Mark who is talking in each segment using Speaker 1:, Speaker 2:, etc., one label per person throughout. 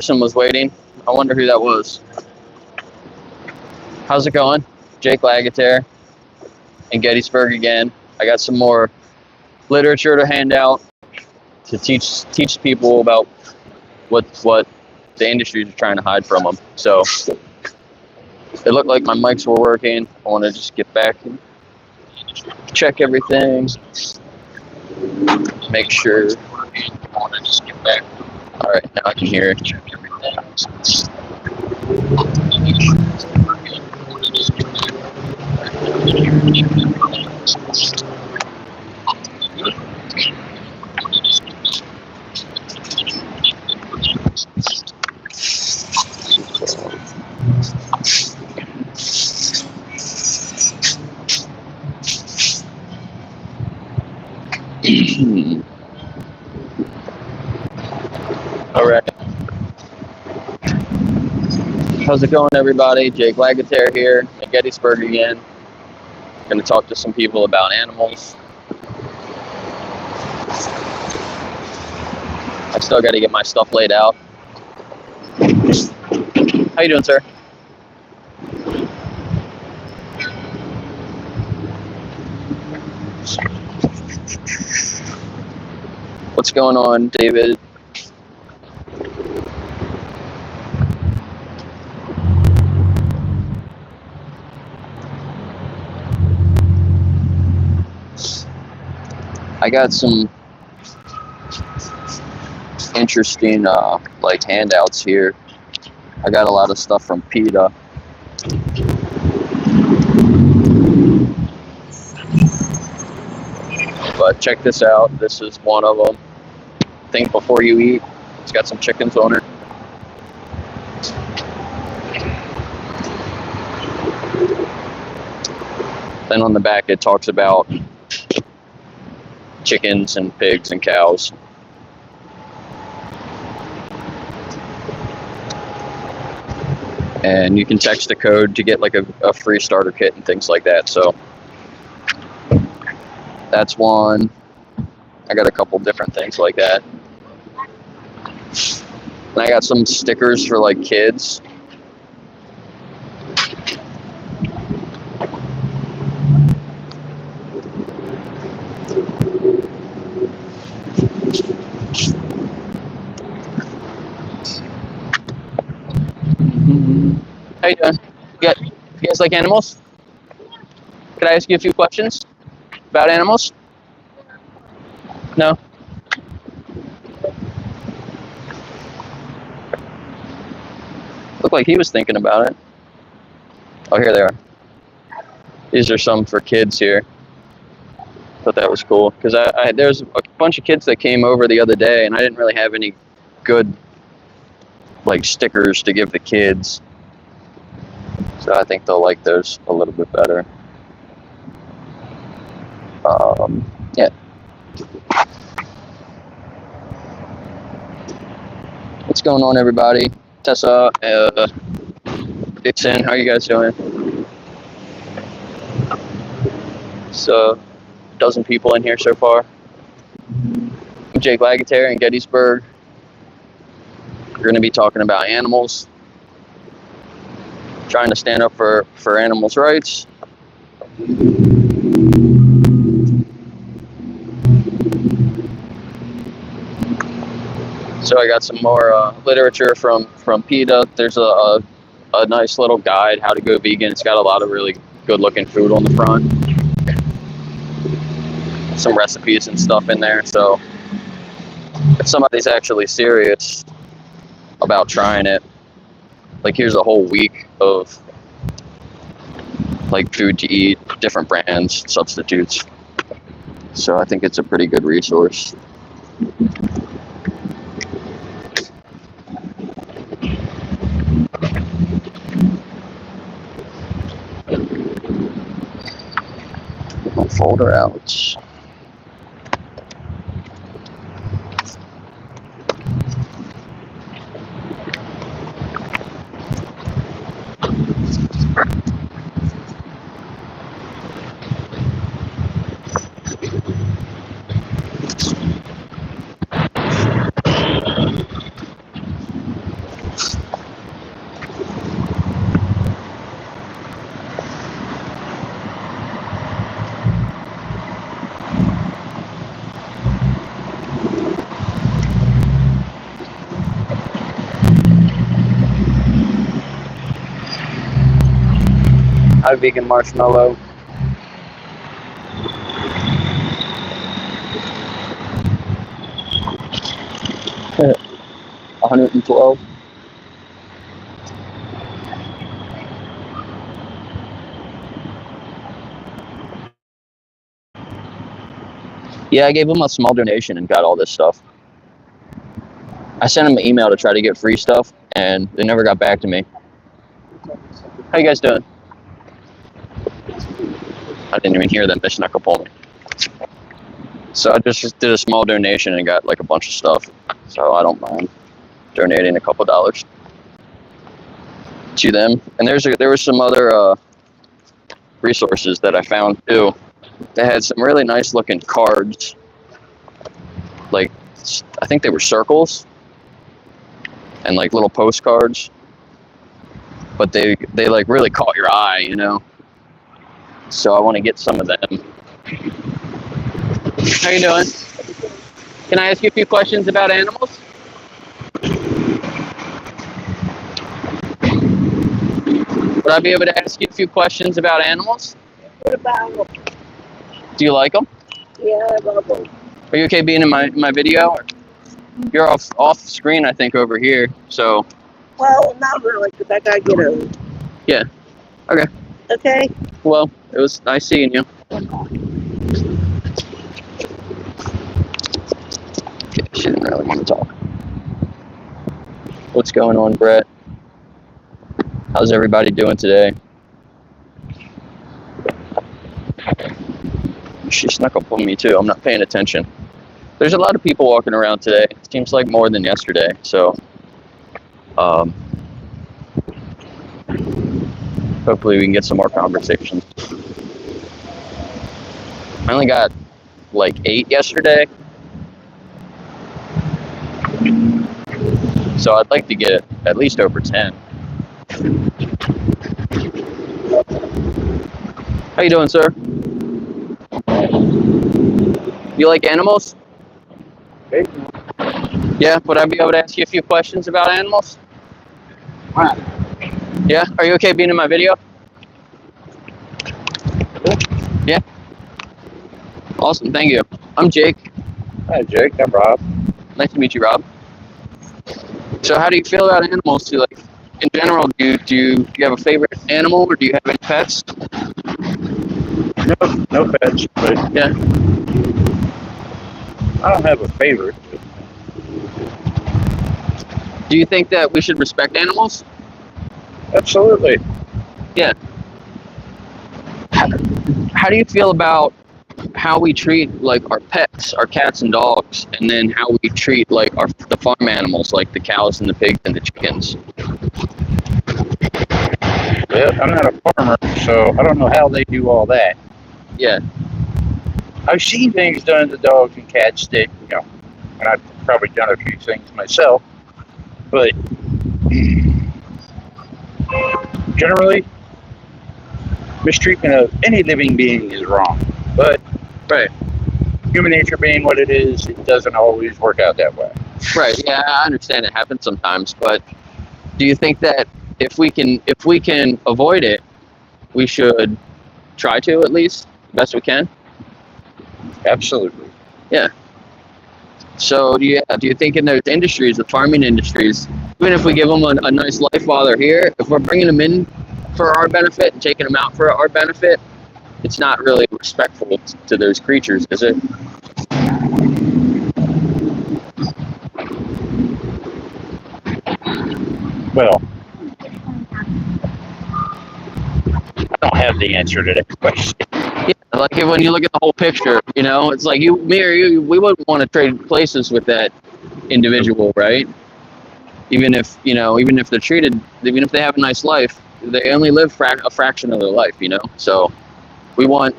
Speaker 1: person was waiting. I wonder who that was. How's it going? Jake Lagatare in Gettysburg again. I got some more literature to hand out to teach people about what the industries are trying to hide from them. So it looked like my mics were working. I want to just get back and check everything. Make sure. I want to just get back. All right, now I can hear. Check everything. All right. How's it going, everybody? Jake Lagatare here in Gettysburg again. Going to talk to some people about animals. I still got to get my stuff laid out. How you doing, sir? What's going on, David? I got some interesting like handouts here. I got a lot of stuff from PETA. But check this out. This is one of them. Think before you eat. It's got some chickens on it. Then on the back it talks about chickens and pigs and cows. And you can text a code to get like a free starter kit and things like that. So that's one. I got a couple different things like that. And I got some stickers for like kids. How you doing? You guys like animals? Could I ask you a few questions about animals? No? Looked like he was thinking about it. Oh, here they are. These are some for kids here. Thought that was cool because there's a bunch of kids that came over the other day and I didn't really have any good like stickers to give the kids. So I think they'll like those a little bit better. Yeah. What's going on, everybody? Tessa, Dixon, how are you guys doing? So, a dozen people in here so far. I'm Jake Lagatare in Gettysburg. We're going to be talking about animals. Trying to stand up for animals' rights. So I got some more literature from PETA. There's a nice little guide, how to go vegan. It's got a lot of really good looking food on the front. Some recipes and stuff in there. So if somebody's actually serious about trying it, like here's a whole week of like food to eat, different brands, substitutes. So I think it's a pretty good resource. Get my folder out. Hi, vegan marshmallow. $112. Yeah, I gave him a small donation and got all this stuff. I sent him an email to try to get free stuff, and they never got back to me. How you guys doing? I didn't even hear them. They snuck up on me. So I just did a small donation and got like a bunch of stuff. So I don't mind donating a couple dollars to them. And there was some other resources that I found too. They had some really nice looking cards. Like, I think they were circles and like little postcards. But they like really caught your eye, you know. So I want to get some of them. How you doing? Can I ask you a few questions about animals? Would I be able to ask you a few questions about animals?
Speaker 2: What about them?
Speaker 1: Do you like them?
Speaker 2: Yeah, I love them.
Speaker 1: Are you okay being in my video? You're off screen, I think, over here. So.
Speaker 2: Well, not really, because I gotta get over.
Speaker 1: Yeah. Okay.
Speaker 2: Okay.
Speaker 1: Well, it was nice seeing you. Okay, she didn't really want to talk. What's going on, Brett? How's everybody doing today? She snuck up on me too. I'm not paying attention. There's a lot of people walking around today. It seems like more than yesterday. So, hopefully we can get some more conversations. I only got like 8 yesterday. So I'd like to get at least over 10. How you doing, sir? You like animals? Yeah, would I be able to ask you a few questions about animals?
Speaker 3: Wow.
Speaker 1: Yeah, are you okay being in my video? Yeah. Awesome, thank you. I'm Jake.
Speaker 3: Hi, Jake. I'm Rob.
Speaker 1: Nice to meet you, Rob. So how do you feel about animals? Do you like, in general, do you have a favorite animal, or do you have any pets?
Speaker 3: No pets, but
Speaker 1: Yeah.
Speaker 3: I don't have a favorite.
Speaker 1: Do you think that we should respect animals?
Speaker 3: Absolutely.
Speaker 1: Yeah. How do you feel about how we treat like our pets, our cats and dogs, and then how we treat like the farm animals, like the cows and the pigs and the chickens?
Speaker 3: Well, I'm not a farmer, so I don't know how they do all that.
Speaker 1: Yeah.
Speaker 3: I've seen things done to dogs and cats that, and I've probably done a few things myself, but generally, mistreatment of any living being is wrong. But
Speaker 1: Right.
Speaker 3: human nature being what it is, it doesn't always work out that way.
Speaker 1: Right. Yeah, I understand it happens sometimes, but do you think that if we can avoid it, we should try to, at least best we can?
Speaker 3: Absolutely.
Speaker 1: Yeah. So do you think in those industries, the farming industries, even if we give them a nice life while they're here, if we're bringing them in for our benefit and taking them out for our benefit, it's not really respectful to those creatures, is it?
Speaker 3: Well, I don't have the answer to that question.
Speaker 1: Yeah, like when you look at the whole picture, it's like me or you, we wouldn't want to trade places with that individual, right? Even if they're treated, even if they have a nice life, they only live a fraction of their life, So we want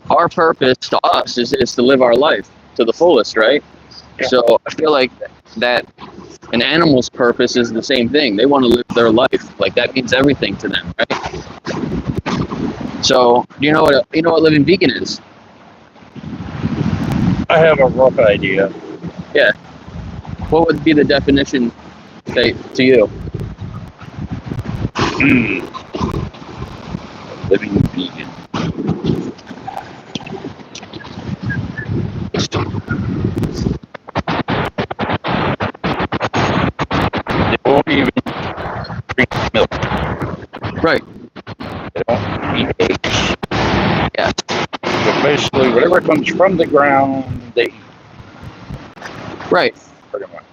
Speaker 1: our purpose to us is to live our life to the fullest, right?
Speaker 3: Yeah.
Speaker 1: So I feel like that an animal's purpose is the same thing. They want to live their life. Like, that means everything to them, right? So you know what living vegan is?
Speaker 3: I have a rough idea.
Speaker 1: Yeah. What would be the definition to you?
Speaker 3: whatever comes from the ground, they eat,
Speaker 1: Right.
Speaker 3: pretty much.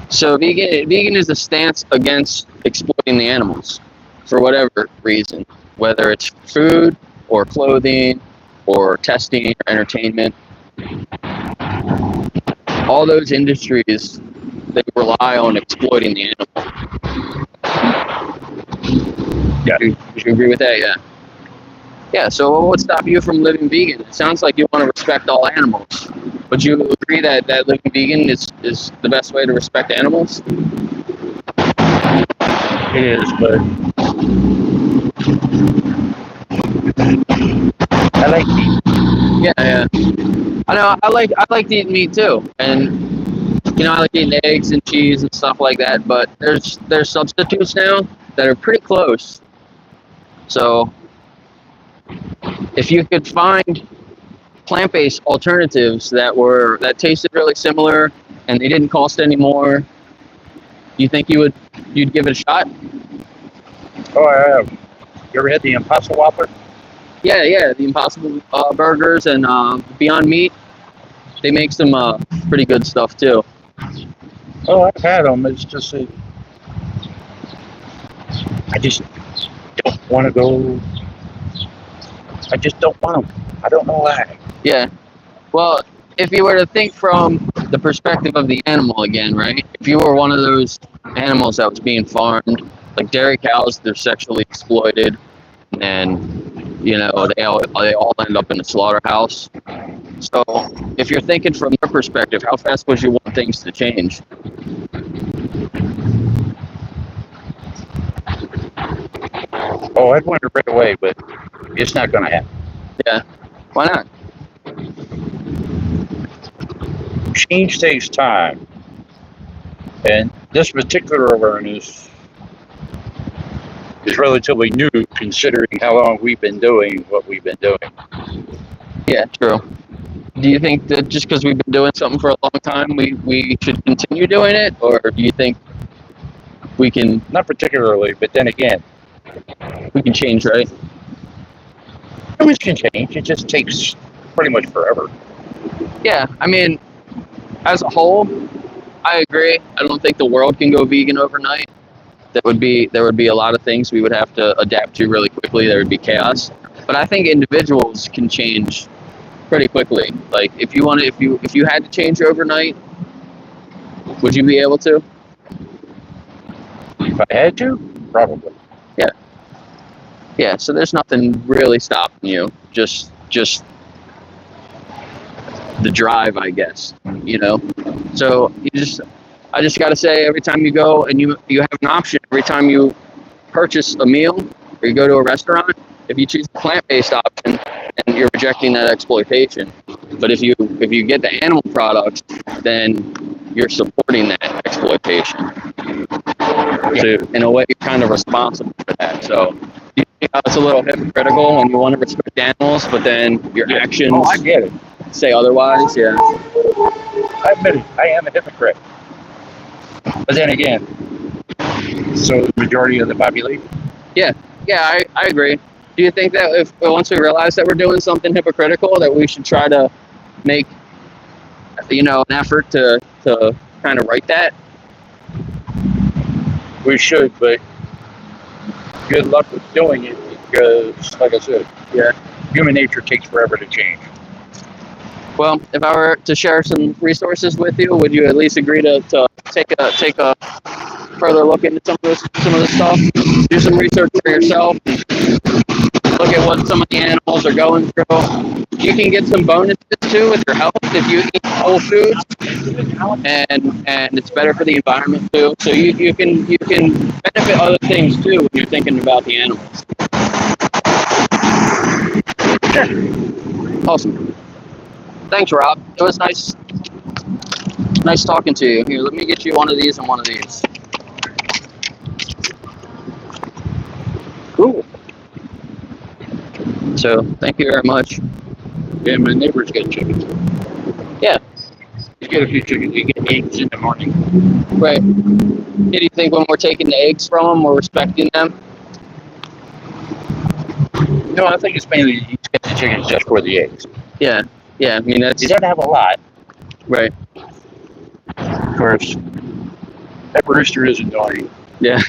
Speaker 1: So vegan is a stance against exploiting the animals for whatever reason, whether it's food or clothing or testing or entertainment. All those industries, they rely on exploiting the animal.
Speaker 3: Yeah.
Speaker 1: Would you agree with that? Yeah. Yeah, so what would stop you from living vegan? It sounds like you want to respect all animals. Would you agree that living vegan is the best way to respect animals?
Speaker 3: It is, but I like meat.
Speaker 1: Yeah. I know. I like to eat meat too, and I like eating eggs and cheese and stuff like that. But there's substitutes now that are pretty close. So if you could find plant-based alternatives that tasted really similar and they didn't cost any more, you think you'd give it a shot?
Speaker 3: Oh, I have. You ever had the Impossible Whopper?
Speaker 1: Yeah, the Impossible Burgers and Beyond Meat, they make some pretty good stuff too.
Speaker 3: Oh, I've had them. It's just I just don't want to go. I just don't want them. I don't know why.
Speaker 1: Yeah. Well, if you were to think from the perspective of the animal again, right? If you were one of those animals that was being farmed, like dairy cows, they're sexually exploited, and they all end up in a slaughterhouse. So, if you're thinking from their perspective, how fast would you want things to change?
Speaker 3: Oh, I'd want it right away, but it's not going to happen.
Speaker 1: Yeah. Why not?
Speaker 3: Change takes time, and this particular awareness is relatively new, considering how long we've been doing what we've been doing.
Speaker 1: Yeah, true. Do you think that just because we've been doing something for a long time, we should continue doing it, or do you think we can?
Speaker 3: Not particularly, but then again,
Speaker 1: we can change, right?
Speaker 3: Humans can change. It just takes pretty much forever.
Speaker 1: Yeah, I mean, as a whole, I agree. I don't think the world can go vegan overnight. There would be a lot of things we would have to adapt to really quickly. There would be chaos. But I think individuals can change pretty quickly. Like if you had to change overnight, would you be able to?
Speaker 3: If I had to, probably.
Speaker 1: Yeah, so there's nothing really stopping you. Just the drive, I guess. So I just got to say, every time you go and you have an option, every time you purchase a meal or you go to a restaurant, if you choose the plant-based option, then you're rejecting that exploitation. But if you get the animal products, then you're supporting that exploitation. So in a way, you're kind of responsible for that. So you think it's a little hypocritical when you want to respect animals, but then your actions
Speaker 3: I get it.
Speaker 1: say otherwise. Yeah.
Speaker 3: I admit it. I am a hypocrite. But then again, so the majority of the population?
Speaker 1: Yeah, I agree. Do you think that if once we realize that we're doing something hypocritical, that we should try to make an effort to kind of right that?
Speaker 3: We should, but good luck with doing it because, like I said, human nature takes forever to change.
Speaker 1: Well, if I were to share some resources with you, would you at least agree to take a further look into some of this stuff? Do some research for yourself. Look at what some of the animals are going through. You can get some bonuses too with your health if you eat whole foods, and it's better for the environment too. So you can benefit other things too when you're thinking about the animals. Awesome. Thanks, Rob. It was nice talking to you. Here, let me get you one of these and one of these. Cool. So, thank you very much.
Speaker 3: Yeah, my neighbors get chickens.
Speaker 1: Yeah.
Speaker 3: You get a few chickens, you get eggs in the morning.
Speaker 1: Right. Do you think when we're taking the eggs from them, we're respecting them?
Speaker 3: No, I think it's mainly the East get the chickens just for the eggs.
Speaker 1: Yeah. Yeah. I mean, that's
Speaker 3: You don't have a lot.
Speaker 1: right.
Speaker 3: Of course, that rooster is annoying.
Speaker 1: Yeah.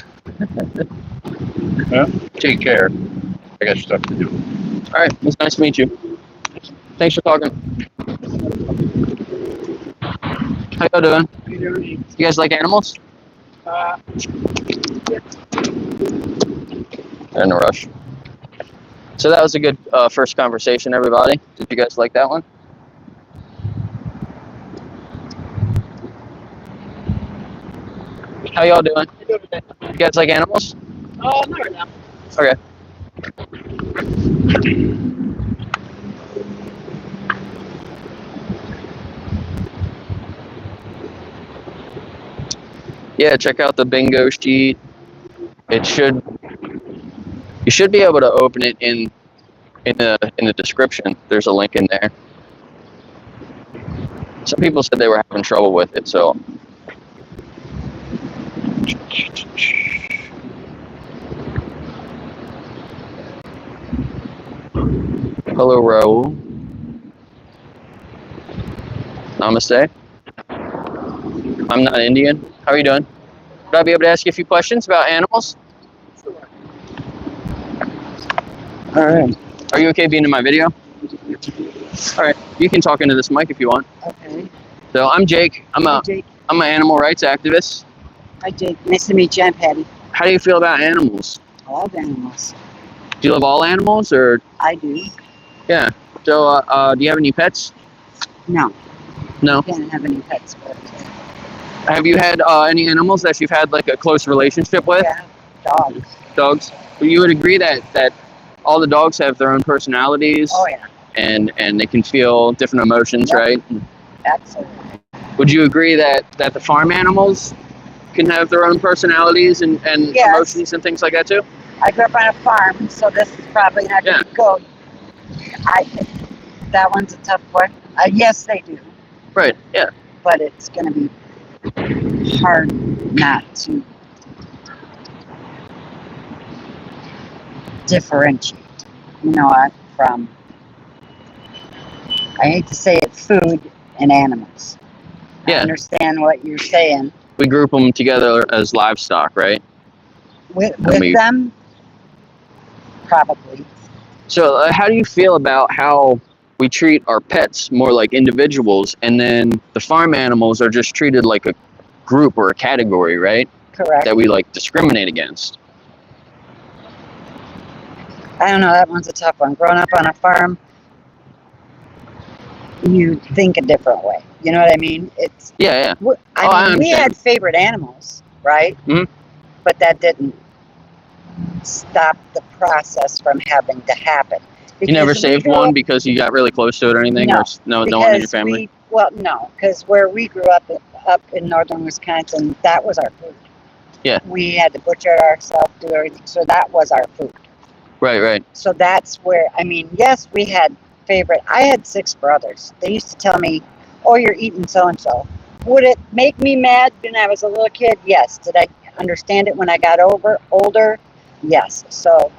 Speaker 3: Well, take care. I got stuff to do.
Speaker 1: All right. It was nice to meet you. Thanks for talking. How y'all doing? You guys like animals? They're in a rush. So that was a good first conversation, everybody. Did you guys like that one? How y'all doing? You guys like animals?
Speaker 2: Oh, not right now.
Speaker 1: Okay. Yeah, check out the bingo sheet. You should be able to open it in the description. There's a link in there. Some people said they were having trouble with it, so hello, Raul. Namaste. I'm not Indian. How are you doing? Would I be able to ask you a few questions about animals? All right. Are you okay being in my video? All right. You can talk into this mic if you want.
Speaker 2: Okay.
Speaker 1: So I'm Jake.
Speaker 2: Hi, Jake.
Speaker 1: I'm an animal rights activist.
Speaker 2: Hi, Jake. Nice to meet you. I'm Patty.
Speaker 1: How do you feel about animals?
Speaker 2: I love animals.
Speaker 1: Do you love all animals, or
Speaker 2: I do.
Speaker 1: yeah? So do you have any pets?
Speaker 2: No.
Speaker 1: No.
Speaker 2: Can't have any pets. But
Speaker 1: Have you had any animals that you've had like a close relationship with?
Speaker 2: yeah, dogs.
Speaker 1: Dogs. Well, you would agree that all the dogs have their own personalities.
Speaker 2: Oh, yeah.
Speaker 1: And they can feel different emotions,
Speaker 2: Yep.
Speaker 1: right?
Speaker 2: Absolutely.
Speaker 1: Would you agree that the farm animals can have their own personalities and
Speaker 2: Yes.
Speaker 1: emotions and things like that too?
Speaker 2: I grew up on a farm, so this is probably not
Speaker 1: Yeah.
Speaker 2: going to go. That one's a tough one. Yes, they do.
Speaker 1: Right. Yeah.
Speaker 2: But it's going to be hard not to differentiate, from, I hate to say it, food and animals. I
Speaker 1: Yeah.
Speaker 2: understand what you're saying.
Speaker 1: We group them together as livestock, right?
Speaker 2: With
Speaker 1: we-
Speaker 2: them, probably.
Speaker 1: So how do you feel about how we treat our pets more like individuals, and then the farm animals are just treated like a group or a category, right?
Speaker 2: Correct.
Speaker 1: That we like discriminate against.
Speaker 2: I don't know, that one's a tough one. Growing up on a farm, you think a different way. You know what I mean? It's
Speaker 1: Yeah.
Speaker 2: we
Speaker 1: understand.
Speaker 2: had favorite animals, right?
Speaker 1: Mhm.
Speaker 2: But that didn't stop the process from having to happen.
Speaker 1: You never
Speaker 2: Because we
Speaker 1: saved
Speaker 2: grew
Speaker 1: one
Speaker 2: up-
Speaker 1: because you got really close to it or anything?
Speaker 2: No,
Speaker 1: Or no one in your
Speaker 2: because
Speaker 1: family?
Speaker 2: because where we grew up in northern Wisconsin, that was our food.
Speaker 1: Yeah.
Speaker 2: We had to butcher it ourselves, do everything, so that was our food.
Speaker 1: Right.
Speaker 2: So that's where, yes, we had favorite. I had 6 brothers. They used to tell me, oh, you're eating so-and-so. Would it make me mad when I was a little kid? Yes. Did I understand it when I got older? Yes. So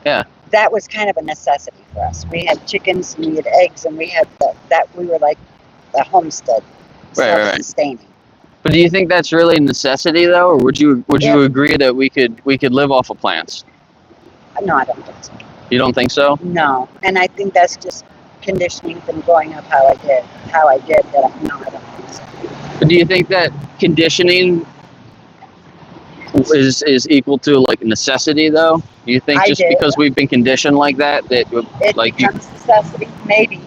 Speaker 1: Yeah.
Speaker 2: that was kind of a necessity for us. We had chickens and we had eggs and we had we were like the homestead,
Speaker 1: Right.
Speaker 2: self-sustaining.
Speaker 1: But do you think that's really a necessity though, or would you agree that we could live off of plants?
Speaker 2: No, I don't think so.
Speaker 1: You don't think so?
Speaker 2: No, and I think that's just conditioning from growing up how I did. No, I don't think so.
Speaker 1: But do you think that conditioning is equal to like necessity though? Do you think
Speaker 2: I
Speaker 1: just
Speaker 2: do.
Speaker 1: because we've been conditioned like that
Speaker 2: It
Speaker 1: like you,
Speaker 2: becomes necessity, maybe.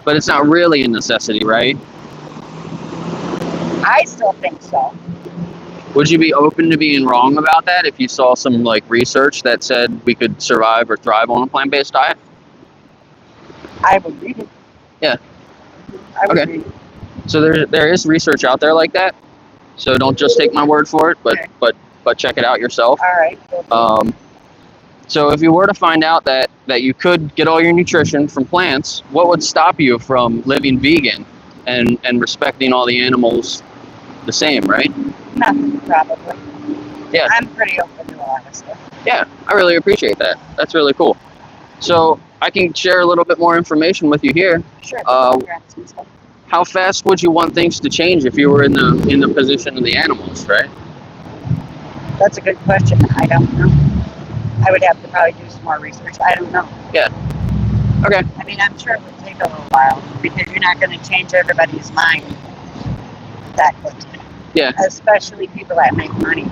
Speaker 1: but it's not really a necessity, right?
Speaker 2: I still think so.
Speaker 1: Would you be open to being wrong about that if you saw some like research that said we could survive or thrive on a plant-based diet?
Speaker 2: I would read it.
Speaker 1: Yeah.
Speaker 2: I would
Speaker 1: Okay.
Speaker 2: read it.
Speaker 1: So there is research out there like that. So don't just take my word for it, but
Speaker 2: Okay.
Speaker 1: but check it out yourself.
Speaker 2: All right.
Speaker 1: So if you were to find out that you could get all your nutrition from plants, what would stop you from living vegan and respecting all the animals the same, right?
Speaker 2: Nothing, probably.
Speaker 1: Yeah.
Speaker 2: I'm pretty open to a lot of stuff.
Speaker 1: Yeah, I really appreciate that. That's really cool. So I can share a little bit more information with you here.
Speaker 2: Sure.
Speaker 1: How fast would you want things to change if you were in the position of the animals, right?
Speaker 2: That's a good question. I don't know. I would have to probably do some more research. I don't know.
Speaker 1: Yeah. Okay.
Speaker 2: I mean, I'm sure it would take a little while because you're not going to change everybody's mind that quickly.
Speaker 1: Yeah.
Speaker 2: Especially people that make money.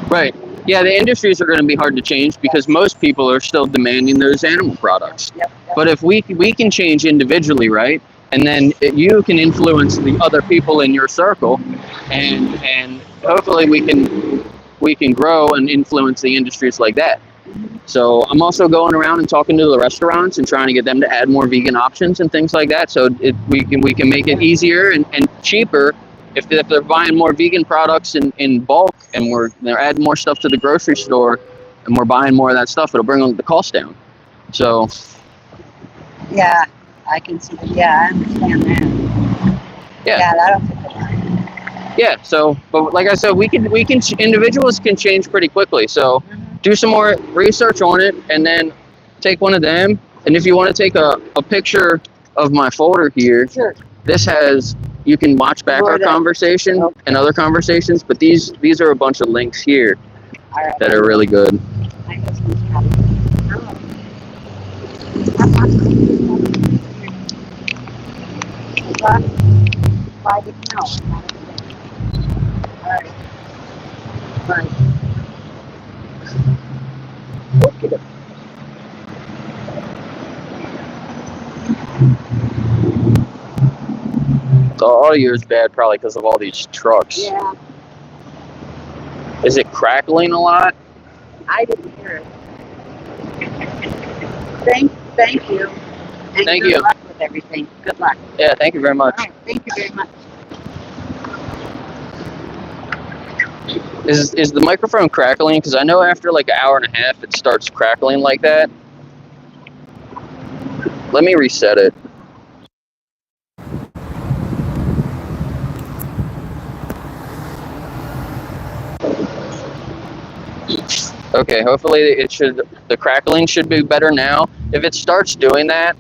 Speaker 1: Right. Yeah, the industries are going to be hard to change because most people are still demanding those animal products.
Speaker 2: Yep.
Speaker 1: But if we can change individually, right? And then you can influence the other people in your circle, and hopefully we can grow and influence the industries like that. So I'm also going around and talking to the restaurants and trying to get them to add more vegan options and things like that. So we can make it easier and cheaper if they're buying more vegan products in bulk, and they're adding more stuff to the grocery store, and we're buying more of that stuff. It'll bring the cost down. So.
Speaker 2: Yeah, I can see that. Yeah, I understand that. Yeah, that'll take a while.
Speaker 1: Yeah. So, but like I said, we can individuals can change pretty quickly. So. Do some more research on it, and then take one of them. And if you want to take a picture of my folder here,
Speaker 2: sure.
Speaker 1: You can watch back our conversation and other conversations, but these are a bunch of links here that are really good. The audio is bad probably because of all these trucks.
Speaker 2: Yeah.
Speaker 1: Is it crackling a lot?
Speaker 2: I didn't hear it. Thank you. And
Speaker 1: thank
Speaker 2: good
Speaker 1: you.
Speaker 2: luck with everything. Good luck.
Speaker 1: Yeah, thank you very much.
Speaker 2: All right, thank you very much.
Speaker 1: Is the microphone crackling? Because I know after like an hour and a half it starts crackling like that. Let me reset it. Okay, hopefully the crackling should be better now. If it starts doing that,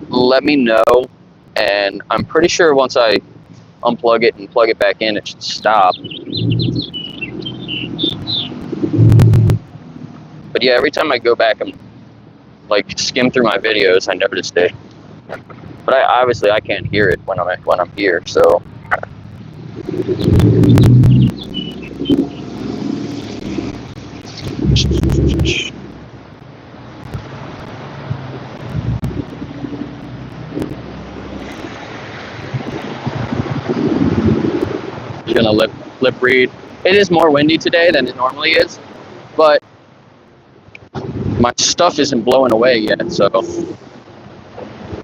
Speaker 1: let me know, and I'm pretty sure once I unplug it and plug it back in, it should stop. But yeah, every time I go back and like skim through my videos, I noticed it. But obviously I can't hear it when I'm here, so. Gonna lip read. It is more windy today than it normally is, but my stuff isn't blowing away yet, so.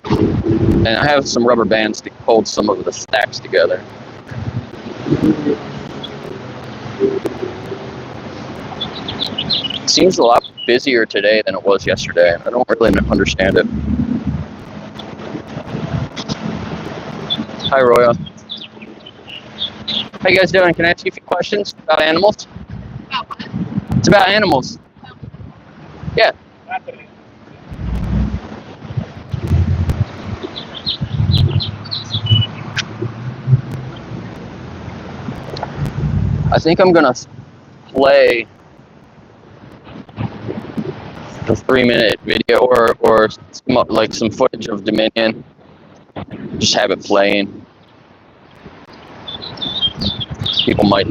Speaker 1: And I have some rubber bands to hold some of the stacks together. It seems a lot busier today than it was yesterday. I don't really understand it. Hi, Roya. How you guys doing? Can I ask you a few questions about animals?
Speaker 4: About what?
Speaker 1: It's about animals. Yeah. I think I'm gonna play a 3-minute video or like some footage of Dominion. Just have it playing. People might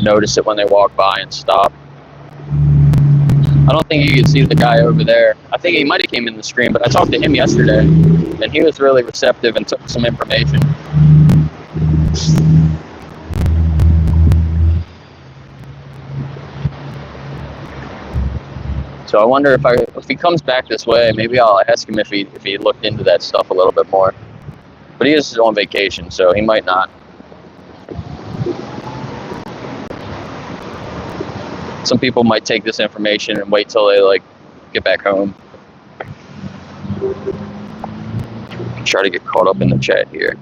Speaker 1: notice it when they walk by and stop. I don't think you can see the guy over there. I think he might have came in the screen, but I talked to him yesterday, and he was really receptive and took some information. So I wonder if he comes back this way, maybe I'll ask him if he looked into that stuff a little bit more. But he is on vacation, so he might not. Some people might take this information and wait till they get back home. Try to get caught up in the chat here.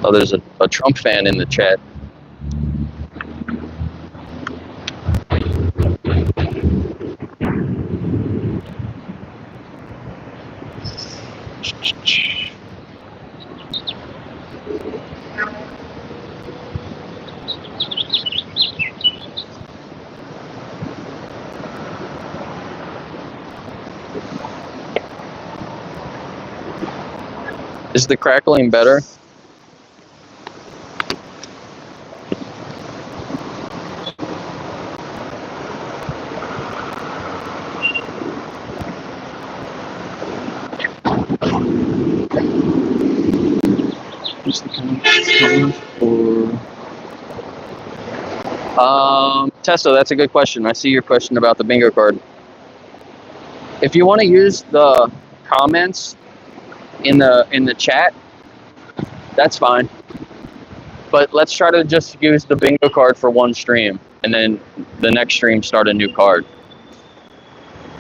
Speaker 1: Oh, there's a Trump fan in the chat. Is the crackling better? Tessa, that's a good question. I see your question about the bingo card. If you want to use the comments in the chat, that's fine. But let's try to just use the bingo card for one stream, and then the next stream start a new card.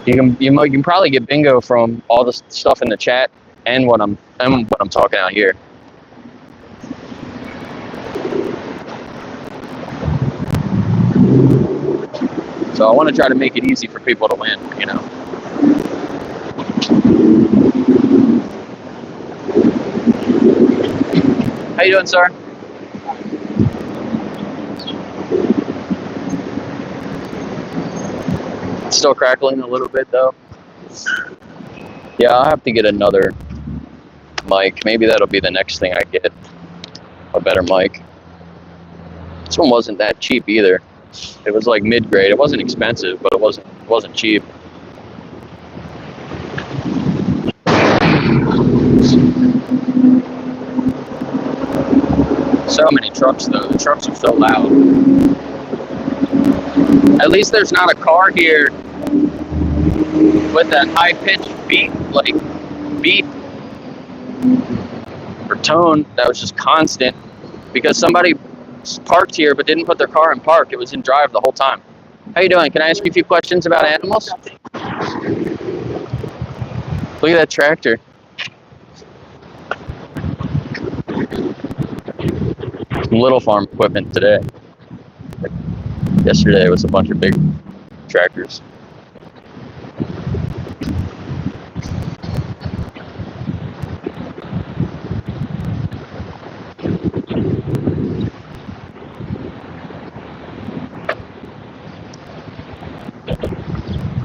Speaker 1: You can probably get bingo from all the stuff in the chat and what I'm talking out here. So I want to try to make it easy for people to win, you know. How you doing, sir? It's still crackling a little bit, though. Yeah, I'll have to get another mic. Maybe that'll be the next thing I get. A better mic. This one wasn't that cheap either. It was like mid-grade. It wasn't expensive, but it wasn't cheap. So many trucks, though. The trucks are so loud. At least there's not a car here with that high-pitched beat or tone that was just constant, because somebody parked here but didn't put their car in park. It was in drive the whole time. How you doing? Can I ask you a few questions about animals? Look at that tractor. Little farm equipment today. Yesterday was a bunch of big tractors.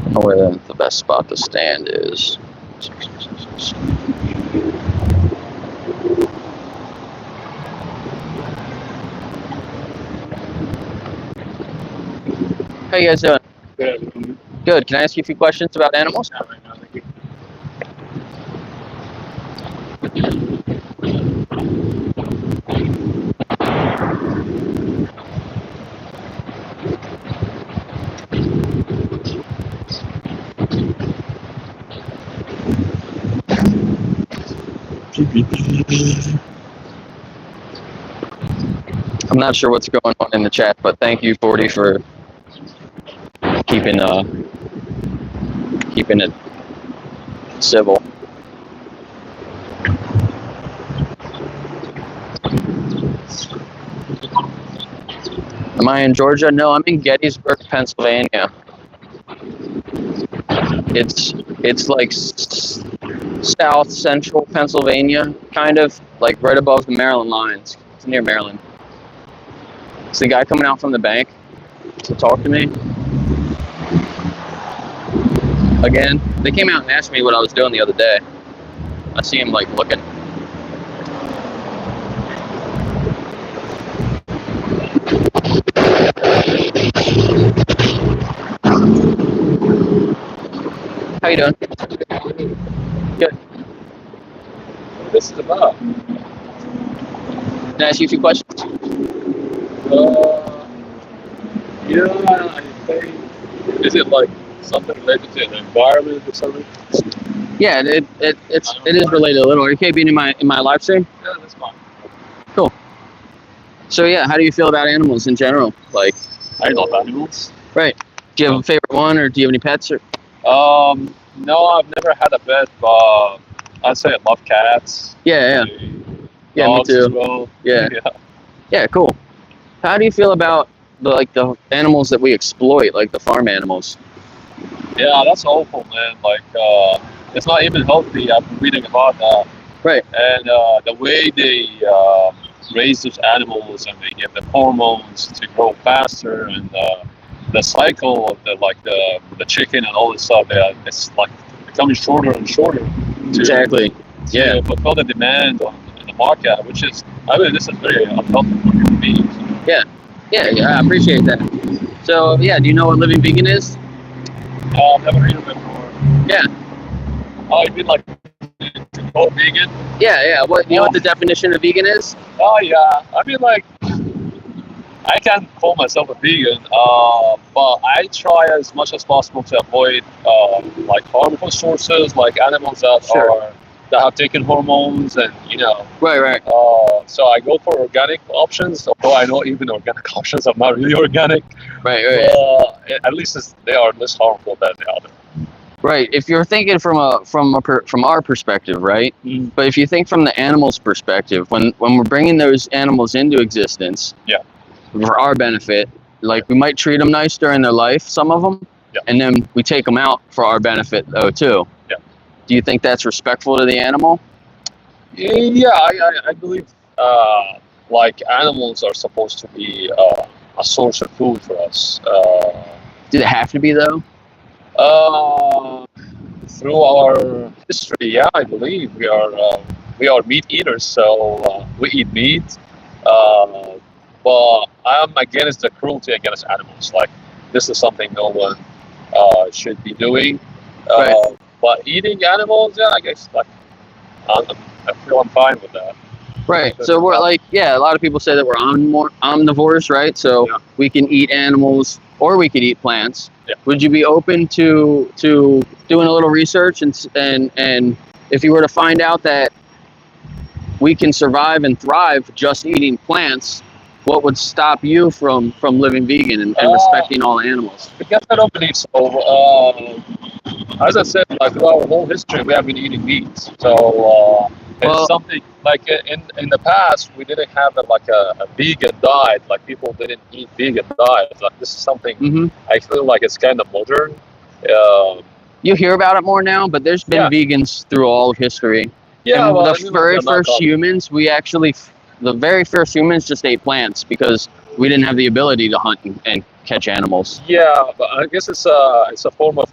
Speaker 1: I don't know where the best spot to stand is. How you guys doing?
Speaker 4: Good.
Speaker 1: Good. Can I ask you a few questions about animals?
Speaker 4: Not right now, thank you.
Speaker 1: I'm not sure what's going on in the chat, but thank you, 40, for keeping it civil. Am I in Georgia? No, I'm in Gettysburg, Pennsylvania. It's like south central Pennsylvania, kind of like right above the Maryland lines. It's near Maryland. It's the guy coming out from the bank to talk to me. Again, they came out and asked me what I was doing the other day. I see him like looking. How you doing? Good.
Speaker 4: This is about.
Speaker 1: Can I ask you a few questions?
Speaker 4: Yeah, I think. Is it like something related to the environment or something?
Speaker 1: Yeah, it is related a little. Are you okay being in my live stream?
Speaker 4: Yeah, that's fine.
Speaker 1: Cool. So yeah, how do you feel about animals in general? Like,
Speaker 4: I love animals.
Speaker 1: right? Do you have a favorite one, or do you have any pets? Or
Speaker 4: No, I've never had a pet, but I'd say I love cats.
Speaker 1: yeah, me
Speaker 4: Dogs
Speaker 1: too.
Speaker 4: as well.
Speaker 1: Yeah. Yeah, cool. How do you feel about the animals that we exploit, like the farm animals?
Speaker 4: Yeah, that's awful, man. Like, it's not even healthy. I've been reading about that.
Speaker 1: Right.
Speaker 4: And the way they raise those animals and they give them hormones to grow faster, and the cycle of the chicken and all this stuff, it's like becoming shorter and shorter.
Speaker 1: Exactly. Yeah.
Speaker 4: To fulfill the demand in the market, which is, I mean, this is very unhealthy for human beings.
Speaker 1: Yeah, I appreciate that. So, yeah, do you know what living vegan is?
Speaker 4: I've never heard of it before.
Speaker 1: Yeah.
Speaker 4: Oh, you mean like to go vegan?
Speaker 1: Yeah. What you know what the definition of vegan is?
Speaker 4: Oh yeah. I mean, like, I can't call myself a vegan, but I try as much as possible to avoid like harmful sources, like animals that have taken hormones, and
Speaker 1: Right.
Speaker 4: So I go for organic options, although I know even organic options are not really organic.
Speaker 1: Right.
Speaker 4: At least they are less harmful than the other.
Speaker 1: Right. If you're thinking from our perspective, right?
Speaker 4: Mm.
Speaker 1: But if you think from the animal's perspective, when we're bringing those animals into existence,
Speaker 4: Yeah.
Speaker 1: for our benefit, like we might treat them nice during their life, some of them,
Speaker 4: Yeah.
Speaker 1: and then we take them out for our benefit though too.
Speaker 4: Yeah.
Speaker 1: Do you think that's respectful to the animal?
Speaker 4: Yeah, I believe like animals are supposed to be a source of food for us.
Speaker 1: Do they have to be though?
Speaker 4: Through our history, yeah, I believe we are meat eaters, so we eat meat. But I'm against the cruelty against animals. Like, this is something no one should be doing.
Speaker 1: Right.
Speaker 4: But eating animals, yeah, I guess like I feel I'm fine with that.
Speaker 1: Right. So we're like, yeah, a lot of people say that we're omnivores, right? So
Speaker 4: Yeah.
Speaker 1: we can eat animals or we could eat plants.
Speaker 4: Yeah.
Speaker 1: Would you be open to doing a little research and if you were to find out that we can survive and thrive just eating plants, what would stop you from living vegan and respecting all animals?
Speaker 4: Because I don't believe so. As I said, like throughout our whole history, we have been eating meat. So it's something like in the past we didn't have a vegan diet. Like, people didn't eat vegan diet. Like, this is something I feel like it's kind of modern.
Speaker 1: You hear about it more now, but there's been vegans through all of history.
Speaker 4: Yeah,
Speaker 1: and
Speaker 4: well,
Speaker 1: the very first humans, the very first humans just ate plants because we didn't have the ability to hunt and catch animals.
Speaker 4: Yeah, but I guess it's a form of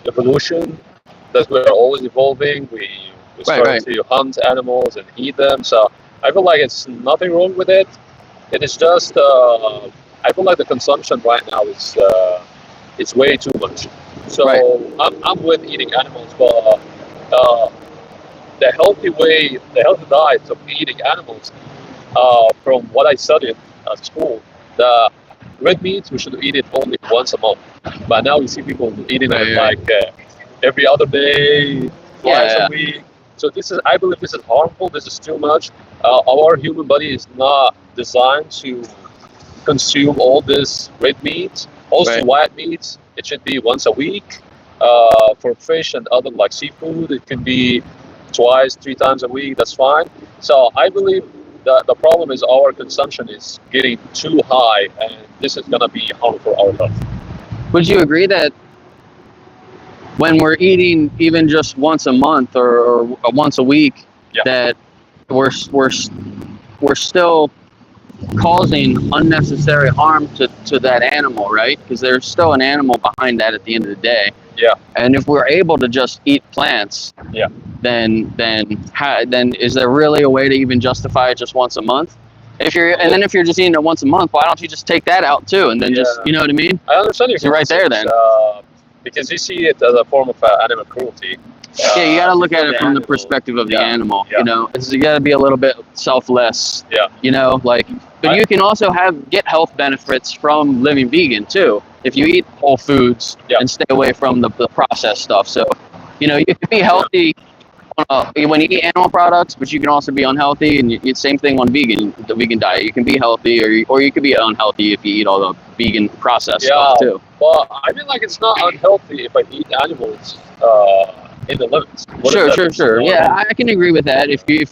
Speaker 4: evolution, that we're always evolving. We start to hunt animals and eat them. So I feel like it's nothing wrong with it. It is just I feel like the consumption right now is it's way too much. So I'm with eating animals, but the healthy diet of eating animals, from what I studied at school, the red meat, we should eat it only once a month. But now we see people eating it like every other day, twice a week. So I believe this is harmful. This is too much. Our human body is not designed to consume all this red meat. Also, white meat, it should be once a week. For fish and other like seafood, it can be twice, 3 times a week. That's fine. So I believe that the problem is our consumption is getting too high, and this is going to be harmful for our health.
Speaker 1: Would you agree that when we're eating even just once a month or once a week, that we're still causing unnecessary harm to that animal, right? Because there's still an animal behind that at the end of the day.
Speaker 4: Yeah.
Speaker 1: And if we're able to just eat plants, then is there really a way to even justify it just once a month? If you're just eating it once a month, why don't you just take that out too, and then just, you know what I mean?
Speaker 4: I understand your
Speaker 1: right there then.
Speaker 4: Because you see it as a form of animal cruelty.
Speaker 1: Yeah, you got to look at it from the perspective of the animal.
Speaker 4: Yeah.
Speaker 1: You know, you got to be a little bit selfless.
Speaker 4: Yeah.
Speaker 1: You know, like, but you can also get health benefits from living vegan too, if you eat whole foods and stay away from the processed stuff. So, you know, you can be healthy when you eat animal products, but you can also be unhealthy. And it's same thing on the vegan diet. You can be healthy, or you can be unhealthy if you eat all the vegan processed stuff too.
Speaker 4: Well, I mean, like, it's not unhealthy if I eat animals in the limits.
Speaker 1: Sure. Yeah, I can agree with that. If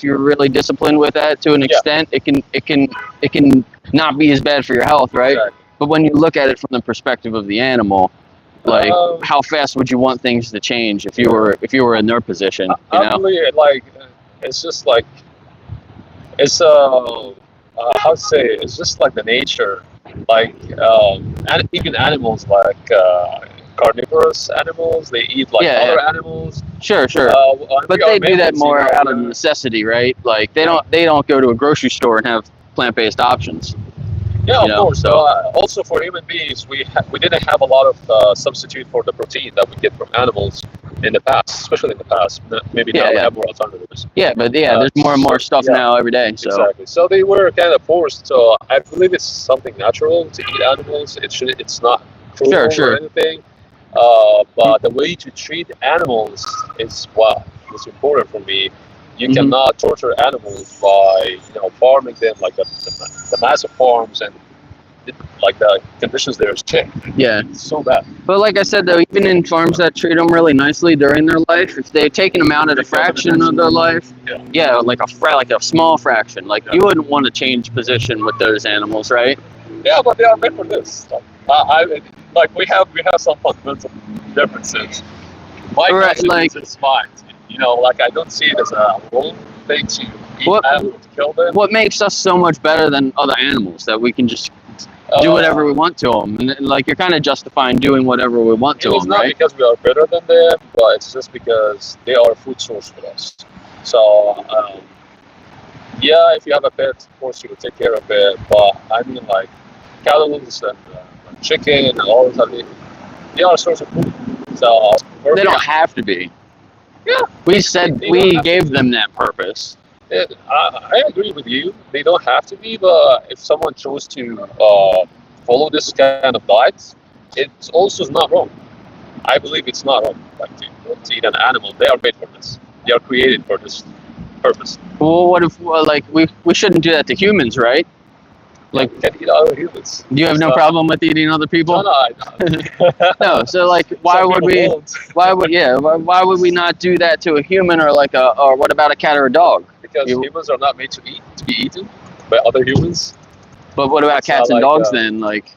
Speaker 1: you're really disciplined with that to an extent, it can not be as bad for your health, right?
Speaker 4: Exactly.
Speaker 1: But when you look at it from the perspective of the animal, Like, how fast would you want things to change if you were in their position? You know?
Speaker 4: Really, like, it's just like, it's how to say it? It's just like the nature, like and even animals like carnivorous animals, they eat like other animals.
Speaker 1: Sure. But they do that more out of necessity, right? Like they don't go to a grocery store and have plant-based options.
Speaker 4: Yeah,
Speaker 1: of
Speaker 4: course.
Speaker 1: So
Speaker 4: also for human beings, we didn't have a lot of substitute for the protein that we get from animals in the past, especially in the past. Maybe now we have more alternatives.
Speaker 1: Yeah, but there's more and more stuff now every day. So
Speaker 4: exactly. So they were kind of forced. So I believe it's something natural to eat animals. It's not cruel or anything. But the way to treat animals is what is important for me. You cannot torture animals by farming them like the massive farms and like the conditions there is shit.
Speaker 1: Yeah,
Speaker 4: it's so bad.
Speaker 1: But like I said, though, even in farms that treat them really nicely during their life, if they've taken them out at a fraction of their life, like a small fraction, like you wouldn't want to change position with those animals, right?
Speaker 4: Yeah, but they are made for this. Like we have some fundamental differences. My conscience is fine. Like I don't see it as a wrong thing to eat animals, to kill them.
Speaker 1: What makes us so much better than other animals that we can just do whatever we want to them, and like you're kind of justifying doing whatever we want to them,
Speaker 4: it's not
Speaker 1: right?
Speaker 4: because we are better than them, but it's just because they are a food source for us. So if you have a pet, of course you will take care of it. But I mean, like cattle and chicken and all that, they are a source of food. So
Speaker 1: they don't have to be.
Speaker 4: Yeah,
Speaker 1: we said we gave them that purpose.
Speaker 4: I agree with you. They don't have to be, but if someone chose to follow this kind of diet, it's also not wrong. I believe it's not wrong. Like to eat an animal, they are made for this. They are created for this purpose.
Speaker 1: Well, what if we shouldn't do that to humans, right? Like,
Speaker 4: you can eat other humans.
Speaker 1: You have no problem with eating other people?
Speaker 4: No, I don't.
Speaker 1: No. So like, why would we not do that to a human or or what about a cat or a dog?
Speaker 4: Because humans are not made to be eaten by other humans.
Speaker 1: But what about cats and dogs then? Like,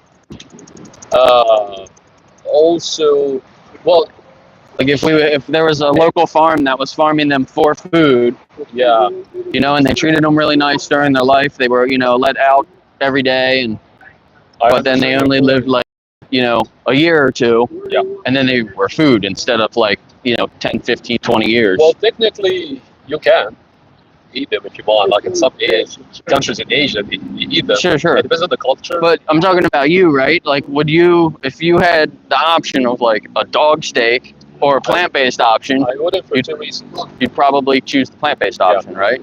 Speaker 4: also, well,
Speaker 1: like if there was a local farm that was farming them for food, and they treated them really nice during their life, they were let out every day, but then they only lived like a year or two, and then they were food instead of 10, 15, 20 years.
Speaker 4: Well, technically you can eat them if you want. Like in some countries in Asia, you eat them.
Speaker 1: Sure.
Speaker 4: It depends on the culture.
Speaker 1: But I'm talking about you, right? Like, would you, if you had the option of like a dog steak or a plant-based option,
Speaker 4: I wouldn't for 2 reasons.
Speaker 1: You'd probably choose the plant-based option, right?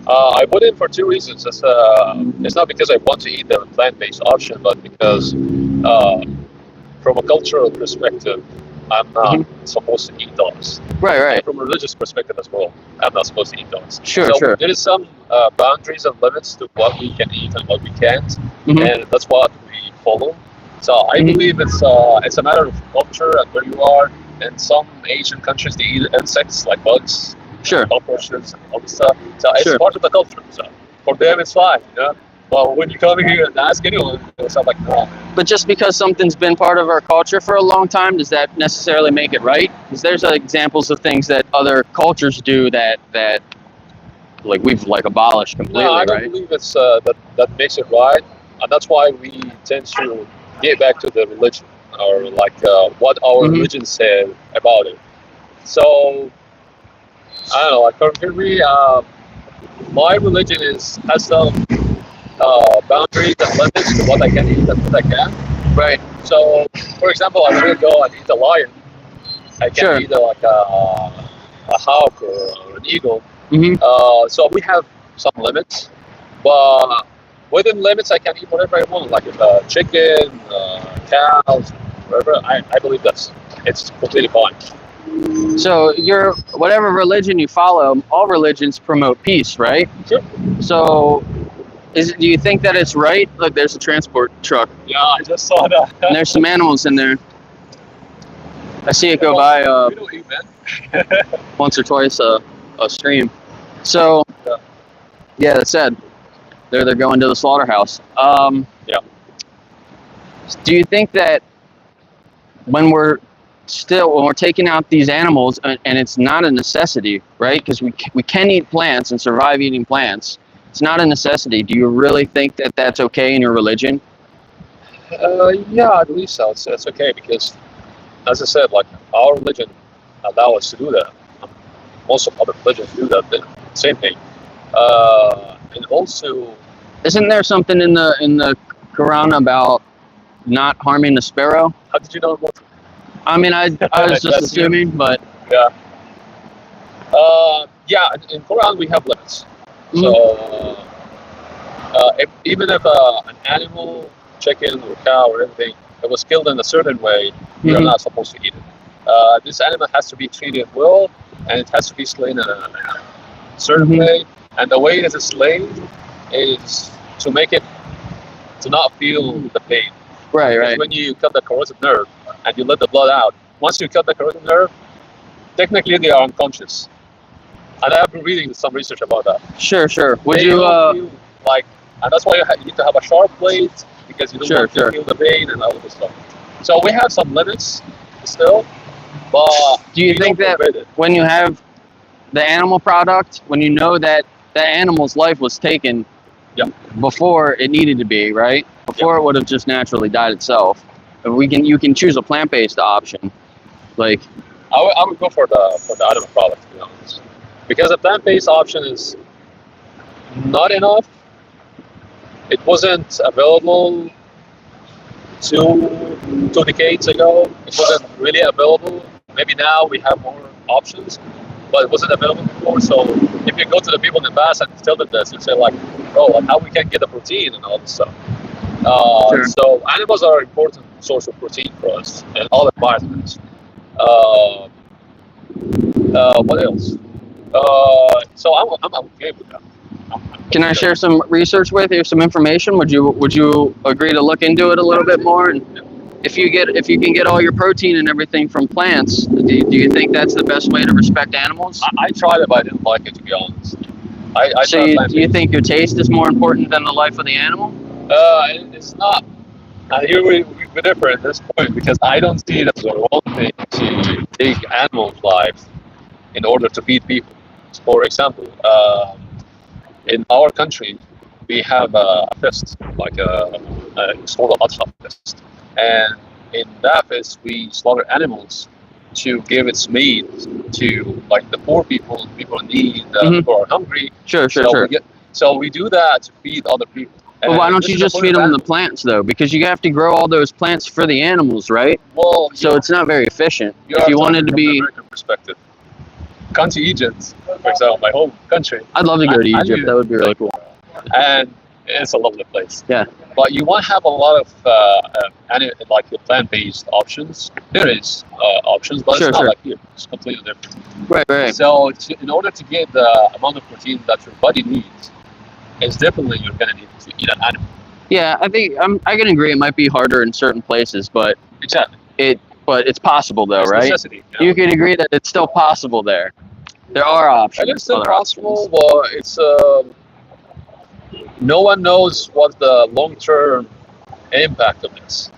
Speaker 4: I wouldn't for 2 reasons. It's not because I want to eat the plant-based option, but because from a cultural perspective, I'm not supposed to eat dogs.
Speaker 1: Right.
Speaker 4: And from a religious perspective as well, I'm not supposed to eat dogs.
Speaker 1: Sure.
Speaker 4: There is some boundaries and limits to what we can eat and what we can't, and that's what we follow. So I believe it's a matter of culture and where you are. In some Asian countries, they eat insects like bugs, cockroaches, and all this stuff. So it's part of the culture. So for them, it's fine, But when you come here and ask anyone, it's not like, no.
Speaker 1: But just because something's been part of our culture for a long time, does that necessarily make it right? Because there's examples of things that other cultures do that like we've abolished completely,
Speaker 4: no, I don't believe it's that makes it right, and that's why we tend to get back to the religion or what our religion said about it. So I don't know. Like for me, my religion has some boundaries and limits to what I can eat and what I can't.
Speaker 1: Right.
Speaker 4: So, for example, I will go and eat a lion. I can't eat a hawk or an eagle. So we have some limits, but within limits, I can eat whatever I want, like chicken, cows, whatever. I believe it's completely fine.
Speaker 1: So whatever religion you follow, all religions promote peace, right?
Speaker 4: Sure.
Speaker 1: So do you think that it's right? Look, there's a transport truck.
Speaker 4: Yeah, I just saw that.
Speaker 1: And there's some animals in there. I see it go by
Speaker 4: we don't eat, man.
Speaker 1: once or twice a stream. So that's sad. They're going to the slaughterhouse. Do you think that when we're taking out these animals, and it's not a necessity, right? Because we can eat plants and survive eating plants. It's not a necessity. Do you really think that that's okay in your religion?
Speaker 4: Yeah, I believe so. It's okay because, as I said, like our religion allow us to do that. Most of other religions do that. The same thing. And also,
Speaker 1: isn't there something in the Quran about not harming the sparrow?
Speaker 4: How did you know what?
Speaker 1: I mean, I was just assuming, but
Speaker 4: yeah. Yeah, in Quran we have limits. So even if an animal, chicken or cow or anything, that was killed in a certain way, you're not supposed to eat it. This animal has to be treated well, and it has to be slain in a certain way. And the way it is slain is to make it to not feel the pain.
Speaker 1: Right,
Speaker 4: because when you cut the carotid nerve and you let the blood out, once you cut the carotid nerve, technically they are unconscious. And I have been reading some research about that.
Speaker 1: Sure. Would
Speaker 4: they
Speaker 1: you
Speaker 4: feel like, and that's why you need to have a sharp blade because you don't want to feel the pain and all this stuff. So we have some limits still, but
Speaker 1: do you think that when you have the animal product, when you know that the animal's life was taken before it needed to be, right? Before it would have just naturally died itself. You can choose a plant-based option. Like
Speaker 4: I would go for the animal product, to be honest. Because a plant-based option is not enough. It wasn't available 2 decades ago. It wasn't really available. Maybe now we have more options, but it wasn't available before. So if you go to the people in the past and tell them this, you'd say like, oh, like how we can get the protein and all this stuff. So animals are an important source of protein for us and all the vitamins. What else? So I'm okay with that.
Speaker 1: Can I share some research with you, some information? Would you agree to look into it a little bit more? And if you can get all your protein and everything from plants, do you think that's the best way to respect animals?
Speaker 4: I tried it, but I didn't like it, to be honest.
Speaker 1: So do you think your taste is more important than the life of the animal?
Speaker 4: It's not. And here we differ at this point because I don't see it as a wrong thing to take animals' lives in order to feed people. For example, in our country, we have a fest, like it's called a Adha fest, and in that fest we slaughter animals to give its meat to like the poor people in need, who are hungry.
Speaker 1: Sure.
Speaker 4: So we do that to feed other people.
Speaker 1: But why don't you just feed them the plants though? Because you have to grow all those plants for the animals, right?
Speaker 4: Well,
Speaker 1: so it's not very efficient. If you wanted to be
Speaker 4: American perspective, come to Egypt, for example, my home country.
Speaker 1: I'd love to go to Egypt. That would be really cool.
Speaker 4: And it's a lovely place.
Speaker 1: Yeah.
Speaker 4: But you won't have a lot of like the plant-based options. There is options, but it's not like here. It's completely different.
Speaker 1: Right.
Speaker 4: So in order to get the amount of protein that your body needs, it's definitely you're gonna need to eat an animal.
Speaker 1: Yeah, I think I can agree. It might be harder in certain places, but but it's possible though, right?
Speaker 4: Necessity,
Speaker 1: you can agree that it's still possible there. There are options.
Speaker 4: And it's still possible. Well, it's no one knows what the long-term impact of this.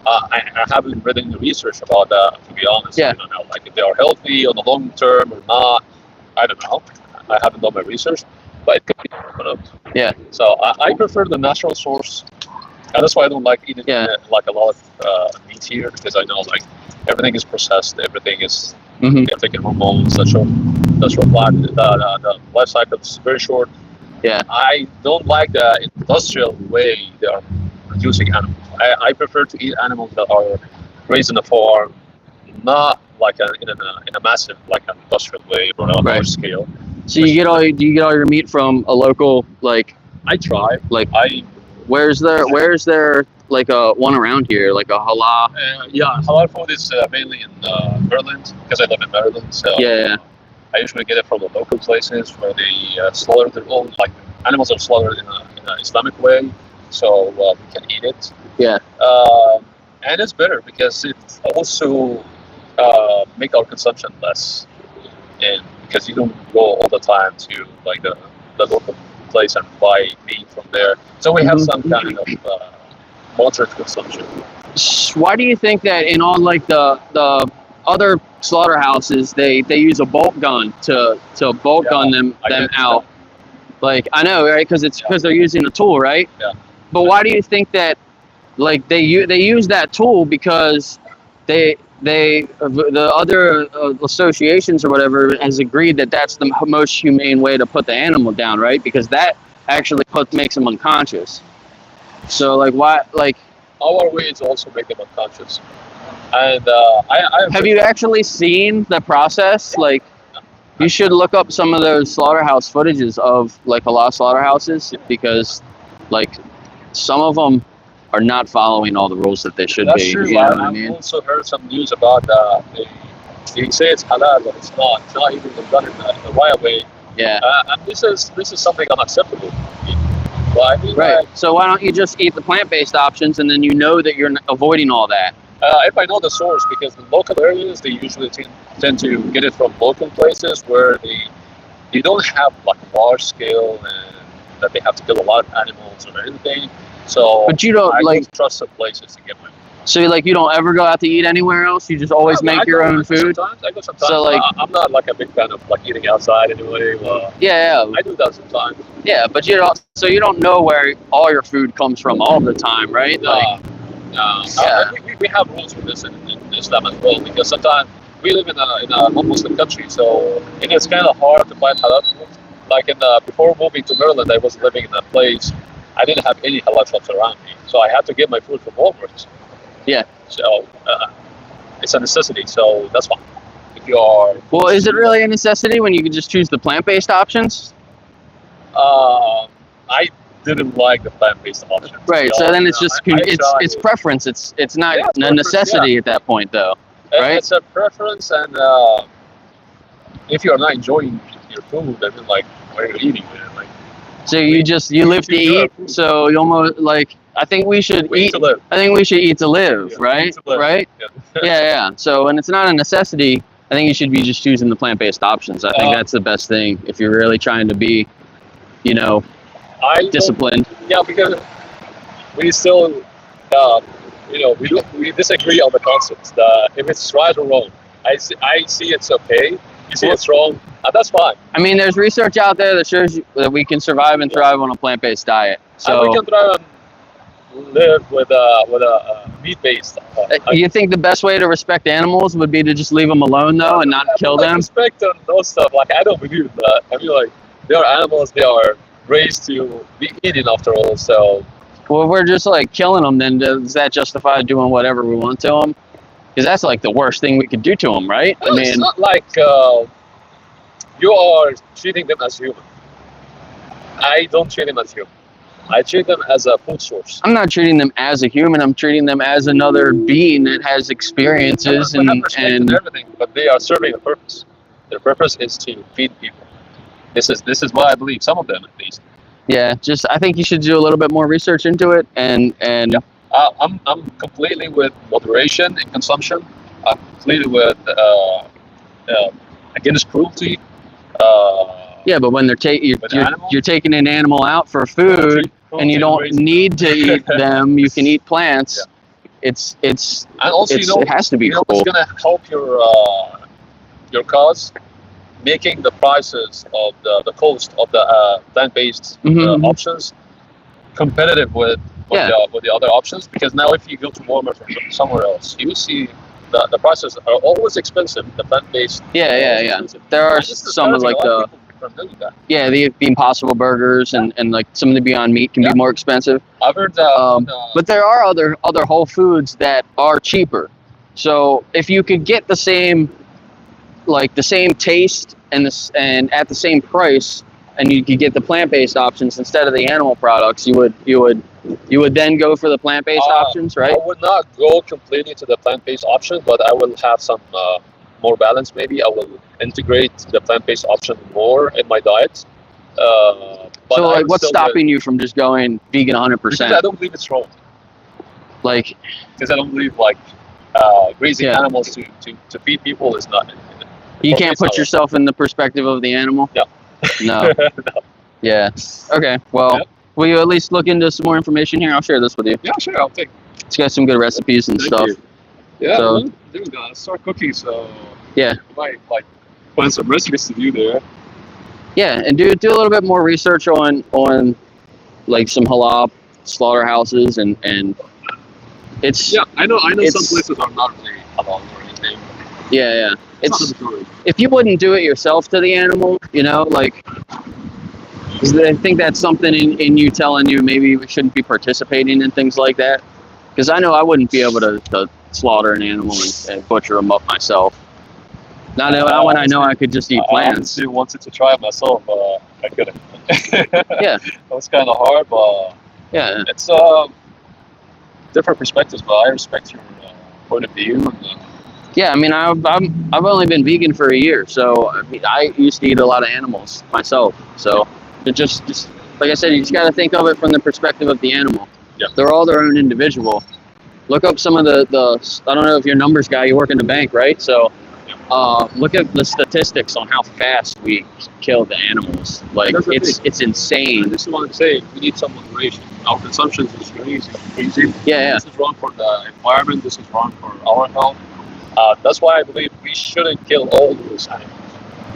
Speaker 4: I haven't read any research about that, to be honest.
Speaker 1: Yeah.
Speaker 4: I don't know, like if they are healthy on the long term or not. I don't know. I haven't done my research, but it could be developed.
Speaker 1: Yeah.
Speaker 4: So I prefer the natural source, and that's why I don't like eating like a lot of meat here, because I know like everything is processed, everything is taking hormones. The life cycle is very short.
Speaker 1: Yeah.
Speaker 4: I don't like the industrial way they are producing animals. I prefer to eat animals that are raised in a farm, not like in a massive like an industrial way or on a large scale.
Speaker 1: So do you get all your meat from a local like?
Speaker 4: I try.
Speaker 1: Where's there like a one around here, like a halal?
Speaker 4: Halal food is mainly in Maryland, because I live in Maryland. So I usually get it from the local places where they slaughter their own, like animals are slaughtered in an Islamic way, so we can eat it.
Speaker 1: Yeah.
Speaker 4: And it's better because it also make our consumption less, and because you don't go all the time to like the local place and buy meat from there. So we have some kind of moderate consumption.
Speaker 1: Why do you think that in all like the other slaughterhouses they use a bolt gun to bolt gun them out? Like I know, right? Because it's because they're using a tool, right?
Speaker 4: Yeah.
Speaker 1: But why do you think that like they use that tool because the other associations or whatever has agreed that that's the most humane way to put the animal down, right? Because that actually makes them unconscious. So like why like
Speaker 4: Our way is also make them unconscious. And I
Speaker 1: have you actually seen the process? Like you should look up some of those slaughterhouse footages of like a lot of slaughterhouses because like some of them are not following all the rules that they should
Speaker 4: That's
Speaker 1: be.
Speaker 4: true.
Speaker 1: You know what I
Speaker 4: I've
Speaker 1: mean?
Speaker 4: also heard some news about they say it's halal, but it's not. It's not even done in the right way.
Speaker 1: Yeah.
Speaker 4: And this is something unacceptable. Well, I mean,
Speaker 1: Right. So why don't you just eat the plant-based options and then you know that you're avoiding all that?
Speaker 4: if I know the source, because in local areas they usually tend to get it from local places where they don't have like large scale and that they have to kill a lot of animals or anything. So
Speaker 1: But you don't
Speaker 4: I
Speaker 1: like.
Speaker 4: don't trust some places to get my.
Speaker 1: So like you don't ever go out to eat anywhere else. You just always make your own food.
Speaker 4: Sometimes I go sometimes.
Speaker 1: So, like-
Speaker 4: I'm not like a big fan of like eating outside anyway.
Speaker 1: Yeah.
Speaker 4: I do that sometimes.
Speaker 1: Yeah. But you don't. So you don't know where all your food comes from all the time, right? Like. Yeah.
Speaker 4: We have rules for this in Islam as well, because sometimes we live in a non-Muslim country, so it is kind of hard to find halal food. Like before moving to Maryland, I was living in a place I didn't have any halal shops around me, so I had to get my food from Walmart.
Speaker 1: Yeah.
Speaker 4: So it's a necessity. So that's fine. If you are.
Speaker 1: Well, is it really a necessity when you can just choose the plant-based options?
Speaker 4: I didn't like the plant-based option.
Speaker 1: Right. So then it's just it's preference. It's not a necessity at that point, though. Right?
Speaker 4: It's a preference, and if you are not enjoying your food, I mean, like, what are you eating? Man? Like,
Speaker 1: So you live to eat. So you almost like I think we should eat.
Speaker 4: to live.
Speaker 1: I think we should eat to live,
Speaker 4: Yeah,
Speaker 1: right?
Speaker 4: eat to live.
Speaker 1: Right?
Speaker 4: Yeah.
Speaker 1: Yeah. So when it's not a necessity, I think you should be just choosing the plant-based options. I think that's the best thing if you're really trying to be, disciplined.
Speaker 4: Yeah, because we still, we disagree on the concepts. If it's right or wrong, I see it's okay. You see it's wrong, and that's fine.
Speaker 1: I mean, there's research out there that shows you that we can survive and thrive on a plant-based diet.
Speaker 4: And
Speaker 1: So
Speaker 4: we can try and live with a meat-based.
Speaker 1: you think the best way to respect animals would be to just leave them alone, though, and not kill them?
Speaker 4: Respect and those stuff. Like, I don't believe in that. I mean, like, they are animals. They are raised to be eaten after all. So,
Speaker 1: Well, if we're just like killing them, then does that justify doing whatever we want to them? Because that's like the worst thing we could do to them, right? I
Speaker 4: it's
Speaker 1: mean,
Speaker 4: not like you are treating them as human. I don't treat them as human. I treat them as a food source.
Speaker 1: I'm not treating them as a human. I'm treating them as another being that has experiences
Speaker 4: I have respect
Speaker 1: and
Speaker 4: everything, but they are serving a purpose. Their purpose is to feed people. This is what I believe. Some of them, at least.
Speaker 1: yeah. Just I think you should do a little bit more research into it and
Speaker 4: I'm completely with moderation in consumption. I'm completely with against cruelty.
Speaker 1: yeah. But when you're taking an animal out for food and you don't need to eat them, you can eat plants.
Speaker 4: Yeah.
Speaker 1: It's
Speaker 4: And also,
Speaker 1: it has to be
Speaker 4: it's
Speaker 1: cool.
Speaker 4: going to help your cause, making the prices of the cost of the plant-based
Speaker 1: Mhm.
Speaker 4: options competitive with the other options. Because now, if you go to Walmart or somewhere else, you see the prices are always expensive. The plant-based.
Speaker 1: Yeah.
Speaker 4: Expensive.
Speaker 1: There are
Speaker 4: And it's
Speaker 1: some of
Speaker 4: discouraging
Speaker 1: like
Speaker 4: a lot
Speaker 1: the
Speaker 4: of people from doing that.
Speaker 1: the Impossible Burgers and like some of the Beyond Meat can
Speaker 4: Yeah.
Speaker 1: be more expensive.
Speaker 4: I've heard that.
Speaker 1: But there are other whole foods that are cheaper. So if you could get the same taste and at the same price, and you could get the plant-based options instead of the animal products, you would then go for the plant-based options, right?
Speaker 4: I would not go completely to the plant-based option, but I will have some more balance. Maybe I will integrate the plant-based option more in my diet. But
Speaker 1: So
Speaker 4: I
Speaker 1: like,
Speaker 4: would
Speaker 1: what's
Speaker 4: still
Speaker 1: stopping you from just going vegan 100%?
Speaker 4: Because I don't believe it's wrong.
Speaker 1: Like,
Speaker 4: Because I don't believe like raising
Speaker 1: Yeah.
Speaker 4: animals to feed people is not.
Speaker 1: you
Speaker 4: For me,
Speaker 1: can't
Speaker 4: it's
Speaker 1: put
Speaker 4: not
Speaker 1: yourself in the perspective of the animal.
Speaker 4: Yeah.
Speaker 1: No.
Speaker 4: No.
Speaker 1: Yeah. Okay. Well,
Speaker 4: Yep.
Speaker 1: will you at least look into some more information here? I'll share this with you.
Speaker 4: Yeah, sure. I'll take.
Speaker 1: It's got some good recipes and
Speaker 4: Thank
Speaker 1: stuff.
Speaker 4: you. Yeah,
Speaker 1: So-
Speaker 4: well, dude, start cooking. So
Speaker 1: Yeah.
Speaker 4: you might like find some recipes to do there.
Speaker 1: Yeah, and do a little bit more research on like some halal slaughterhouses and it's
Speaker 4: Yeah, I know. Some
Speaker 1: it's-
Speaker 4: places are not really halal or anything.
Speaker 1: yeah.
Speaker 4: It's
Speaker 1: It's
Speaker 4: not the majority.
Speaker 1: if you wouldn't do it yourself to the animal, you know, like 'cause I think that's something in you telling you maybe we shouldn't be participating in things like that. Because I know I wouldn't be able to slaughter an animal and butcher them up myself. Not when I know I could just eat
Speaker 4: I
Speaker 1: plants.
Speaker 4: honestly wanted to try it myself, but I couldn't.
Speaker 1: Yeah.
Speaker 4: It was kind of hard, but
Speaker 1: Yeah,
Speaker 4: it's different perspectives. But I respect your point of view. And,
Speaker 1: yeah. I mean, I've only been vegan for a year, so I mean, I used to eat a lot of animals myself. So it just like I said, you just got to think of it from the perspective of the animal.
Speaker 4: Yeah.
Speaker 1: They're all their own individual. Look up some of the I don't know if you're a numbers guy. You work in the bank, right? So look at the statistics on how fast we kill the animals. Like
Speaker 4: That's the
Speaker 1: it's
Speaker 4: I
Speaker 1: insane.
Speaker 4: just want to say we need some moderation. Our consumption is crazy.
Speaker 1: Yeah.
Speaker 4: This is wrong for the environment. This is wrong for our health. That's why I believe we shouldn't kill all those animals.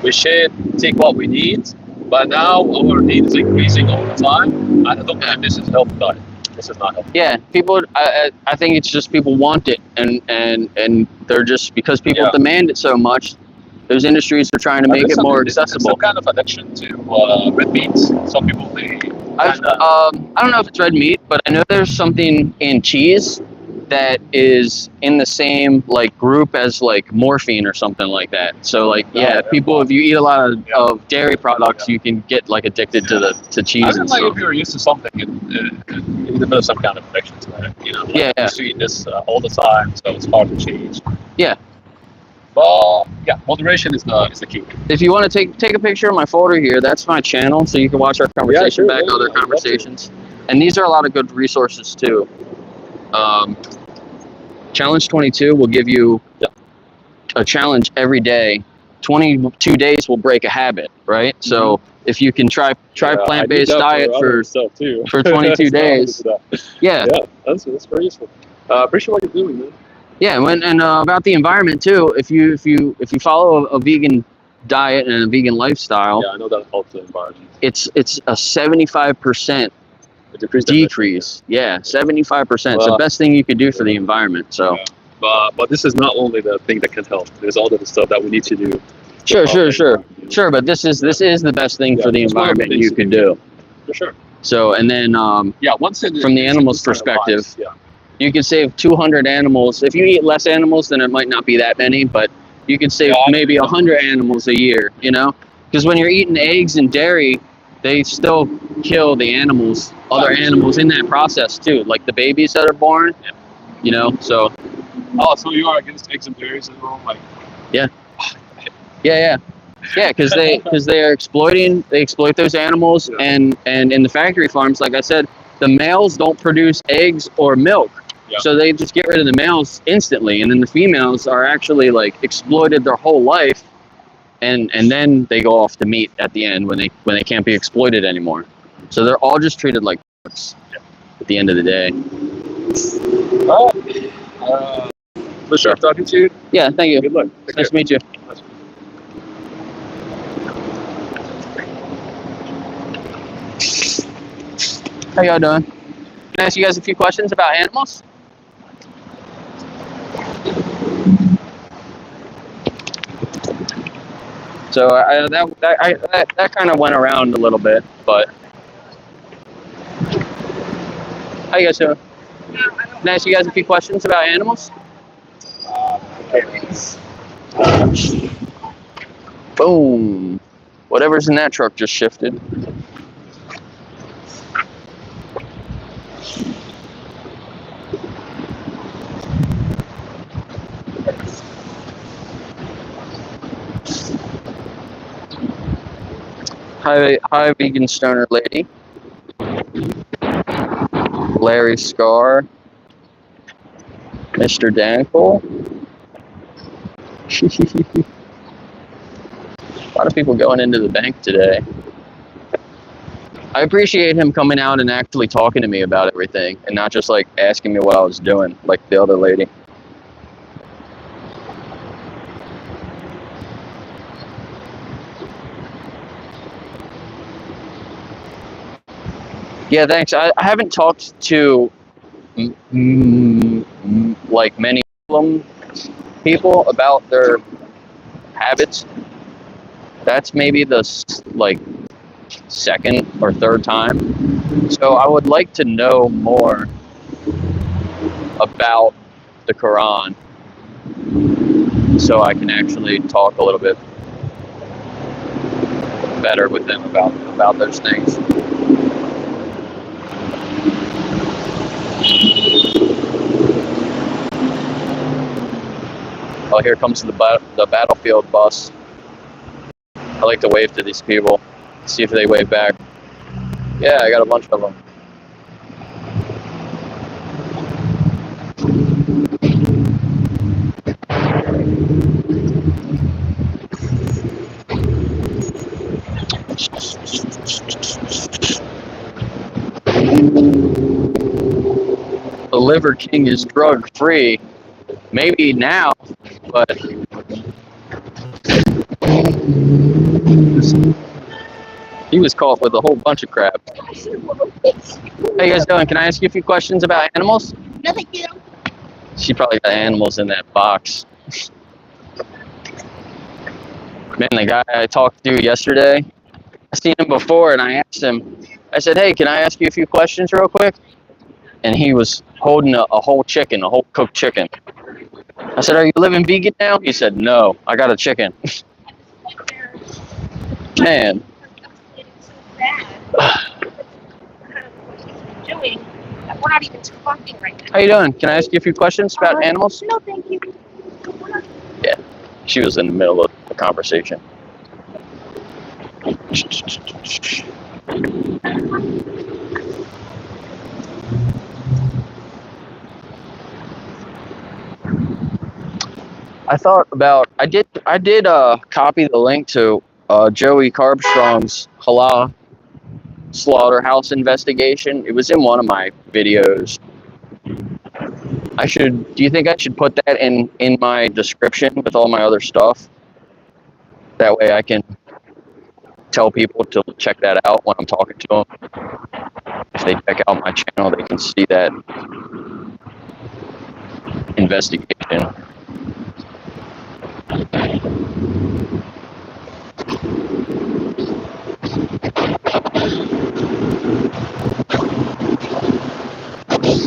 Speaker 4: We should take what we need. But now our need is increasing all the time. I don't think this is healthy diet. This is not healthy.
Speaker 1: Yeah, people. I think it's just people want it, and they're just because people
Speaker 4: Yeah.
Speaker 1: demand it so much. Those industries are trying to make it more
Speaker 4: It's
Speaker 1: accessible.
Speaker 4: some kind of addiction to red meat. Some people they
Speaker 1: I don't know if it's red meat, but I know there's something in cheese that is in the same like group as like morphine or something like that. So like
Speaker 4: Yeah.
Speaker 1: people if you eat a lot
Speaker 4: Yeah.
Speaker 1: of dairy products, you can get like addicted to cheese
Speaker 4: I
Speaker 1: and
Speaker 4: mean, like
Speaker 1: stuff.
Speaker 4: if you're used to something, it develops some kind of addiction to it. You know, like
Speaker 1: Yeah.
Speaker 4: you used to eat this all the time, so it's hard to change.
Speaker 1: Yeah.
Speaker 4: But yeah, moderation is the key.
Speaker 1: If you want to take a picture of my folder here, that's my channel, so you can watch our conversation
Speaker 4: sure,
Speaker 1: back,
Speaker 4: yeah,
Speaker 1: other
Speaker 4: I'd love to.
Speaker 1: conversations. And these are a lot of good resources too. Challenge 22 will give you a challenge every day. 22 days will break a habit, right? So if you can try plant-based diet for
Speaker 4: stuff too.
Speaker 1: 22 days. yeah,
Speaker 4: Yeah, that's very useful. Appreciate what you're doing, man.
Speaker 1: yeah, and about the environment too. If you follow a vegan diet and a vegan lifestyle,
Speaker 4: Yeah, I know that helps the environment.
Speaker 1: it's a 75% decrease. Yeah, 75%. It's the
Speaker 4: Wow.
Speaker 1: best thing you could do for the environment. So
Speaker 4: Yeah. But this is not only the thing that can help. There's all the stuff that we need to do.
Speaker 1: sure. Sure, but this is the best thing for the
Speaker 4: it's one of the
Speaker 1: environment
Speaker 4: things
Speaker 1: you
Speaker 4: to
Speaker 1: could
Speaker 4: do.
Speaker 1: do.
Speaker 4: For sure.
Speaker 1: So, and then
Speaker 4: Yeah, once in
Speaker 1: From the
Speaker 4: it's
Speaker 1: animal's
Speaker 4: kind of
Speaker 1: perspective,
Speaker 4: wise. Yeah.
Speaker 1: you could save 200 animals. If you eat less animals, then it might not be that many, but you could save
Speaker 4: Yeah, I
Speaker 1: maybe
Speaker 4: know.
Speaker 1: 100 animals a year, you know? Because when you're eating eggs and dairy, they still kill the animals, other animals in that process too, like the babies that are born, you know? So,
Speaker 4: Oh, so you are against eggs and dairies and all? Like,
Speaker 1: yeah, because they exploit those animals,
Speaker 4: Yeah.
Speaker 1: and in the factory farms, like I said, the males don't produce eggs or milk,
Speaker 4: Yeah.
Speaker 1: so they just get rid of the males instantly, and then the females are actually like exploited their whole life, and then they go off to meat at the end when they can't be exploited anymore. So they're all just treated like at the end of the day.
Speaker 4: pleasure talking to you.
Speaker 1: Yeah, thank you.
Speaker 4: Good luck. Take
Speaker 1: Nice to
Speaker 4: care.
Speaker 1: meet you. How y'all doing? Can I ask you guys a few questions about animals? So that kind of went around a little bit, but how you guys doing? Can I ask you guys a few questions about animals? Boom. Whatever's in that truck just shifted. Hi, vegan stoner lady. Larry Scar. Mr. Dankel. A lot of people going into the bank today. I appreciate him coming out and actually talking to me about everything and not just like asking me what I was doing like the other lady. Yeah, thanks. I haven't talked to like many Muslim people about their habits. That's maybe the like second or third time. So I would like to know more about the Quran so I can actually talk a little bit better with them about those things. Oh, here comes the battlefield bus. I like to wave to these people, see if they wave back. Yeah, I got a bunch of them. The Liver King is drug-free. Maybe now, but he was caught with a whole bunch of crap. How you guys doing? Can I ask you a few questions about animals?
Speaker 5: No, thank you.
Speaker 1: She probably got animals in that box. Man, the guy I talked to yesterday, I seen him before and I asked him, I said, hey, can I ask you a few questions real quick? And he was holding a whole chicken, a whole cooked chicken. I said, are you living vegan now? He said, no, I got a chicken. Man.
Speaker 5: We're not even talking right now.
Speaker 1: How you doing? Can I ask you a few questions about animals?
Speaker 5: No, thank you.
Speaker 1: Yeah, she was in the middle of the conversation. I thought about I did copy the link to Joey Carbstrong's halal slaughterhouse investigation. It was in one of my videos. Do you think I should put that in my description with all my other stuff? That way I can tell people to check that out when I'm talking to them. If they check out my channel, they can see that investigation.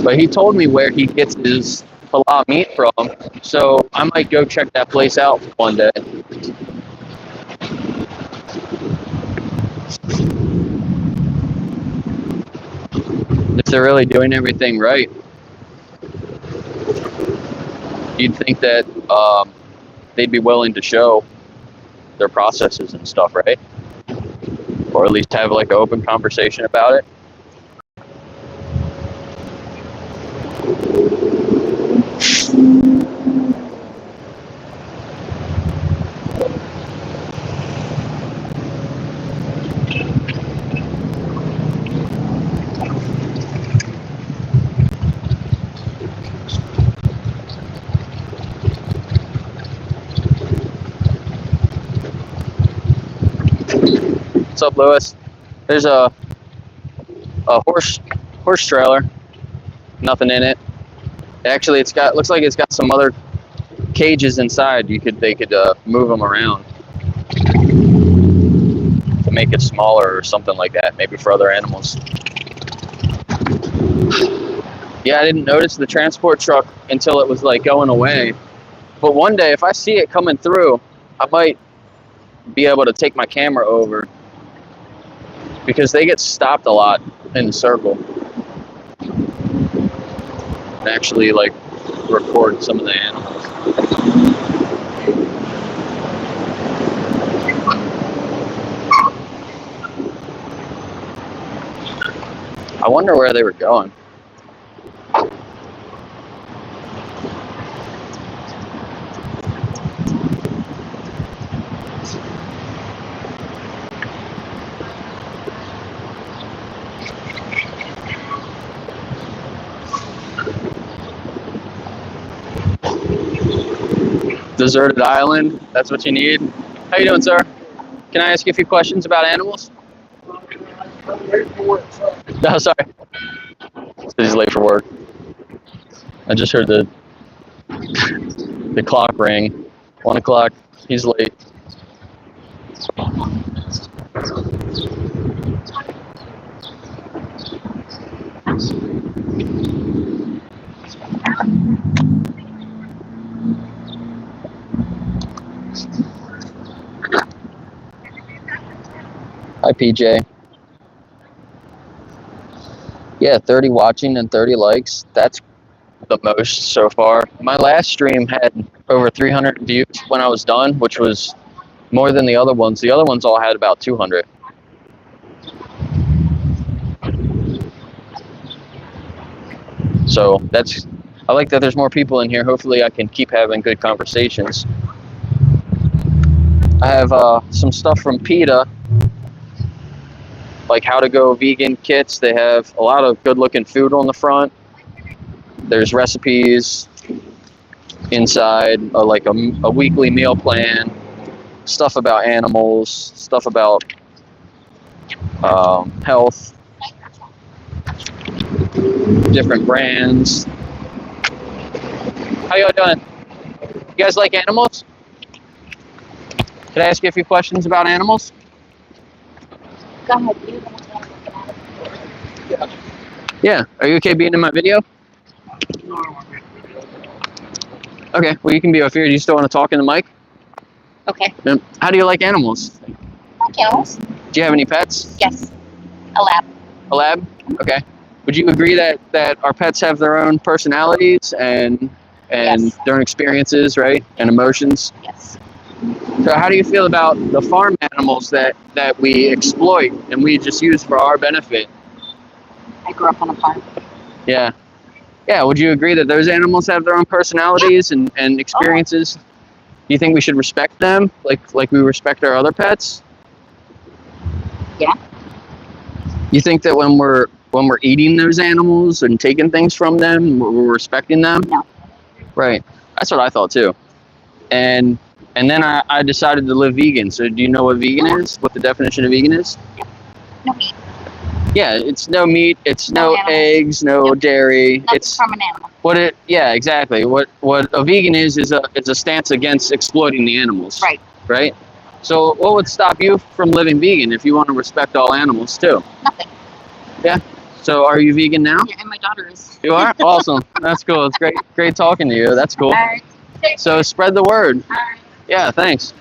Speaker 1: But he told me where he gets his halal meat from, so I might go check that place out one day. If they're really doing everything right, you'd think that they'd be willing to show their processes and stuff, right? Or at least have like an open conversation about it. What's up, Lewis? There's a horse trailer. Nothing in it. Actually, looks like it's got some other cages inside. They could move them around to make it smaller or something like that. Maybe for other animals. Yeah, I didn't notice the transport truck until it was like going away. But one day, if I see it coming through, I might be able to take my camera over, because they get stopped a lot in the circle and actually like record some of the animals. I wonder where they were going. Deserted island. That's what you need. How you doing, sir? Can I ask you a few questions about animals? No, sorry. He's late for work. I just heard the clock ring. 1 o'clock. He's late. Hi, PJ. Yeah, 30 watching and 30 likes. That's the most so far. My last stream had over 300 views when I was done, which was more than the other ones. The other ones all had about 200. So I like that there's more people in here. Hopefully I can keep having good conversations. I have some stuff from PETA, like how to go vegan kits. They have a lot of good looking food on the front. There's recipes inside, like a weekly meal plan, stuff about animals, stuff about health, different brands. How y'all doing? You guys like animals? Can I ask you a few questions about animals?
Speaker 5: Go ahead. You
Speaker 1: Yeah. Are you okay being in my video? Okay. Well, you can be up here. Do you still want to talk in the mic?
Speaker 5: Okay.
Speaker 1: How do you like animals?
Speaker 5: Like animals?
Speaker 1: Do you have any pets?
Speaker 5: Yes. A lab.
Speaker 1: A lab? Okay. Would you agree that our pets have their own personalities and
Speaker 5: Yes.
Speaker 1: their own experiences, right? And emotions?
Speaker 5: Yes.
Speaker 1: So how do you feel about the farm animals that we exploit and we just use for our benefit?
Speaker 5: I grew up on a farm.
Speaker 1: Yeah. Yeah, would you agree that those animals have their own personalities and experiences? Do you think we should respect them like we respect our other pets?
Speaker 5: Yeah.
Speaker 1: You think that when we're eating those animals and taking things from them, we're respecting them?
Speaker 5: No.
Speaker 1: Right. That's what I thought too. And then I decided to live vegan. So do you know what vegan is? What the definition of vegan is?
Speaker 5: No meat.
Speaker 1: Yeah, it's no meat, it's no
Speaker 5: animals.
Speaker 1: eggs, no dairy.
Speaker 5: Nothing
Speaker 1: It's
Speaker 5: from an animal.
Speaker 1: yeah, exactly. What a vegan is a stance against exploiting the animals.
Speaker 5: Right.
Speaker 1: Right? So what would stop you from living vegan if you want to respect all animals too?
Speaker 5: Nothing.
Speaker 1: Yeah. So are you vegan now?
Speaker 5: Yeah, and my daughter is.
Speaker 1: You are? Awesome. That's cool. It's great talking to you. That's cool.
Speaker 5: All right.
Speaker 1: So spread the word.
Speaker 5: All right.
Speaker 1: Yeah, thanks.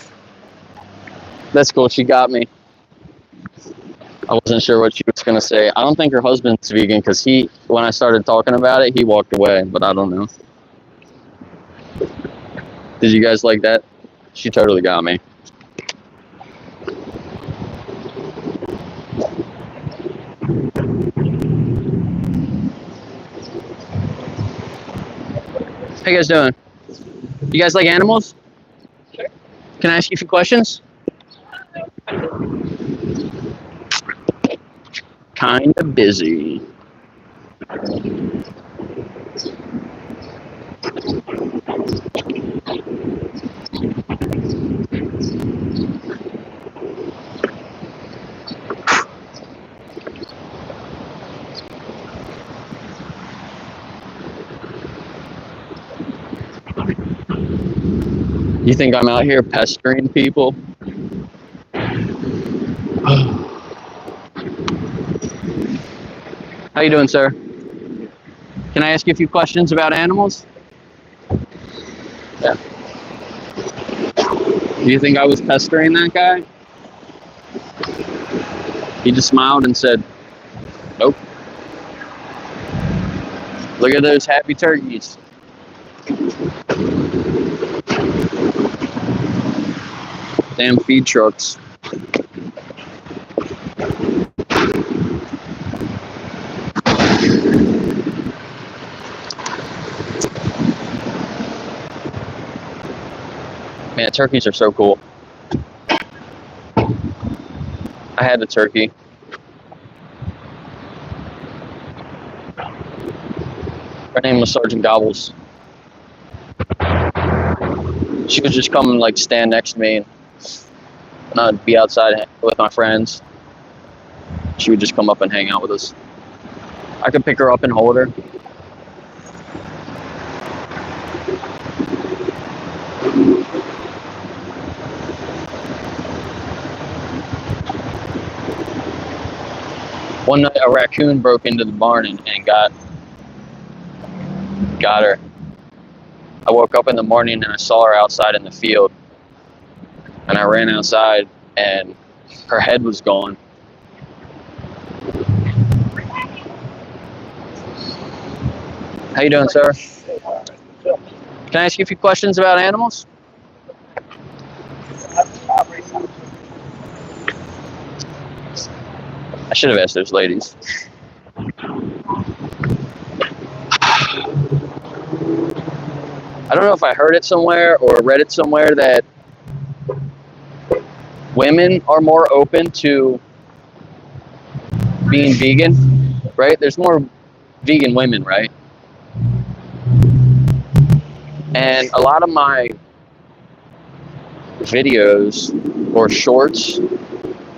Speaker 1: That's cool. She got me. I wasn't sure what she was going to say. I don't think her husband's vegan because when I started talking about it, he walked away, but I don't know. Did you guys like that? She totally got me. How you guys doing? You guys like animals?
Speaker 5: Sure.
Speaker 1: Can I ask you a few questions? Kinda busy. You think I'm out here pestering people? How you doing, sir? Can I ask you a few questions about animals? Yeah. Do you think I was pestering that guy? He just smiled and said, nope. Look at those happy turkeys. Damn feed trucks. Man, turkeys are so cool. I had a turkey. Her name was Sergeant Gobbles. She would just come and like stand next to me, and I'd be outside with my friends. She would just come up and hang out with us. I could pick her up and hold her. One night, a raccoon broke into the barn and got her. I woke up in the morning and I saw her outside in the field. And I ran outside and her head was gone. How you doing, sir? Can I ask you a few questions about animals? I should have asked those ladies. I don't know if I heard it somewhere or read it somewhere that women are more open to being vegan, right? There's more vegan women, right? And a lot of my videos or shorts,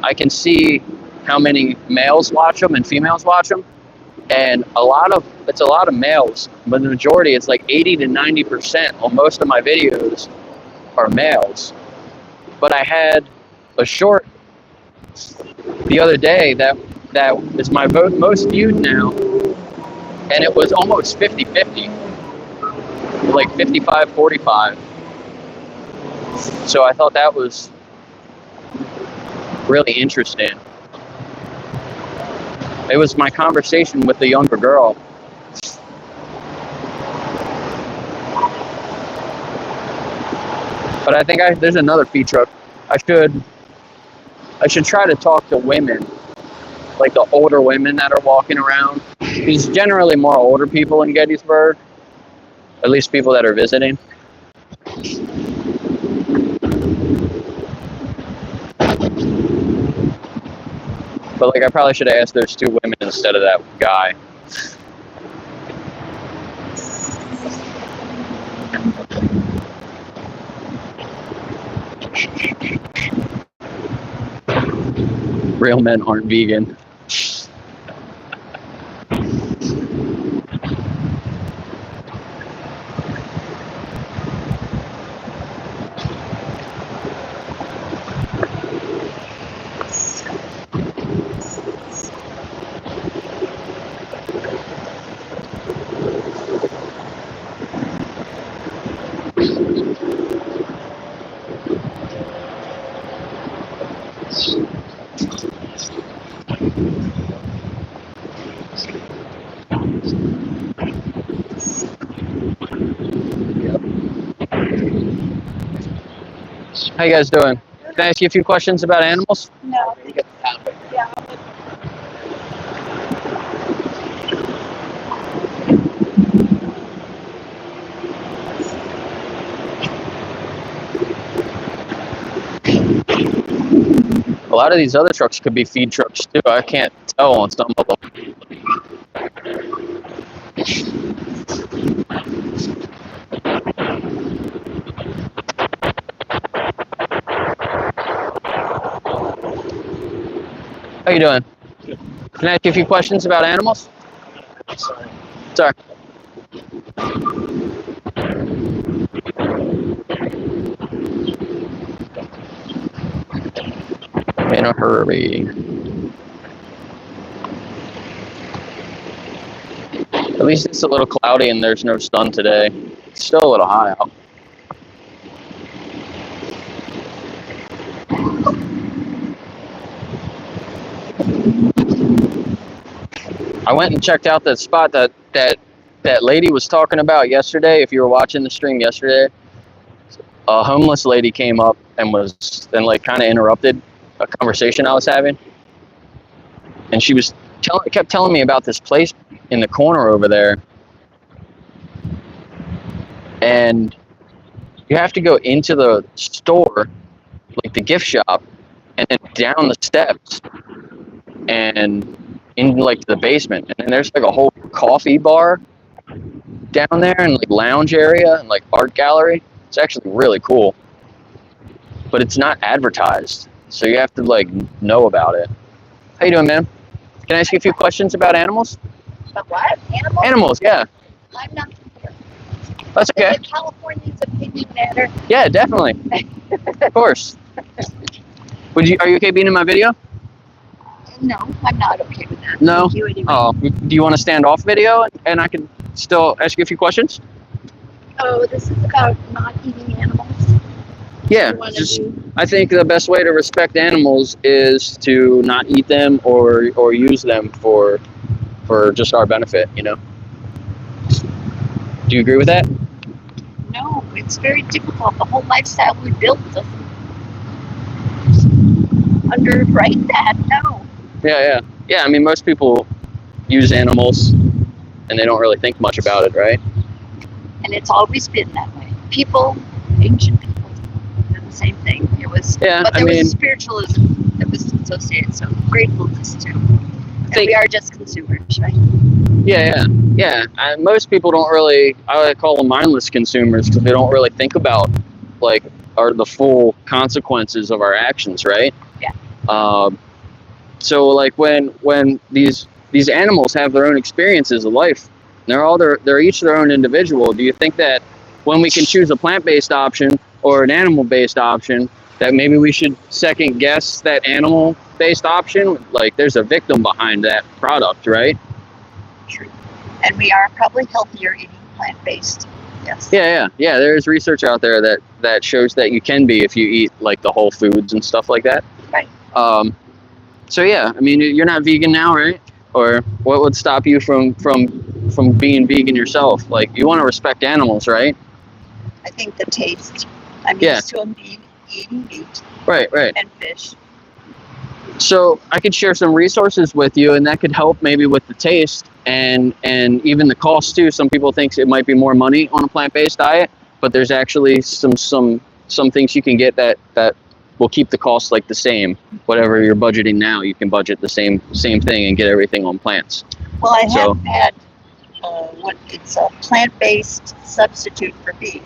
Speaker 1: I can see how many males watch them and females watch them, and it's a lot of males, but the majority, it's like 80 to 90% on most of my videos are males. But I had a short the other day that is my most viewed now, and it was almost 50-50, like 55-45. So I thought that was really interesting. It was my conversation with the younger girl. But I think there's another feed truck. I should try to talk to women, like the older women that are walking around. There's generally more older people in Gettysburg, at least people that are visiting. But like, I probably should have asked those two women instead of that guy. Real men aren't vegan. How you guys doing? Can I ask you a few questions about animals?
Speaker 2: No. Yeah.
Speaker 1: A lot of these other trucks could be feed trucks too. I can't tell on some of them. How you doing? Can I ask you a few questions about animals? Sorry. In a hurry. At least it's a little cloudy and there's no sun today. It's still a little hot out. I went and checked out that spot that lady was talking about yesterday. If you were watching the stream yesterday, a homeless lady came up and like kind of interrupted a conversation I was having, and she was kept telling me about this place in the corner over there, and you have to go into the store, like the gift shop, and then down the steps and in like the basement, and then there's like a whole coffee bar down there and like lounge area and like art gallery. It's actually really cool, but it's not advertised, so you have to like know about it. How you doing, man? Can I ask you a few questions about animals?
Speaker 5: But what? Animals?
Speaker 1: Animals, yeah.
Speaker 5: I'm not here.
Speaker 1: That's okay.
Speaker 5: Does California's opinion matter?
Speaker 1: Yeah, definitely. Of course. Are you okay being in my video?
Speaker 5: No, I'm not okay with that.
Speaker 1: No?
Speaker 5: Thank you anyway.
Speaker 1: Oh, do you want to stand off video and I can still ask you a few questions?
Speaker 5: Oh, this is about not eating animals.
Speaker 1: Yeah,
Speaker 5: You wanna
Speaker 1: just
Speaker 5: do-
Speaker 1: I think the best way to respect animals is to not eat them or use them for just our benefit, you know? Do you agree with that?
Speaker 5: No, it's very difficult. The whole lifestyle we built doesn't underwrite that. No.
Speaker 1: Yeah, I mean, most people use animals and they don't really think much about it, right?
Speaker 5: And it's always been that way. People, ancient people, did the same thing. It was,
Speaker 1: Yeah,
Speaker 5: but
Speaker 1: I
Speaker 5: there
Speaker 1: mean,
Speaker 5: was spiritualism that was associated. So gratefulness too. And we are just consumers, right?
Speaker 1: yeah. And most people don't really, I call them mindless consumers because they don't really think about like the full consequences of our actions, right?
Speaker 5: Yeah.
Speaker 1: So like when these animals have their own experiences of life, they're each their own individual. Do you think that when we can choose a plant-based option or an animal-based option, that maybe we should second guess that animal-based option? Like there's a victim behind that product, right?
Speaker 5: True. And we are probably healthier eating plant-based. Yes.
Speaker 1: Yeah. There's research out there that shows that you can be if you eat like the whole foods and stuff like that.
Speaker 5: Right.
Speaker 1: So yeah, I mean, you're not vegan now, right? Or what would stop you from being vegan yourself? Like you want to respect animals, right?
Speaker 5: I think the taste. I'm
Speaker 1: Yeah.
Speaker 5: used to them eating meat
Speaker 1: Right.
Speaker 5: and fish.
Speaker 1: So I could share some resources with you, and that could help maybe with the taste and even the cost too. Some people think it might be more money on a plant-based diet, but there's actually some things you can get that will keep the cost like the same. Whatever you're budgeting now, you can budget the same thing and get everything on plants.
Speaker 5: Well, I
Speaker 1: So-
Speaker 5: have had it's a plant-based substitute for beef.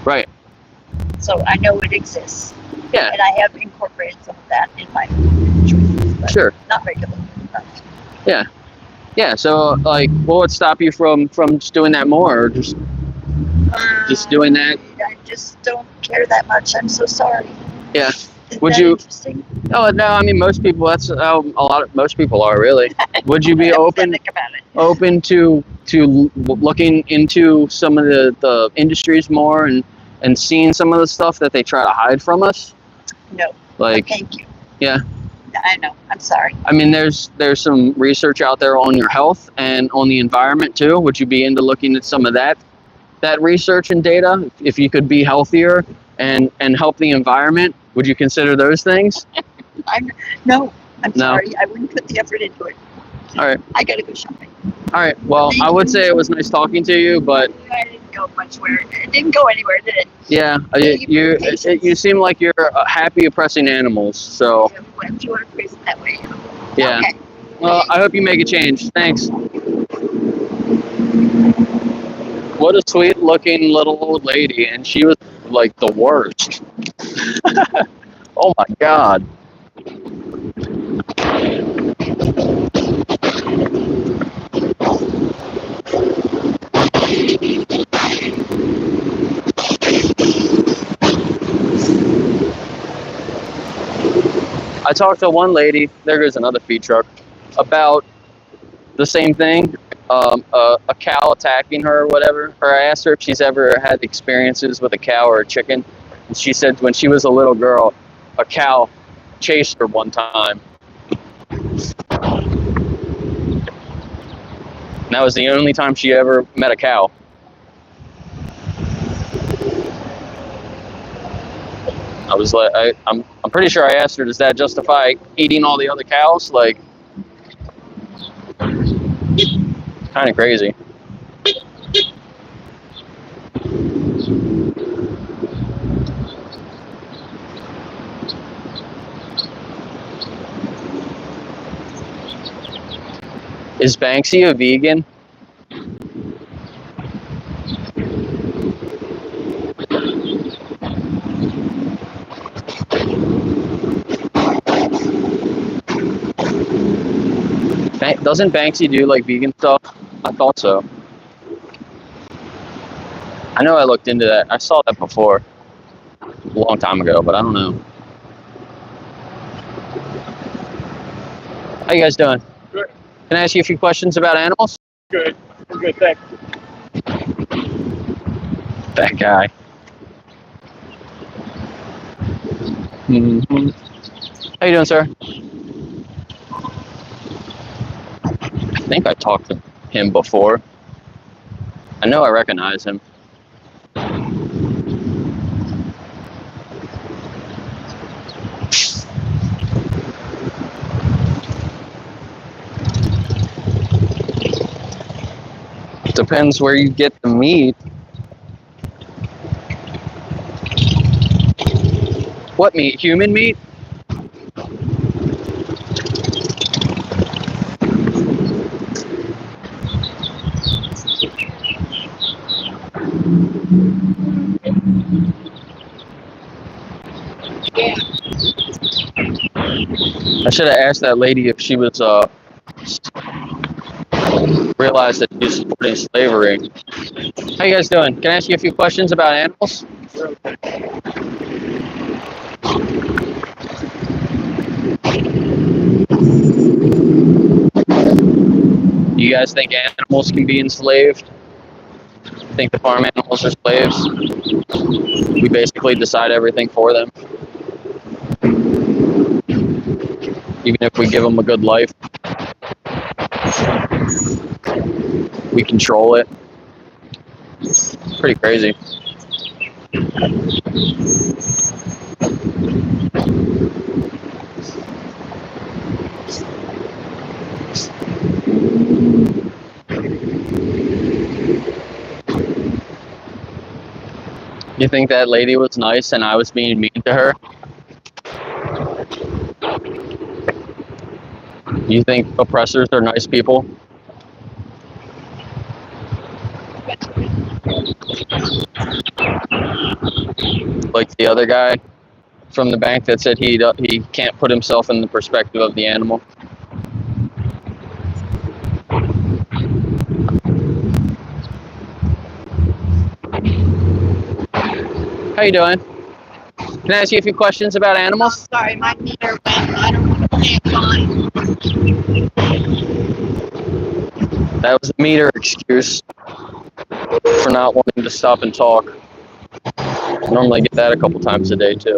Speaker 1: Right.
Speaker 5: So I know it exists.
Speaker 1: Yeah.
Speaker 5: And I have incorporated some of that in my food choices, but
Speaker 1: Sure.
Speaker 5: not regularly.
Speaker 1: Yeah. So like, what would stop you from just doing that more, or just doing that?
Speaker 5: I just don't care that much. I'm so sorry.
Speaker 1: Yeah.
Speaker 5: Isn't
Speaker 1: Would
Speaker 5: that
Speaker 1: you-
Speaker 5: Interesting?
Speaker 1: Oh no, I mean most people. That's how most people are really. Would you be open
Speaker 5: Think about it.
Speaker 1: to looking into some of the industries more and seeing some of the stuff that they try to hide from us?
Speaker 5: No.
Speaker 1: Like,
Speaker 5: Thank you.
Speaker 1: Yeah.
Speaker 5: I know. I'm sorry.
Speaker 1: I mean, there's some research out there on your health and on the environment too. Would you be into looking at some of that research and data? If you could be healthier and help the environment, would you consider those things?
Speaker 5: I'm
Speaker 1: No.
Speaker 5: sorry. I wouldn't put the effort into it.
Speaker 1: All right.
Speaker 5: I gotta go shopping.
Speaker 1: All right. Well, I would say it was nice talking to you, but
Speaker 5: I didn't go much where. It didn't go anywhere, did it?
Speaker 1: yeah,
Speaker 5: Thank you for your patience.
Speaker 1: you seem like you're happy oppressing animals. So
Speaker 5: If you want to phrase it that way.
Speaker 1: yeah.
Speaker 5: Okay.
Speaker 1: Well, I hope you make a change. Thanks. What a sweet looking little old lady, and she was like the worst. Oh my God. I talked to one lady, there goes another feed truck, about the same thing, a cow attacking her or whatever. Or I asked her if she's ever had experiences with a cow or a chicken. And she said when she was a little girl, a cow chased her one time. And that was the only time she ever met a cow. I was like, I'm pretty sure I asked her, does that justify eating all the other cows? Like, kind of crazy. Is Banksy a vegan? Doesn't Banksy do like vegan stuff? I thought so. I know I looked into that. I saw that before a long time ago, but I don't know. How you guys doing?
Speaker 4: Good.
Speaker 1: Can I ask you a few questions about animals?
Speaker 4: Good. We're good, thanks.
Speaker 1: That guy. Mm-hmm. How you doing, sir? I think I talked to him before. I know I recognize him. Depends where you get the meat. What meat? Human meat? I should have asked that lady if she was realized that she's supporting slavery. How you guys doing? Can I ask you a few questions about animals? You guys think animals can be enslaved? Think the farm animals are slaves? We basically decide everything for them. Even if we give them a good life, we control it. Pretty crazy. You think that lady was nice and I was being mean to her? You think oppressors are nice people? Like the other guy from the bank that said he can't put himself in the perspective of the animal. How you doing? Can I ask you a few questions about animals?
Speaker 5: Sorry, my meter went. I don't want to pay a fine.
Speaker 1: That was a meter excuse for not wanting to stop and talk. I normally get that a couple times a day too.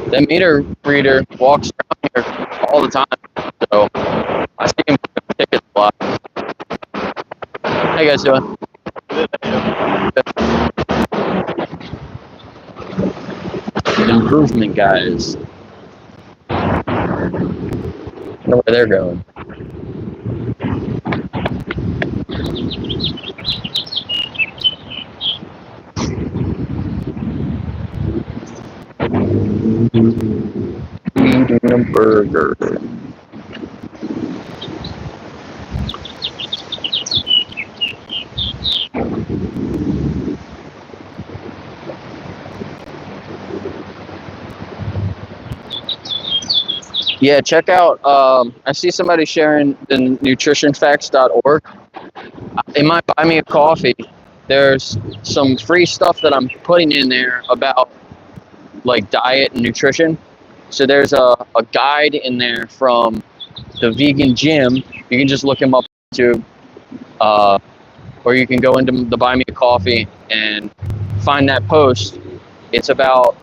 Speaker 1: That meter reader walks around here all the time, so I see him put tickets a lot. How you guys doing? Improvement guys. I wonder where they're going. Eating a burger. Yeah, check out, I see somebody sharing the nutritionfacts.org. It might buy me a coffee. There's some free stuff that I'm putting in there about like diet and nutrition. So there's a guide in there from the vegan gym. You can just look him up on YouTube, or you can go into the Buy Me a Coffee and find that post. It's about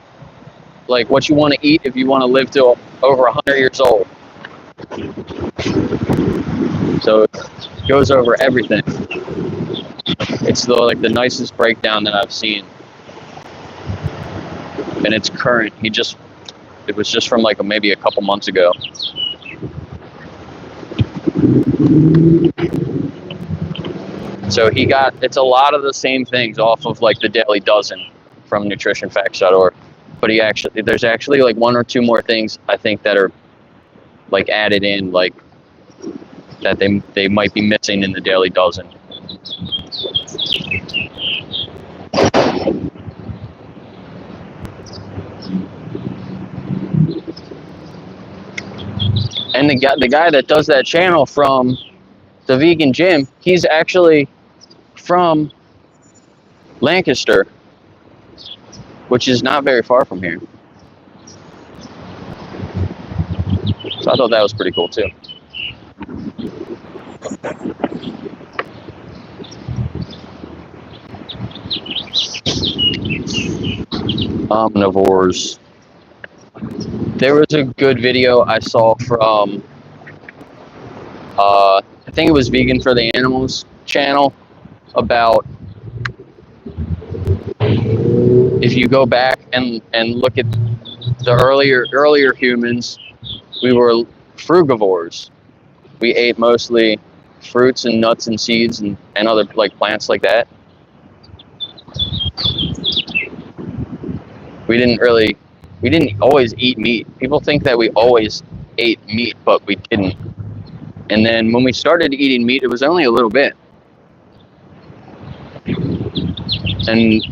Speaker 1: like what you want to eat if you want to live to over 100 years old. So it goes over everything. It's the nicest breakdown that I've seen, and it's current. It was just from like maybe a couple months ago. So it's a lot of the same things off of like the Daily Dozen from nutritionfacts.org. But there's actually like one or two more things I think that are like added in, like that they might be missing in the Daily Dozen. And the guy that does that channel from the vegan gym, he's actually from Lancaster, which is not very far from here. So I thought that was pretty cool too. Omnivores. There was a good video I saw from, I think it was Vegan for the Animals channel, about if you go back and look at the earlier humans, we were frugivores. We ate mostly fruits and nuts and seeds and other like plants like that. We didn't always eat meat. People think that we always ate meat, but we didn't. And then when we started eating meat, it was only a little bit. And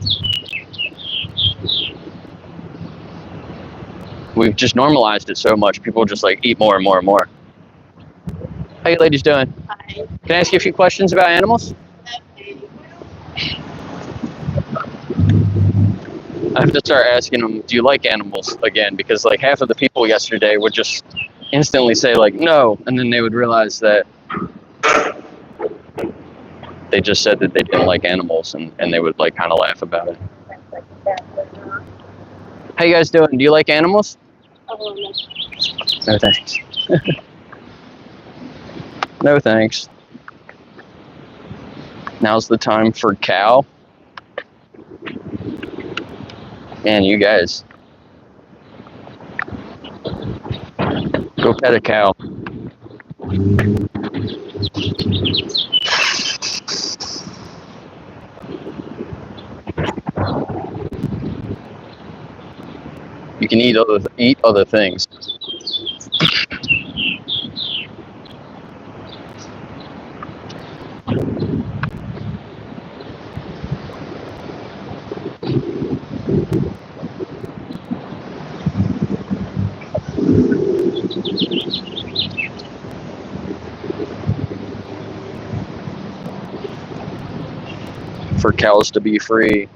Speaker 1: we've just normalized it so much. People just like eat more and more and more. How you ladies doing?
Speaker 5: Hi.
Speaker 1: Can I ask you a few questions about animals? I have to start asking them, do you like animals again? Because like half of the people yesterday would just instantly say like, no. And then they would realize that they just said that they didn't like animals, and they would like kind of laugh about it. How you guys doing? Do you like animals? No thanks. No thanks. Now's the time for cow. Man, you guys. Go pet a cow. You can eat other things. For cows to be free.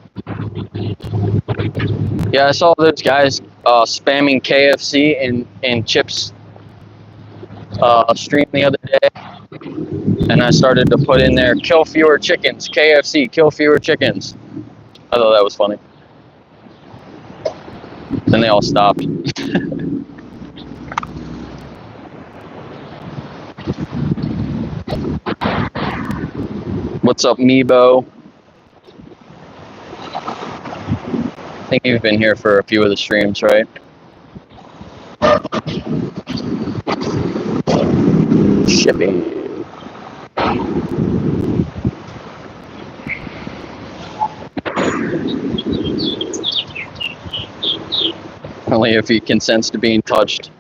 Speaker 1: Yeah, I saw those guys spamming KFC and chips stream the other day, and I started to put in there, kill fewer chickens, KFC, kill fewer chickens. I thought that was funny. Then they all stopped. What's up, Meebo? I think you've been here for a few of the streams, right? Shipping. Only if he consents to being touched.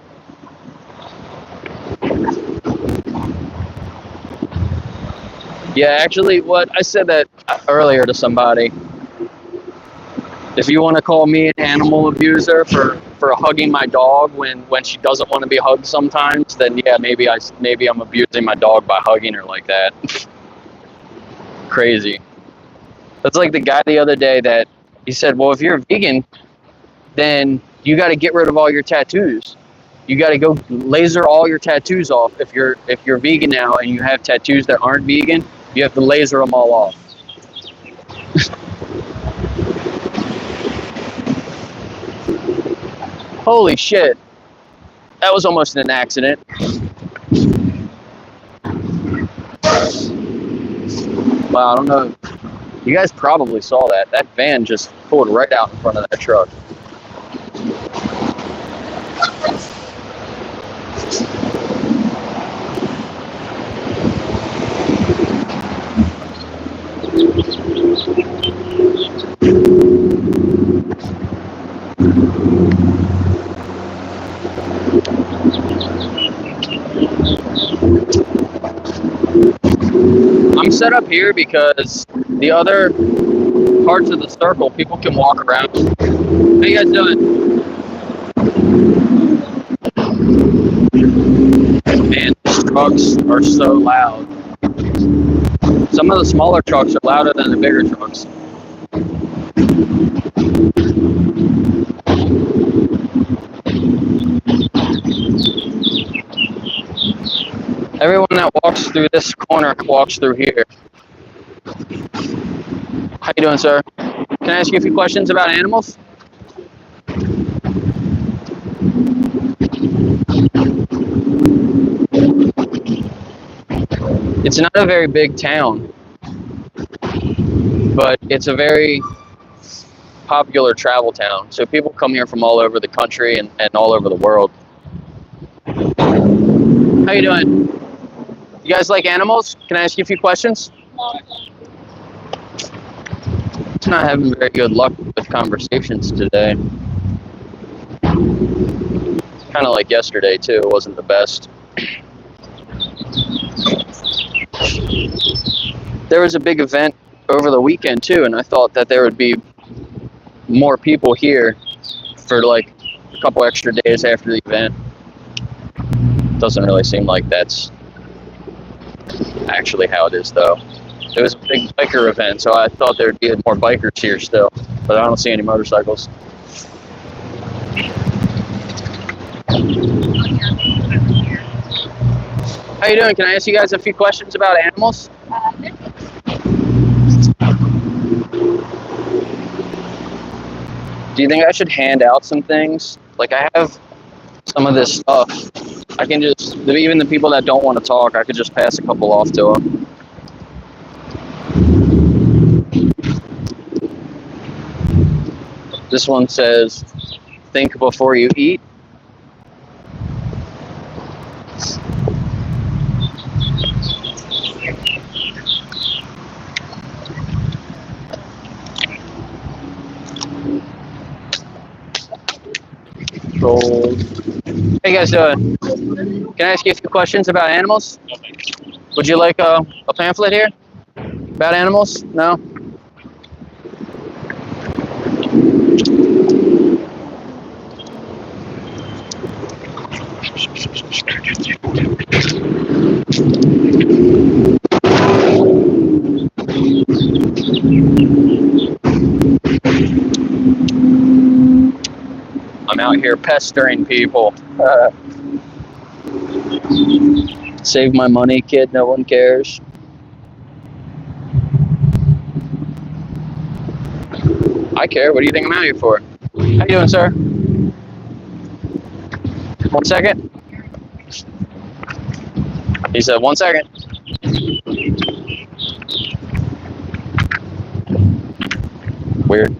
Speaker 1: Yeah, actually, what I said that earlier to somebody. If you want to call me an animal abuser for hugging my dog when she doesn't want to be hugged sometimes, then yeah, maybe I'm abusing my dog by hugging her like that. Crazy. That's like the guy the other day that he said, well, if you're vegan, then you got to get rid of all your tattoos. You got to go laser all your tattoos off. If you're vegan now and you have tattoos that aren't vegan, you have to laser them all off. Holy shit. That was almost an accident. Wow, I don't know. You guys probably saw that. That van just pulled right out in front of that truck. I'm set up here because the other parts of the circle, people can walk around. How you guys doing? Man, these trucks are so loud. Some of the smaller trucks are louder than the bigger trucks. Everyone that walks through this corner walks through here. How you doing, sir? Can I ask you a few questions about animals? It's not a very big town, but it's a very popular travel town. So people come here from all over the country and all over the world. How you doing? You guys like animals? Can I ask you a few questions? It's not having very good luck with conversations today. Kind of like yesterday too, it wasn't the best. There was a big event over the weekend too, and I thought that there would be more people here for like a couple extra days after the event. Doesn't really seem like that's actually how it is though. It was a big biker event, so I thought there'd be more bikers here still, but I don't see any motorcycles. How you doing? Can I ask you guys a few questions about animals? Do you think I should hand out some things? Like I have some of this stuff. I can just, even the people that don't want to talk, I could just pass a couple off to them. This one says, think before you eat. Gold. How you guys doing? Can I ask you a few questions about animals?
Speaker 4: No, thanks.
Speaker 1: Would you like a pamphlet here about animals? No? I'm out here pestering people. Save my money, kid. No one cares. I care. What do you think I'm out here for? How you doing, sir? 1 second. He said 1 second. Weird.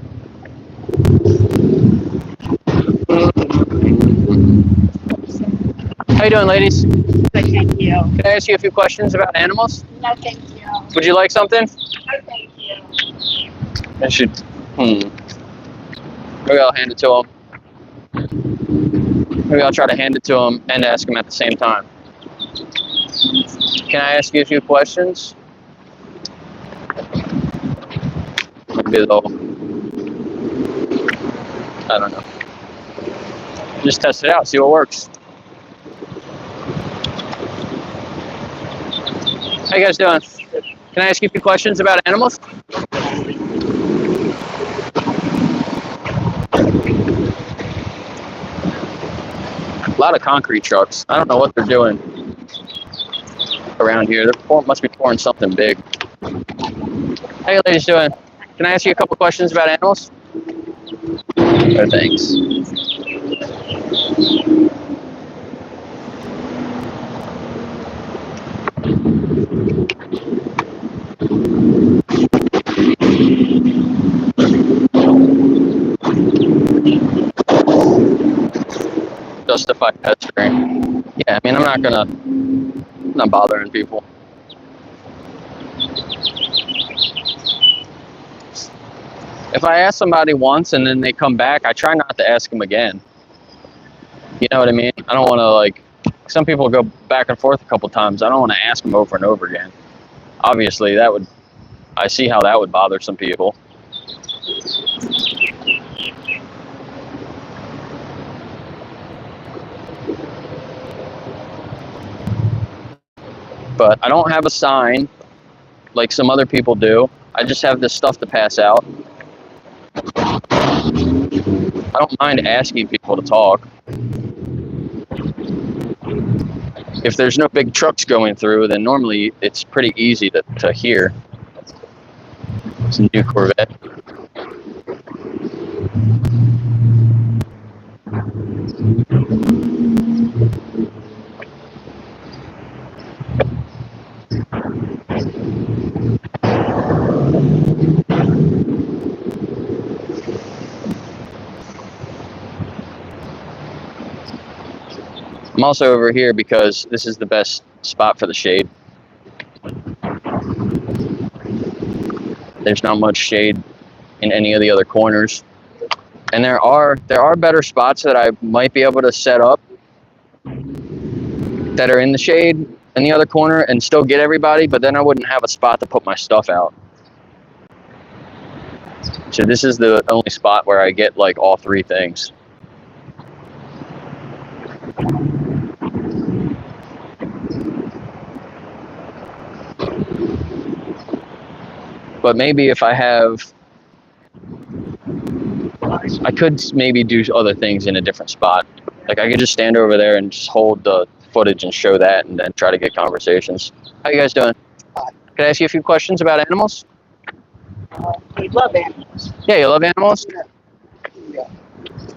Speaker 1: How you doing, ladies?
Speaker 5: Good, thank you.
Speaker 1: Can I ask you a few questions about animals?
Speaker 5: No, thank you.
Speaker 1: Would you like something?
Speaker 5: No, thank you.
Speaker 1: I should. Maybe I'll hand it to him. Maybe I'll try to hand it to him and ask him at the same time. Can I ask you a few questions? Maybe they'll. I don't know. Just test it out, see what works. How you guys doing? Can I ask you a few questions about animals? A lot of concrete trucks. I don't know what they're doing around here. They must be pouring something big. How you ladies doing? Can I ask you a couple questions about animals? Oh, thanks. Justify pestering. Yeah, I mean, I'm not bothering people. If I ask somebody once and then they come back, I try not to ask them again. You know what I mean? I don't want to, like, some people go back and forth a couple times. I don't want to ask them over and over again. Obviously, I see how that would bother some people. But I don't have a sign like some other people do. I just have this stuff to pass out. I don't mind asking people to talk. If there's no big trucks going through, then normally it's pretty easy to hear. It's a new Corvette. I'm also over here because this is the best spot for the shade. There's not much shade in any of the other corners. And there are better spots that I might be able to set up that are in the shade in the other corner and still get everybody, but then I wouldn't have a spot to put my stuff out. So this is the only spot where I get like all three things. But maybe if I could maybe do other things in a different spot. Like I could just stand over there and just hold the footage and show that and then try to get conversations. How you guys doing? Can I ask you a few questions about animals?
Speaker 6: We love animals.
Speaker 1: Yeah, you love animals?
Speaker 6: Yeah.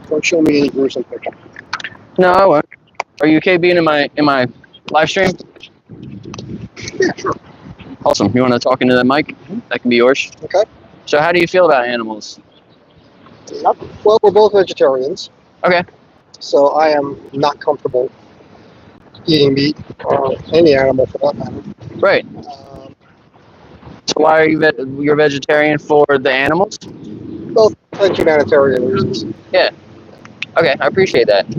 Speaker 6: Don't show me any gruesome picture.
Speaker 1: No, I won't. Are you okay being in my live stream?
Speaker 6: Yeah, sure.
Speaker 1: Awesome. You want to talk into that mic? That can be yours.
Speaker 6: Okay.
Speaker 1: So how do you feel about animals?
Speaker 6: Well, we're both vegetarians.
Speaker 1: Okay.
Speaker 6: So I am not comfortable eating meat or any animal for that matter.
Speaker 1: Right. So why are you're vegetarian for the animals?
Speaker 6: Both and humanitarian reasons.
Speaker 1: Yeah. Okay, I appreciate that.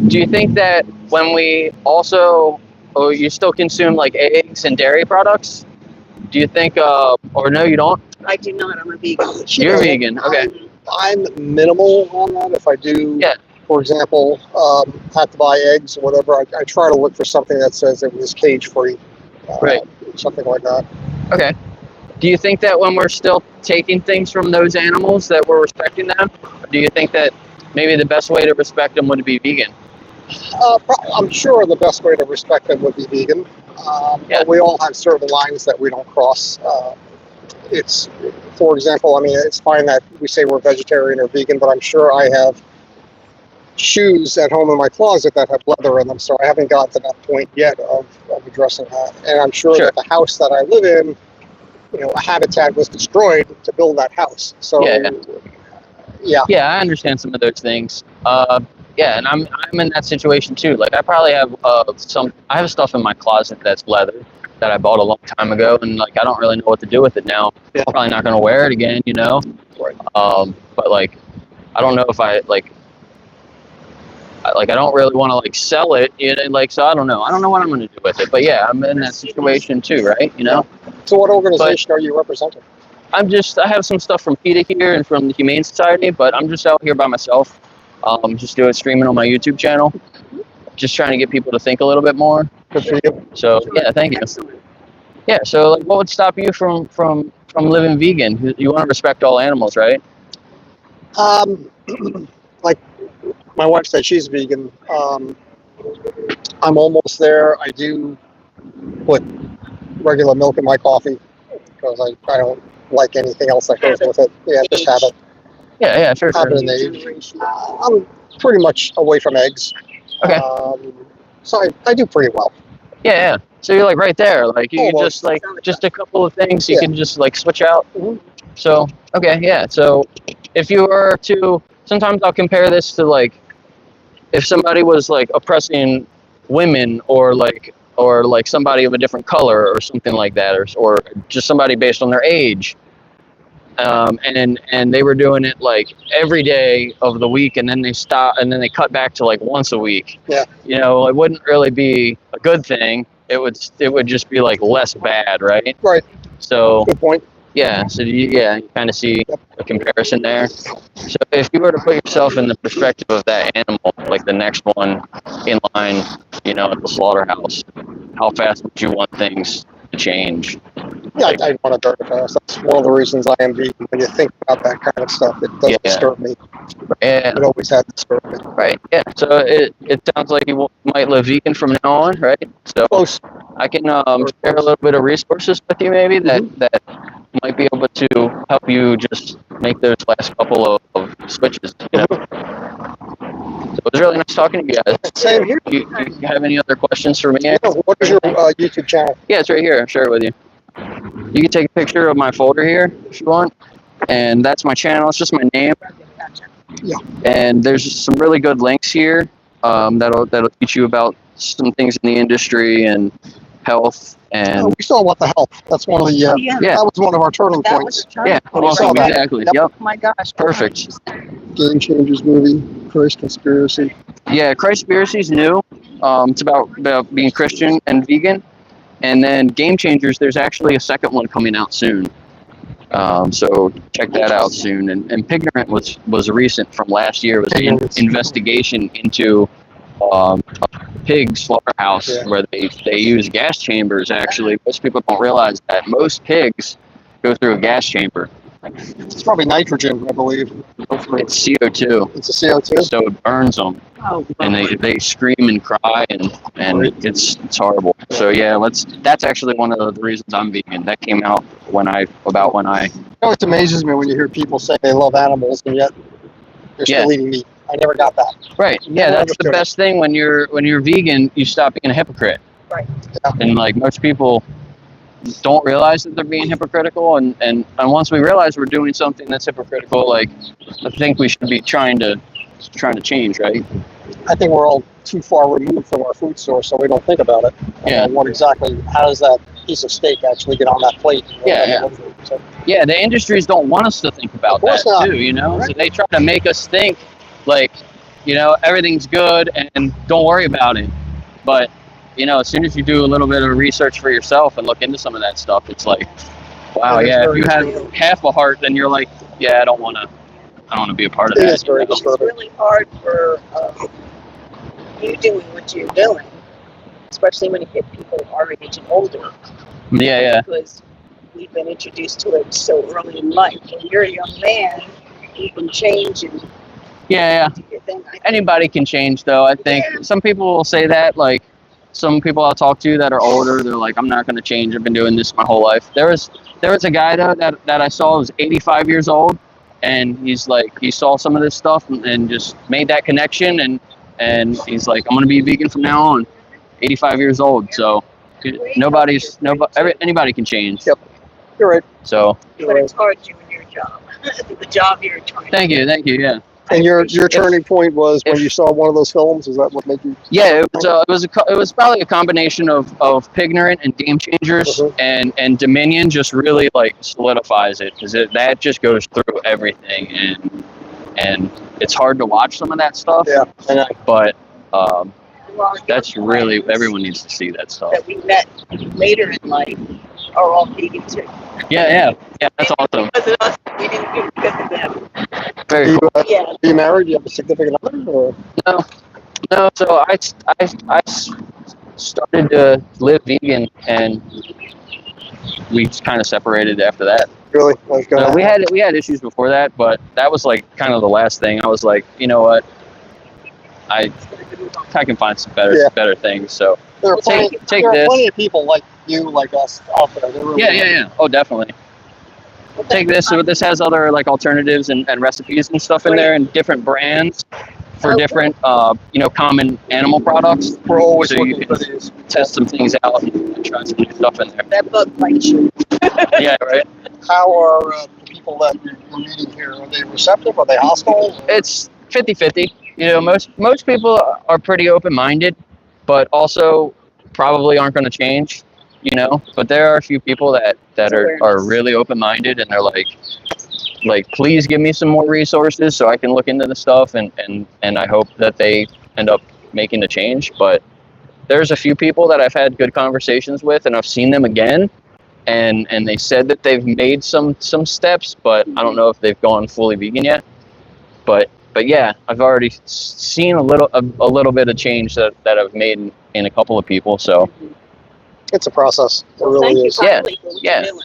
Speaker 1: Do you think that when we also, you still consume like eggs and dairy products? Do you think, or no, you don't?
Speaker 5: I do not. I'm a vegan.
Speaker 1: You're vegan. Okay.
Speaker 6: I'm minimal on that. If I do,
Speaker 1: Yeah.
Speaker 6: for example, have to buy eggs or whatever, I try to look for something that says it was cage-free.
Speaker 1: Right.
Speaker 6: Something like that.
Speaker 1: Okay. Do you think that when we're still taking things from those animals that we're respecting them? Or do you think that maybe the best way to respect them would be vegan?
Speaker 6: I'm sure the best way to respect them would be vegan.
Speaker 1: Yeah.
Speaker 6: We all have certain lines that we don't cross. It's, for example, I mean, it's fine that we say we're vegetarian or vegan, but I'm sure I have shoes at home in my closet that have leather in them, so I haven't gotten to that point yet of addressing that. And I'm sure that the house that I live in, you know, a habitat was destroyed to build that house. So, yeah.
Speaker 1: Yeah, I understand some of those things. Yeah, and I'm in that situation too. Like I probably have I have stuff in my closet that's leather that I bought a long time ago, and like I don't really know what to do with it now.
Speaker 6: Yeah.
Speaker 1: I'm probably not going to wear it again, you know.
Speaker 6: Right.
Speaker 1: But like I don't know if I don't really want to like sell it, you know, like, so I don't know what I'm going to do with it. But yeah, I'm in that situation too, right? You know.
Speaker 6: So what organization are you representing?
Speaker 1: I have some stuff from PETA here and from the Humane Society, but I'm just out here by myself. Just streaming on my YouTube channel, just trying to get people to think a little bit more.
Speaker 6: Good for you.
Speaker 1: So yeah, thank you. Yeah, so like, what would stop you from living vegan? You want to respect all animals, right?
Speaker 6: Like my wife said, she's vegan. I'm almost there. I do put regular milk in my coffee because I don't like anything else that goes with it. Yeah, just have it.
Speaker 1: Yeah, sure.
Speaker 6: Have it in the age. I'm pretty much away from eggs.
Speaker 1: Okay.
Speaker 6: So I do pretty well.
Speaker 1: Yeah. So you're like right there. Like you can
Speaker 6: Almost.
Speaker 1: just a couple of things you can just like switch out.
Speaker 6: Mhm.
Speaker 1: So okay, yeah. So if you were to, sometimes I'll compare this to like if somebody was like oppressing women or like somebody of a different color or something like that, or just somebody based on their age. And they were doing it like every day of the week, and then they stop, and then they cut back to like once a week.
Speaker 6: Yeah.
Speaker 1: You know, it wouldn't really be a good thing. It would just be like less bad, right?
Speaker 6: Right.
Speaker 1: So
Speaker 6: Good point.
Speaker 1: yeah. So you kind of see a comparison there. So if you were to put yourself in the perspective of that animal, like the next one in line, you know, at the slaughterhouse, how fast would you want things to change?
Speaker 6: Yeah, I want to very fast. That's one of the reasons I am vegan. When you think about that kind of stuff, it doesn't disturb me.
Speaker 1: Yeah.
Speaker 6: It always had disturbed me.
Speaker 1: Right. Yeah. So it sounds like you might live vegan from now on, right? So
Speaker 6: Close.
Speaker 1: I can share a little bit of resources with you, maybe that might be able to help you just make those last couple of switches. You know. So it was really nice talking to you guys.
Speaker 6: Same here.
Speaker 1: You have any other questions for me?
Speaker 6: Yeah, what is your YouTube channel?
Speaker 1: Yeah, it's right here. I'll share it with you. You can take a picture of my folder here if you want, and that's my channel. It's just my name.
Speaker 6: Yeah.
Speaker 1: And there's some really good links here that'll teach you about some things in the industry and health. And
Speaker 6: We saw What the Health. That's one of the.
Speaker 5: Yeah.
Speaker 1: yeah,
Speaker 6: That was one of our turning
Speaker 5: That
Speaker 6: points.
Speaker 5: was a turning
Speaker 1: yeah,
Speaker 5: point.
Speaker 6: we saw
Speaker 1: awesome,
Speaker 6: that.
Speaker 1: exactly.
Speaker 6: Yep.
Speaker 1: Yep.
Speaker 5: Oh my gosh.
Speaker 1: Perfect.
Speaker 5: 100%.
Speaker 6: Game Changers movie, Christ Conspiracy.
Speaker 1: Yeah, Christspiracy is new. It's about being Christian and vegan. And then Game Changers, there's actually a second one coming out soon. So check that out soon. And Pignorant was recent from last year. It was an investigation into a pig slaughterhouse where they use gas chambers. Actually, most people don't realize that most pigs go through a gas chamber.
Speaker 6: It's probably nitrogen, I believe.
Speaker 1: It's CO2,
Speaker 6: It's a CO2.
Speaker 1: so it burns them,
Speaker 5: Oh,
Speaker 1: and they scream and cry, and it's horrible. So yeah, that's actually one of the reasons I'm vegan. That came out when I.
Speaker 6: You know, it amazes me when you hear people say they love animals and yet they're still eating meat. I never got that.
Speaker 1: Right. Yeah,
Speaker 6: Never
Speaker 1: that's
Speaker 6: understood
Speaker 1: the
Speaker 6: it.
Speaker 1: best thing when you're vegan. You stop being a hypocrite.
Speaker 5: Right.
Speaker 6: Yeah.
Speaker 1: And like most people don't realize that they're being hypocritical, and once we realize we're doing something that's hypocritical, like I think we should be trying to change, right?
Speaker 6: I think we're all too far removed from our food source, so we don't think about it.
Speaker 1: Yeah.
Speaker 6: How does that piece of steak actually get on that plate?
Speaker 1: Yeah.
Speaker 6: So,
Speaker 1: Yeah, the industries don't want us to think about
Speaker 6: Of course
Speaker 1: that
Speaker 6: not.
Speaker 1: too, you know? So they try to make us think like, you know, everything's good and don't worry about it. But, you know, as soon as you do a little bit of research for yourself and look into some of that stuff, it's like, wow,
Speaker 6: It is
Speaker 1: yeah, if
Speaker 6: very
Speaker 1: you have half a heart, then you're like, yeah, I don't want to be a part of
Speaker 6: It
Speaker 1: that.
Speaker 6: is very
Speaker 1: you know?
Speaker 5: It's really hard for you doing what you're doing, especially when you get people our age and older.
Speaker 1: Yeah.
Speaker 5: Because we've been introduced to it so early in life. When you're a young man, you can change and
Speaker 1: Yeah.
Speaker 5: do your thing.
Speaker 1: Anybody can change, though. I think some people will say that, like some people I'll talk to that are older, they're like, I'm not going to change. I've been doing this my whole life. There was a guy though that I saw was 85 years old, and he's like, he saw some of this stuff and just made that connection, and he's like, I'm going to be vegan from now on. 85 years old, so anybody can change.
Speaker 6: Yep. You're right.
Speaker 1: So
Speaker 5: But it's hard doing your job. The job you're trying.
Speaker 1: thank you, yeah.
Speaker 6: And your turning point was when you saw one of those films. Is that what made you?
Speaker 1: Yeah, it was probably a combination of Pignorant and Game Changers, and Dominion just really like solidifies it, because that just goes through everything, and it's hard to watch some of that stuff.
Speaker 6: Yeah. I know.
Speaker 1: But
Speaker 5: Well,
Speaker 1: that's really, everyone needs to see that stuff.
Speaker 5: that we met later in life are all vegan too.
Speaker 1: Yeah, that's awesome.
Speaker 5: Because of us, we didn't do it because of them.
Speaker 1: Very
Speaker 6: Do you,
Speaker 1: cool.
Speaker 5: Yeah.
Speaker 6: are you married? Do you have a significant other? Or?
Speaker 1: No, so I started to live vegan, and we just kind of separated after that.
Speaker 6: Really?
Speaker 1: So we had issues before that, but that was like kind of the last thing. I was like, you know what, I can find some better things. So
Speaker 6: There are
Speaker 1: take
Speaker 6: there are
Speaker 1: this.
Speaker 6: plenty of people like you, like us, out there. There really
Speaker 1: Yeah. Oh, definitely. Take this. So this has other like alternatives and recipes and stuff in there, and different brands for different common animal products.
Speaker 6: We're always
Speaker 1: So you
Speaker 6: looking
Speaker 1: can
Speaker 6: for these.
Speaker 1: test some things out and try some new stuff in there.
Speaker 5: That bug bites you.
Speaker 1: Yeah, right.
Speaker 6: How are the people that you're meeting here? Are they receptive? Are they hostile?
Speaker 1: It's 50-50. You know, most people are pretty open-minded, but also probably aren't going to change. You know, but there are a few people that are really open-minded, and they're like, please give me some more resources so I can look into the stuff, and I hope that they end up making the change. But there's a few people that I've had good conversations with, and I've seen them again, and they said that they've made some steps, but I don't know if they've gone fully vegan yet. But yeah, I've already seen a little bit of change that I've made in a couple of people. So
Speaker 6: It's a process. It
Speaker 5: Well,
Speaker 6: really
Speaker 5: thank you
Speaker 6: is.
Speaker 5: kindly for what
Speaker 1: Yeah.
Speaker 5: you're doing.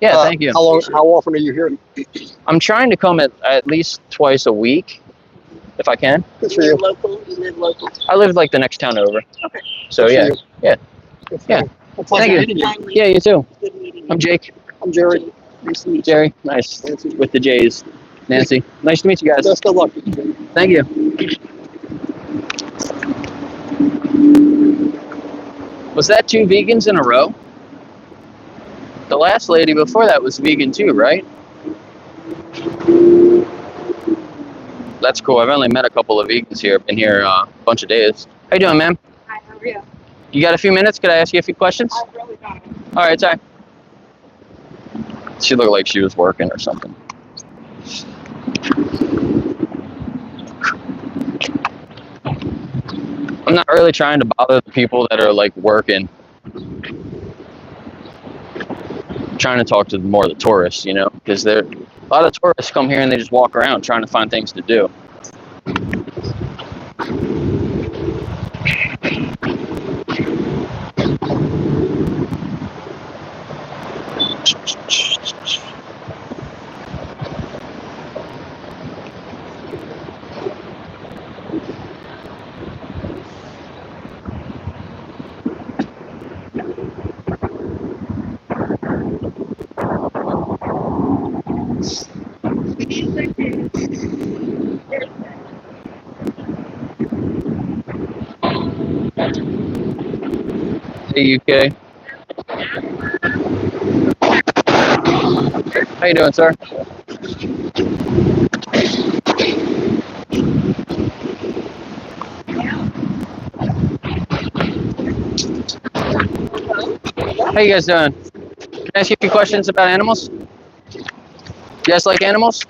Speaker 1: Yeah, thank you.
Speaker 6: How often are you here?
Speaker 1: I'm trying to come at least twice a week, if I can.
Speaker 6: Good for
Speaker 5: You're
Speaker 6: you.
Speaker 5: local. You live local.
Speaker 1: I live like the next town over.
Speaker 5: Okay.
Speaker 1: So
Speaker 6: Good for
Speaker 1: yeah.
Speaker 6: you.
Speaker 1: Yeah.
Speaker 6: Good for
Speaker 1: Yeah.
Speaker 6: you. A pleasure
Speaker 1: Thank you.
Speaker 6: meeting you.
Speaker 5: Kindly.
Speaker 1: Yeah, you too.
Speaker 5: Good meeting you.
Speaker 1: I'm Jake.
Speaker 6: I'm Jerry.
Speaker 5: Nice to meet you.
Speaker 1: Jerry. Nice.
Speaker 6: Nancy.
Speaker 1: With the J's. Nancy. Nice to meet you guys.
Speaker 6: Best of luck.
Speaker 1: Thank you. Was that 2 vegans in a row? The last lady before that was vegan too, right? That's cool. I've only met a couple of vegans here. I've been here a bunch of days. How you doing, ma'am?
Speaker 5: Hi, how are you?
Speaker 1: You got a few minutes? Could I ask you a few questions?
Speaker 5: I really don't.
Speaker 1: All right, sorry. She looked like she was working or something. I'm not really trying to bother the people that are like working. I'm trying to talk to more of the tourists, you know, because a lot of tourists come here and they just walk around trying to find things to do. Hey, UK. How you doing, sir? How you guys doing? Can I ask you a few questions about animals? You guys like animals?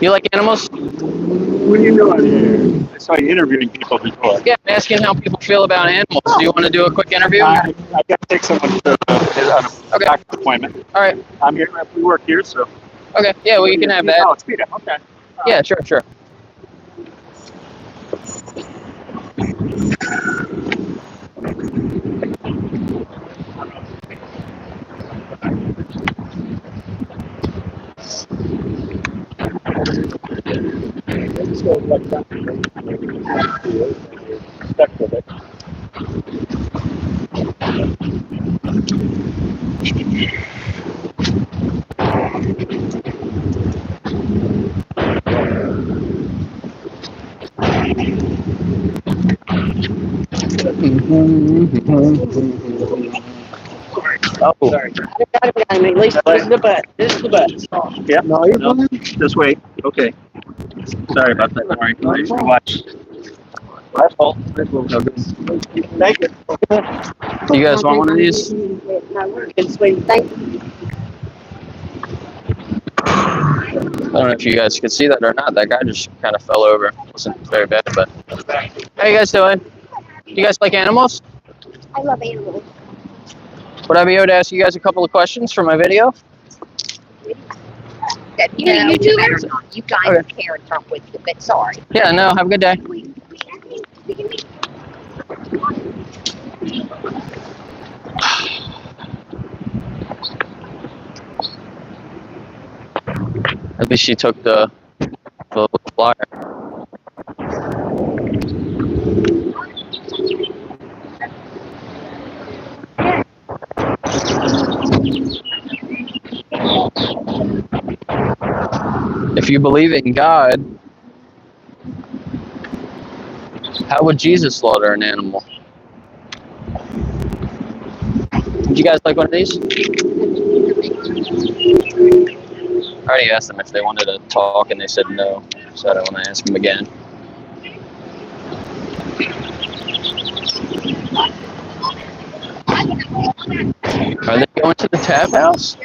Speaker 1: You like animals?
Speaker 3: What are you doing here? I saw you interviewing people before.
Speaker 1: Yeah, I'm asking how people feel about animals. Do you want to do a quick interview?
Speaker 3: I got to take someone to a
Speaker 1: Okay.
Speaker 3: doctor's appointment.
Speaker 1: All right.
Speaker 3: I'm here. We work here, so.
Speaker 1: Okay. Yeah, well, you can have that.
Speaker 3: Oh, it's Peter. Okay.
Speaker 1: Yeah, sure, sure. Oh,
Speaker 5: At least this is the butt. This is the butt.
Speaker 3: Yeah. No, just wait. Okay. Sorry about that. All right. Thanks for watching. My fault. Thank you.
Speaker 1: you guys want one of these?
Speaker 5: No, we're good, sweetie. Thank you.
Speaker 1: I don't know if you guys could see that or not. That guy just kind of fell over. It wasn't very bad, but how you guys doing? You guys like animals?
Speaker 7: I love animals.
Speaker 1: Would I be able to ask you guys a couple of questions for my video?
Speaker 7: You know, you better not. You guys
Speaker 1: Okay.
Speaker 7: are parents aren't with you, but sorry.
Speaker 1: Yeah, no, have a good day. At least she took the flyer. If you believe in God, how would Jesus slaughter an animal? Would you guys like one of these? I already asked them if they wanted to talk and they said no, so I don't want to ask them again. Are they going to the tap house?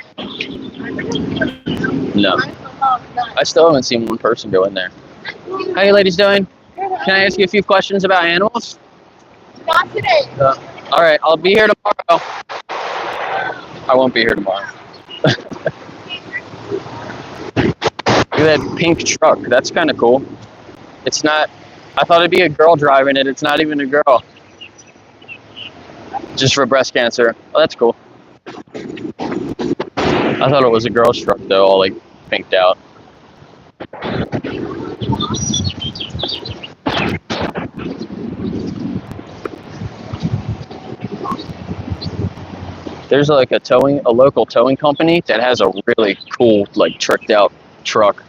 Speaker 1: No. I still haven't seen one person go in there. How you ladies doing? Can I ask you a few questions about animals?
Speaker 7: Not today.
Speaker 1: All right, I'll be here tomorrow. I won't be here tomorrow. Look at that pink truck. That's kind of cool. It's not I thought it'd be a girl driving it. It's not even a girl. Just for breast cancer. Oh, that's cool. I thought it was a girl's truck though, all like pinked out. There's like a local towing company that has a really cool, like tricked out truck.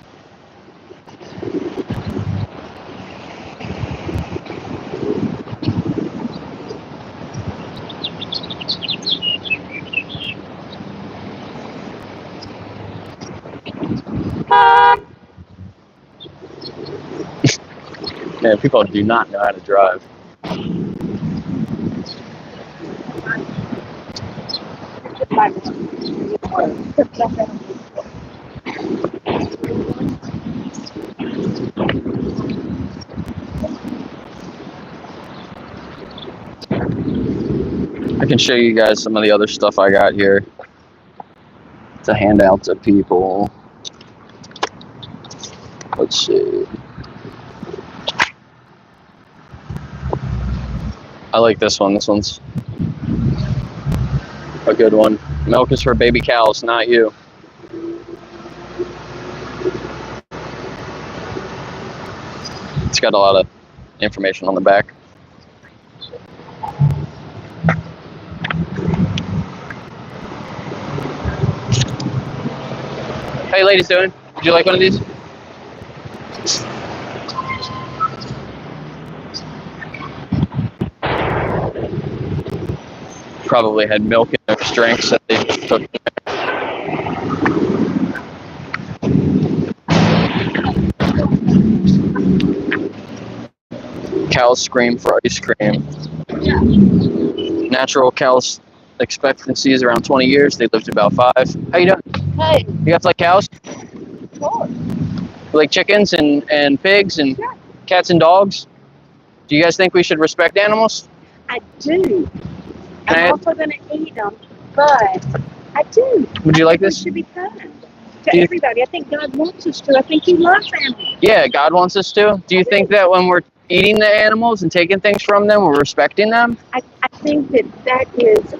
Speaker 1: Man, people do not know how to drive. I can show you guys some of the other stuff I got here to hand out to people. Let's see. I like this one. This one's a good one. Milk is for baby cows, not you. It's got a lot of information on the back. How you ladies doing? Would you like one of these? Probably had milk in their strengths that they just took. Cows scream for ice cream. Natural cows expectancy is around 20 years. They live to about 5. How you doing?
Speaker 7: Hey,
Speaker 1: You guys like cows?
Speaker 7: sure.
Speaker 1: You like chickens and pigs and
Speaker 7: Yeah.
Speaker 1: cats and dogs? Do you guys think we should respect animals?
Speaker 7: I do.
Speaker 1: Can I-
Speaker 7: I'm also going to eat them, but I do.
Speaker 1: Would you
Speaker 7: I
Speaker 1: like
Speaker 7: think we
Speaker 1: this?
Speaker 7: should be kind
Speaker 1: Do
Speaker 7: to
Speaker 1: you-
Speaker 7: everybody. I think God wants us to. I think He loves animals.
Speaker 1: Yeah, God wants us to. Do you think that when we're eating the animals and taking things from them, we're respecting them?
Speaker 7: I think that is,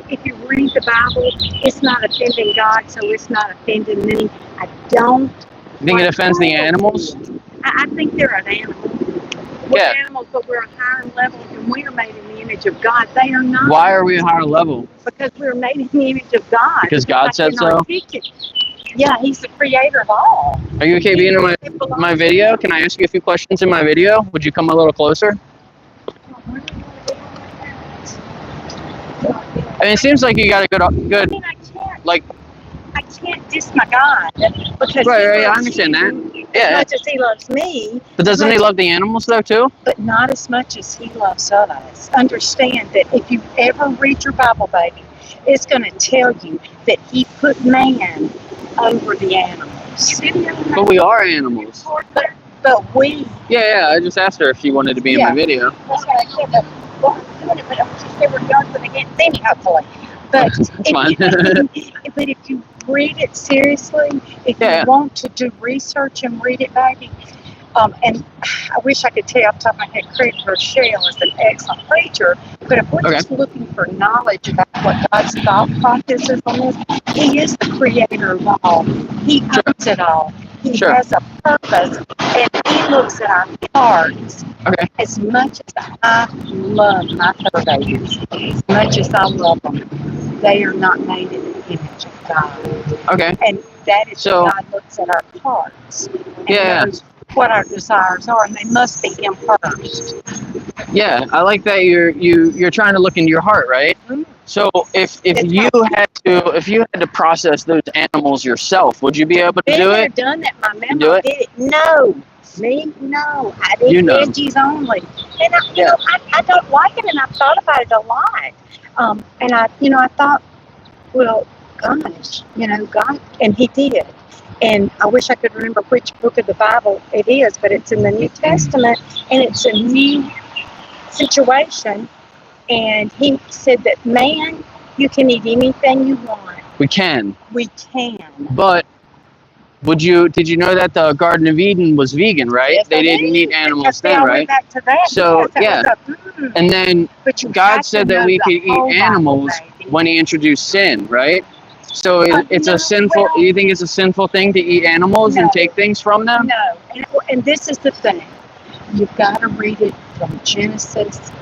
Speaker 7: if you read the Bible, it's not offending God, so it's not offending me. I don't.
Speaker 1: You think it offends the animals?
Speaker 7: I think they're an animal. We're
Speaker 1: Yeah.
Speaker 7: animals, but we're a higher level, and we are made in the image of God. They are not.
Speaker 1: Why are we a higher level?
Speaker 7: Because we're made in the image of God.
Speaker 1: Because God
Speaker 7: I
Speaker 1: said
Speaker 7: cannot
Speaker 1: so?
Speaker 7: teach it. Yeah, He's the creator of all.
Speaker 1: Are you okay being in my video? Can I ask you a few questions in my video? Would you come a little closer? I mean, it seems like you got a
Speaker 7: I
Speaker 1: good,
Speaker 7: mean, I can't diss my God because
Speaker 1: Right,
Speaker 7: He
Speaker 1: right, I
Speaker 7: loves
Speaker 1: understand
Speaker 7: you
Speaker 1: that.
Speaker 7: as
Speaker 1: Yeah.
Speaker 7: much as He loves me,
Speaker 1: But doesn't he love the animals though too?
Speaker 7: but not as much as He loves us. Understand that if you ever read your Bible, baby, it's going to tell you that He put man over the animals.
Speaker 1: But we are animals.
Speaker 7: But we.
Speaker 1: Yeah, I just asked her if she wanted to be in my video.
Speaker 7: That's what I said. But, well, I'm doing it, but they were young when they get thin, hopefully. But
Speaker 1: That's fine.
Speaker 7: but if you read it seriously, if
Speaker 1: Yeah.
Speaker 7: you want to do research and read it, baby, and I wish I could tell you off the top of my head, Craig Rochelle is an excellent preacher, but if we're
Speaker 1: Okay.
Speaker 7: just looking for knowledge about what God's thought process is on this, He is the creator of all. He owns it all. He
Speaker 1: Sure.
Speaker 7: has a purpose, and He looks at our hearts.
Speaker 1: Okay.
Speaker 7: As much as I love my fur babies, as much as I love them, they are not made in the image of God.
Speaker 1: Okay.
Speaker 7: And that is
Speaker 1: So-
Speaker 7: what God looks at our hearts. And
Speaker 1: Yeah.
Speaker 7: knows what our desires are, and they must be Him first.
Speaker 1: Yeah, I like that you're trying to look into your heart, right?
Speaker 7: Mhm.
Speaker 1: So if
Speaker 7: It's
Speaker 1: you had to process those animals yourself, would you be able to
Speaker 7: Been
Speaker 1: do
Speaker 7: there,
Speaker 1: it?
Speaker 7: done that. My
Speaker 1: You do
Speaker 7: mama
Speaker 1: it?
Speaker 7: did it. No. Me? No. I did
Speaker 1: You know.
Speaker 7: veggies only. And I don't like it, and I've thought about it a lot. And I thought, well, gosh, God, and He did. And I wish I could remember which book of the Bible it is, but it's in the New Testament, and it's a new situation. And He said that, man, you can eat anything you want.
Speaker 1: We can,
Speaker 7: We can.
Speaker 1: but Did you know that the Garden of Eden was vegan, right?
Speaker 2: Yes,
Speaker 1: They
Speaker 2: I
Speaker 1: didn't
Speaker 2: did.
Speaker 1: eat animals
Speaker 2: That's
Speaker 1: then,
Speaker 2: how I
Speaker 1: right?
Speaker 2: went back to that.
Speaker 1: So,
Speaker 2: Yes, that
Speaker 1: yeah.
Speaker 2: was a,
Speaker 1: And then
Speaker 2: but you
Speaker 1: God
Speaker 2: have
Speaker 1: said
Speaker 2: to
Speaker 1: that
Speaker 2: know
Speaker 1: we
Speaker 2: the
Speaker 1: could eat
Speaker 2: whole Bible,
Speaker 1: animals
Speaker 2: baby.
Speaker 1: when he introduced sin, right? So it's
Speaker 2: No,
Speaker 1: a sinful,
Speaker 2: well,
Speaker 1: you think it's a sinful thing to eat animals and
Speaker 2: No.
Speaker 1: take things from them?
Speaker 2: No, and this is the thing. You've got to read it from Genesis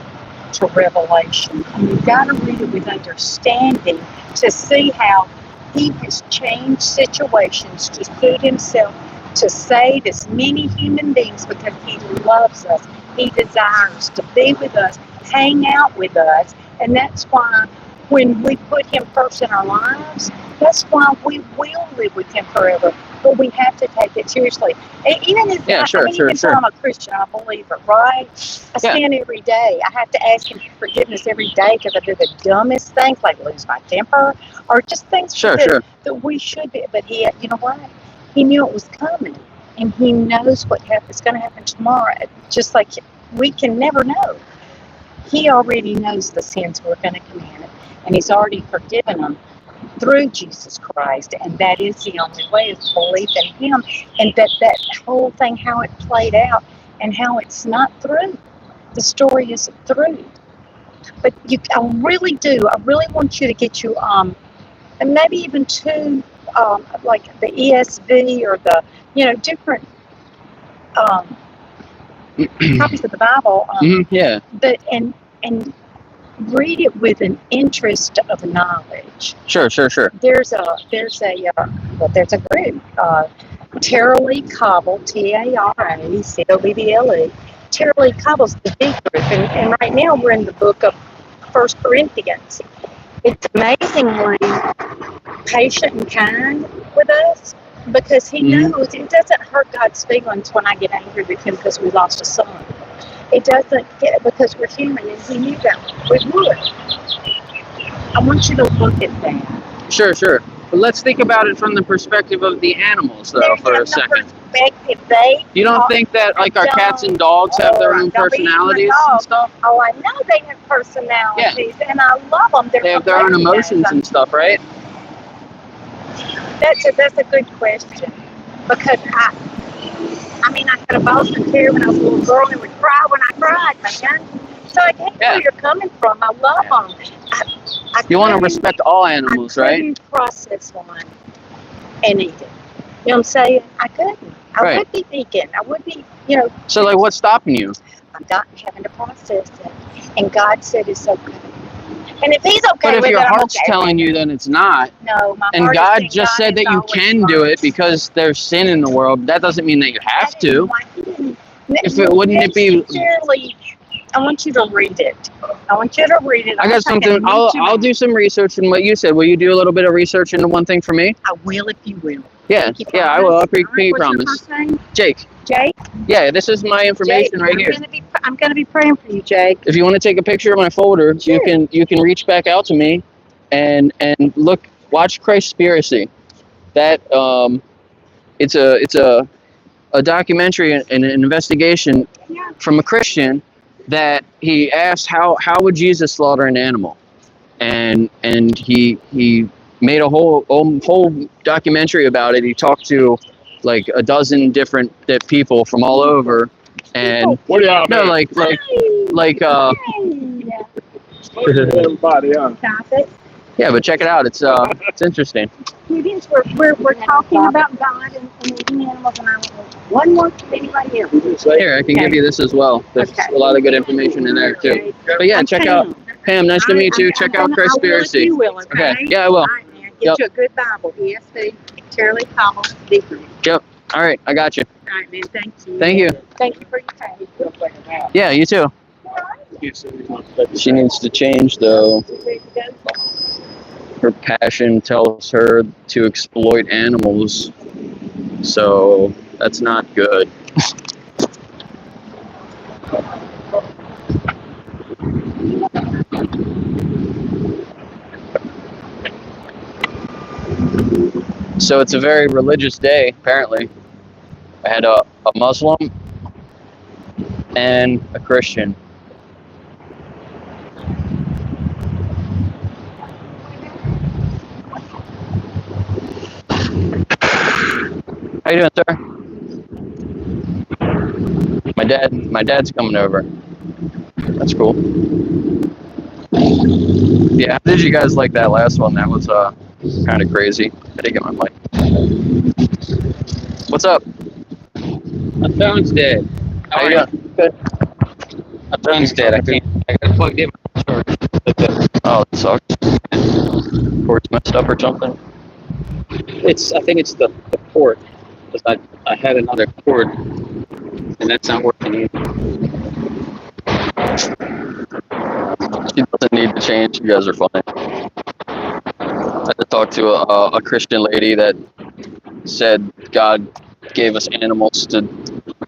Speaker 2: to Revelation. And you've got to read it with understanding to see how he has changed situations to suit himself, to save as many human beings because he loves us. He desires to be with us, hang out with us. And that's why when we put him first in our lives, that's why we will live with him forever. But we have to take it seriously. And even if even though I'm a Christian, I'm a believer, right? I sin every day. I have to ask him for forgiveness every day because I do the dumbest things, like lose my temper, or just things that we should be. But he, you know what? He knew it was coming, and he knows what is going to happen tomorrow. Just like we can never know. He already knows the sins we're going to commit, and he's already forgiven them through Jesus Christ, and that is the only way, is belief in him. And that whole thing, how it played out and how it's not through. The story isn't through. But I really want you to get you and maybe even two like the ESV or the different copies of the Bible. But and read it with an interest of knowledge.
Speaker 1: Sure.
Speaker 2: There's a group, Tara-Lee Cobble, Taracoble. Tara-Lee Cobble's the big group, and right now we're in the book of 1 Corinthians. It's amazingly patient and kind with us because he knows it doesn't hurt God's feelings when I get angry with him because we lost a son. It doesn't get because we're human, and he knew that we would. I want you to look at that.
Speaker 1: Sure. But let's think about it from the perspective of the animals, though, for a second. You don't think that, like, our cats and dogs have their own personalities and stuff?
Speaker 2: Oh, I know they have personalities, and I love them.
Speaker 1: They have their own emotions and stuff, right?
Speaker 2: That's a good question, because I had a Boston Terrier when I was a little girl, and would cry when I cried, man. So I get where you're coming from. I love them.
Speaker 1: You want to respect all animals, right?
Speaker 2: I couldn't process one and eat it. You know what I'm saying? I couldn't. I would be vegan. I would be,
Speaker 1: So, like, what's stopping you?
Speaker 2: I'm not having to process it. And God said it's okay. And if he's okay
Speaker 1: but if
Speaker 2: with
Speaker 1: your
Speaker 2: it,
Speaker 1: heart's
Speaker 2: I'm okay.
Speaker 1: telling you, then it's not.
Speaker 2: No, my
Speaker 1: and
Speaker 2: heart
Speaker 1: God
Speaker 2: is
Speaker 1: just said that you can do it because there's sin in the world. That doesn't mean that you have to. If it wouldn't it be?
Speaker 2: I want you to read it.
Speaker 1: I got something. I'll do some research in what you said. Will you do a little bit of research into one thing for me?
Speaker 2: I will if you will.
Speaker 1: Yeah, I will. I promise. Jake.
Speaker 2: Jake?
Speaker 1: Yeah, this is my information right here.
Speaker 2: I'm gonna be praying for you, Jake.
Speaker 1: If you want to take a picture of my folder, you can reach back out to me and watch Christspiracy. That it's a documentary and an investigation from a Christian that he asked how would Jesus slaughter an animal, and he made a whole documentary about it. He talked to like a dozen different people from all over, and
Speaker 4: everybody,
Speaker 1: yeah, but check it out. It's interesting.
Speaker 2: It is. We're talking about God and eating animals, and I want one more to anybody else.
Speaker 1: Here, I can give you this as well. There's a lot of good information in there too. But yeah, check out Pam. Nice to meet you. Check out Christspiracy. Okay. Yeah, I will.
Speaker 2: Get you a good Bible. ESV, Tara-Lee Cobble, big group.
Speaker 1: Yep. All right, I got you.
Speaker 2: All right, man. Thank you.
Speaker 1: Thank you.
Speaker 2: Thank you for your time.
Speaker 1: Yeah, you too. She needs to change though. Her passion tells her to exploit animals, so that's not good. So it's a very religious day, apparently. I had a Muslim and a Christian. How you doing, sir? My dad's coming over. That's cool. Yeah, how did you guys like that last one? That was kind of crazy. I didn't get my mic. What's up?
Speaker 8: My phone's dead.
Speaker 1: How you doing? Good.
Speaker 8: My phone's dead. I got plugged in.
Speaker 1: Oh, it sucks. Port's messed up or something.
Speaker 8: I think it's the port. Because I had another cord, and that's not working either.
Speaker 1: She doesn't need to change. You guys are funny. I had to talk to a Christian lady that said God gave us animals to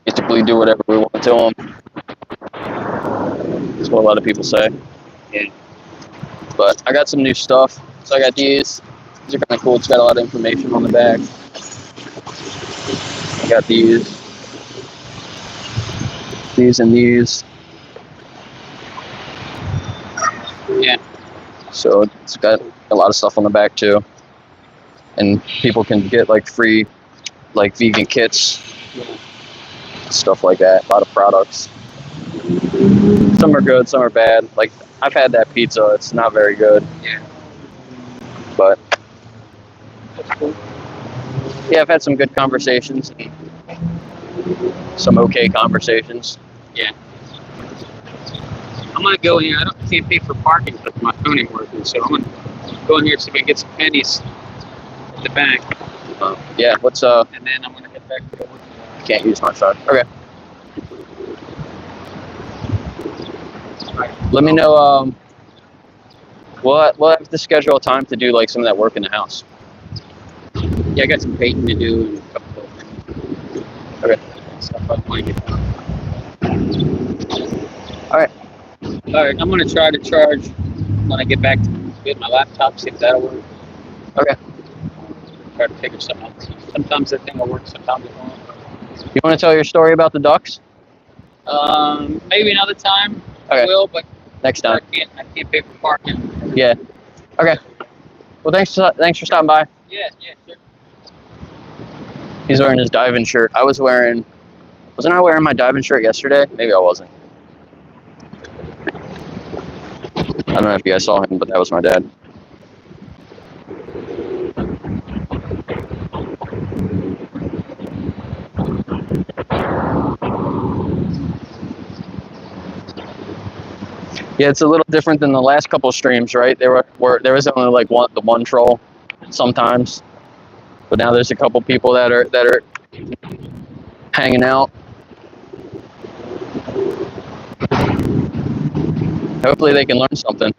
Speaker 1: basically do whatever we want to them. That's what a lot of people say.
Speaker 8: Yeah.
Speaker 1: But I got some new stuff. So I got these. These are kind of cool. It's got a lot of information on the back. I got these and these.
Speaker 8: Yeah.
Speaker 1: So it's got a lot of stuff on the back too. And people can get like free like vegan kits, stuff like that. A lot of products. Some are good, some are bad. Like I've had that pizza, it's not very good.
Speaker 8: Yeah.
Speaker 1: But yeah, I've had some good conversations. Some okay conversations.
Speaker 8: Yeah. I'm gonna go in here. I can't pay for parking because my phone ain't working. So I'm gonna go in here see if I can get some pennies at the bank.
Speaker 1: Yeah. What's
Speaker 8: And then I'm gonna head back to the work.
Speaker 1: I can't use my phone. Okay. Let me know. We'll have to schedule a time to do like some of that work in the house.
Speaker 8: Yeah, I got some painting to do and a couple of things.
Speaker 1: Okay.
Speaker 8: Stuff I want to get done.
Speaker 1: All right.
Speaker 8: All right, I'm gonna try to charge when I get back to get my laptop, see if that'll work.
Speaker 1: Okay.
Speaker 8: Try to figure something out. Sometimes that thing will work, sometimes it won't.
Speaker 1: You want to tell your story about the ducks?
Speaker 8: Maybe another time.
Speaker 1: Okay.
Speaker 8: I will, but
Speaker 1: Next time.
Speaker 8: I can't pay for parking.
Speaker 1: Yeah. Okay. Well, thanks for stopping by.
Speaker 8: Yeah, sure.
Speaker 1: He's wearing his diving shirt. Wasn't I wearing my diving shirt yesterday? Maybe I wasn't. I don't know if you guys saw him, but that was my dad. Yeah, it's a little different than the last couple of streams, right? There was only like one troll sometimes, but now there's a couple people that are hanging out. Hopefully they can learn something.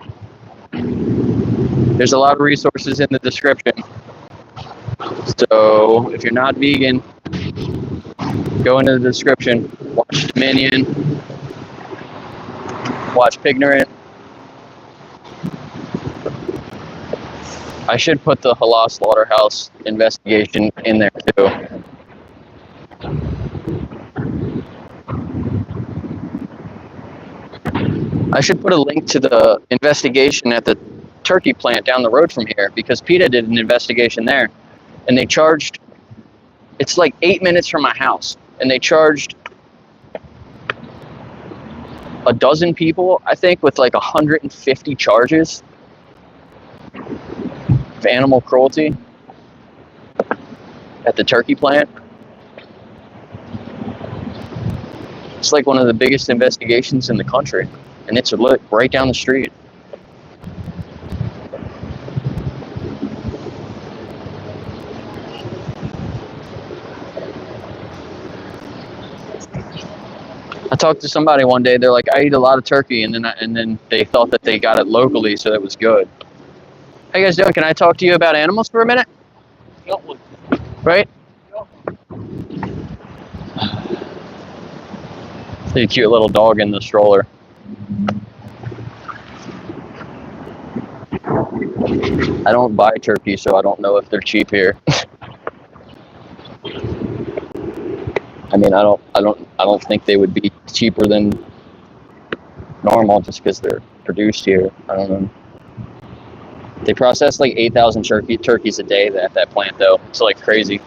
Speaker 1: There's a lot of resources in the description. So if you're not vegan, go into the description, watch Dominion, watch Pignorant. I should put the halal slaughterhouse investigation in there too. I should put a link to the investigation at the turkey plant down the road from here, because PETA did an investigation there, and they charged, it's like 8 minutes from my house, and they charged a dozen people, I think, with like 150 charges of animal cruelty at the turkey plant. It's like one of the biggest investigations in the country, and it's right down the street. I talked to somebody one day. They're like, I eat a lot of turkey, and then they thought that they got it locally, so that was good. How you guys doing? Can I talk to you about animals for a minute? Right? See a cute little dog in the stroller. I don't buy turkey, so I don't know if they're cheap here. I mean, I don't think they would be cheaper than normal just because they're produced here. I don't know. They process like 8,000 turkeys a day at that plant, though. It's like crazy.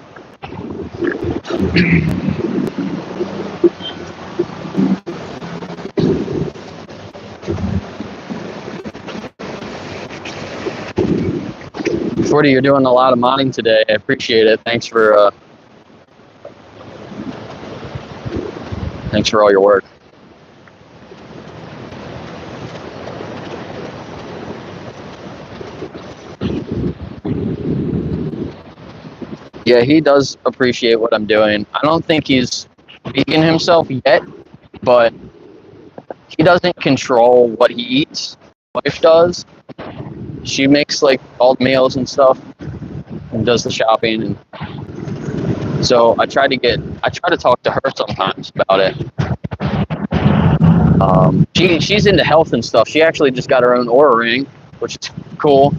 Speaker 1: Forty, you're doing a lot of modding today. I appreciate it. Thanks for all your work. Yeah, he does appreciate what I'm doing. I don't think he's vegan himself yet, but he doesn't control what he eats. Wife does. She makes like all the meals and stuff and does the shopping, and so I try to talk to her sometimes about it. She's into health and stuff. She actually just got her own Oura ring, which is cool.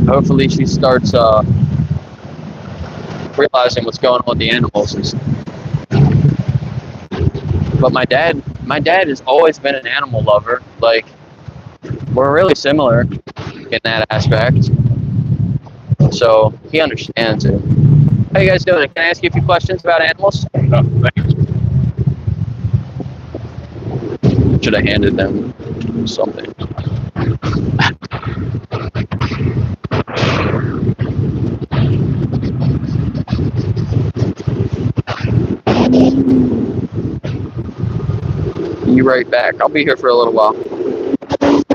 Speaker 1: Hopefully she starts realizing what's going on with the animals. But my dad has always been an animal lover. Like, we're really similar in that aspect. So he understands it. How you guys doing? Can I ask you a few questions about animals? Should have handed them something. You right back. I'll be here for a little while.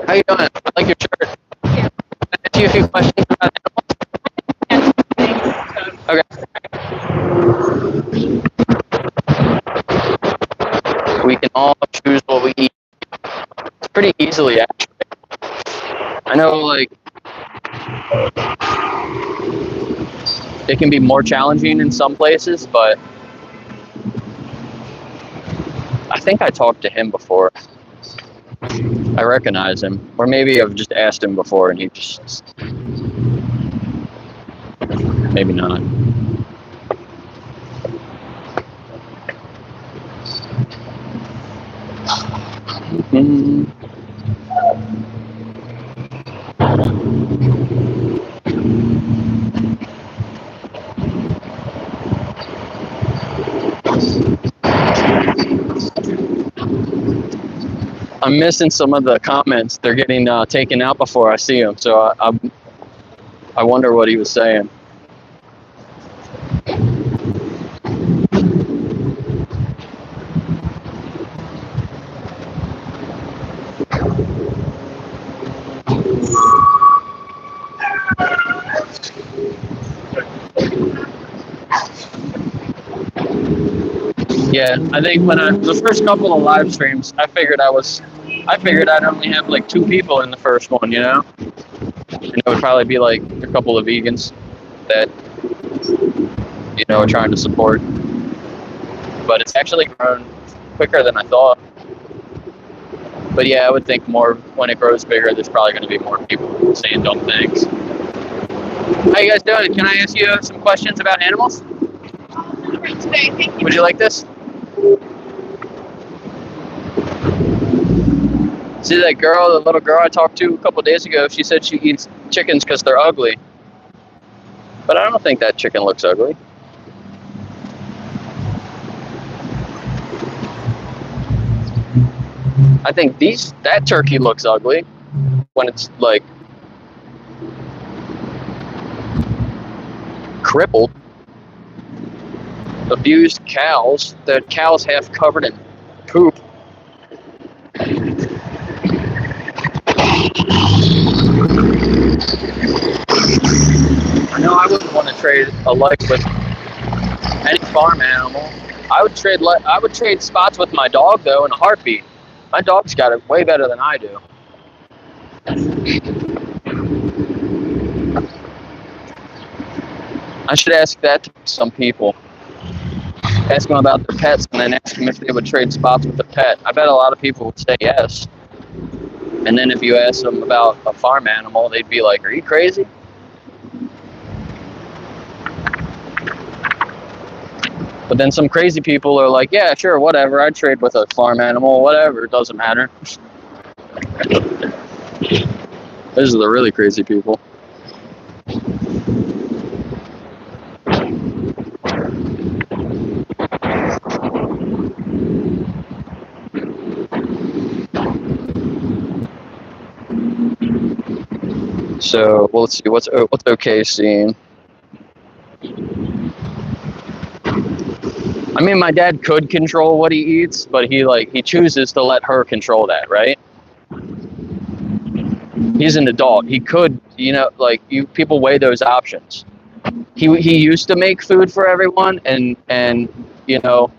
Speaker 1: How you doing? I like your shirt.
Speaker 9: Yeah.
Speaker 1: Can I ask you a few questions about animals? Okay. We can all choose what we eat. It's pretty easily, actually. I know, like, it can be more challenging in some places, but I think I talked to him before. I recognize him. Or maybe I've just asked him before and he just... Maybe not. I'm missing some of the comments. They're getting taken out before I see them, so I wonder what he was saying. Yeah, I think when the first couple of live streams, I figured I'd only have like 2 people in the first one, you know? And it would probably be like a couple of vegans that, you know, are trying to support. But it's actually grown quicker than I thought. But yeah, I would think more when it grows bigger, there's probably going to be more people saying dumb things. How you guys doing? Can I ask you some questions about animals?
Speaker 9: Today, thank you.
Speaker 1: Would you like this? See that girl, the little girl I talked to a couple days ago, she said she eats chickens because they're ugly. But I don't think that chicken looks ugly. I think that turkey looks ugly when it's like crippled. Abused cows, the cows half covered in poop. I know I wouldn't want to trade a life with any farm animal. I would trade spots with my dog though in a heartbeat. My dog's got it way better than I do. I should ask that to some people. Ask them about their pets and then ask them if they would trade spots with their pet. I bet a lot of people would say yes. And then if you ask them about a farm animal, they'd be like, are you crazy? But then some crazy people are like, yeah, sure, whatever. I'd trade with a farm animal, whatever. It doesn't matter. Those are the really crazy people. So, well, let's see, what's okay seeing? I mean, my dad could control what he eats, but he chooses to let her control that, right? He's an adult. He could, people weigh those options. He used to make food for everyone, and the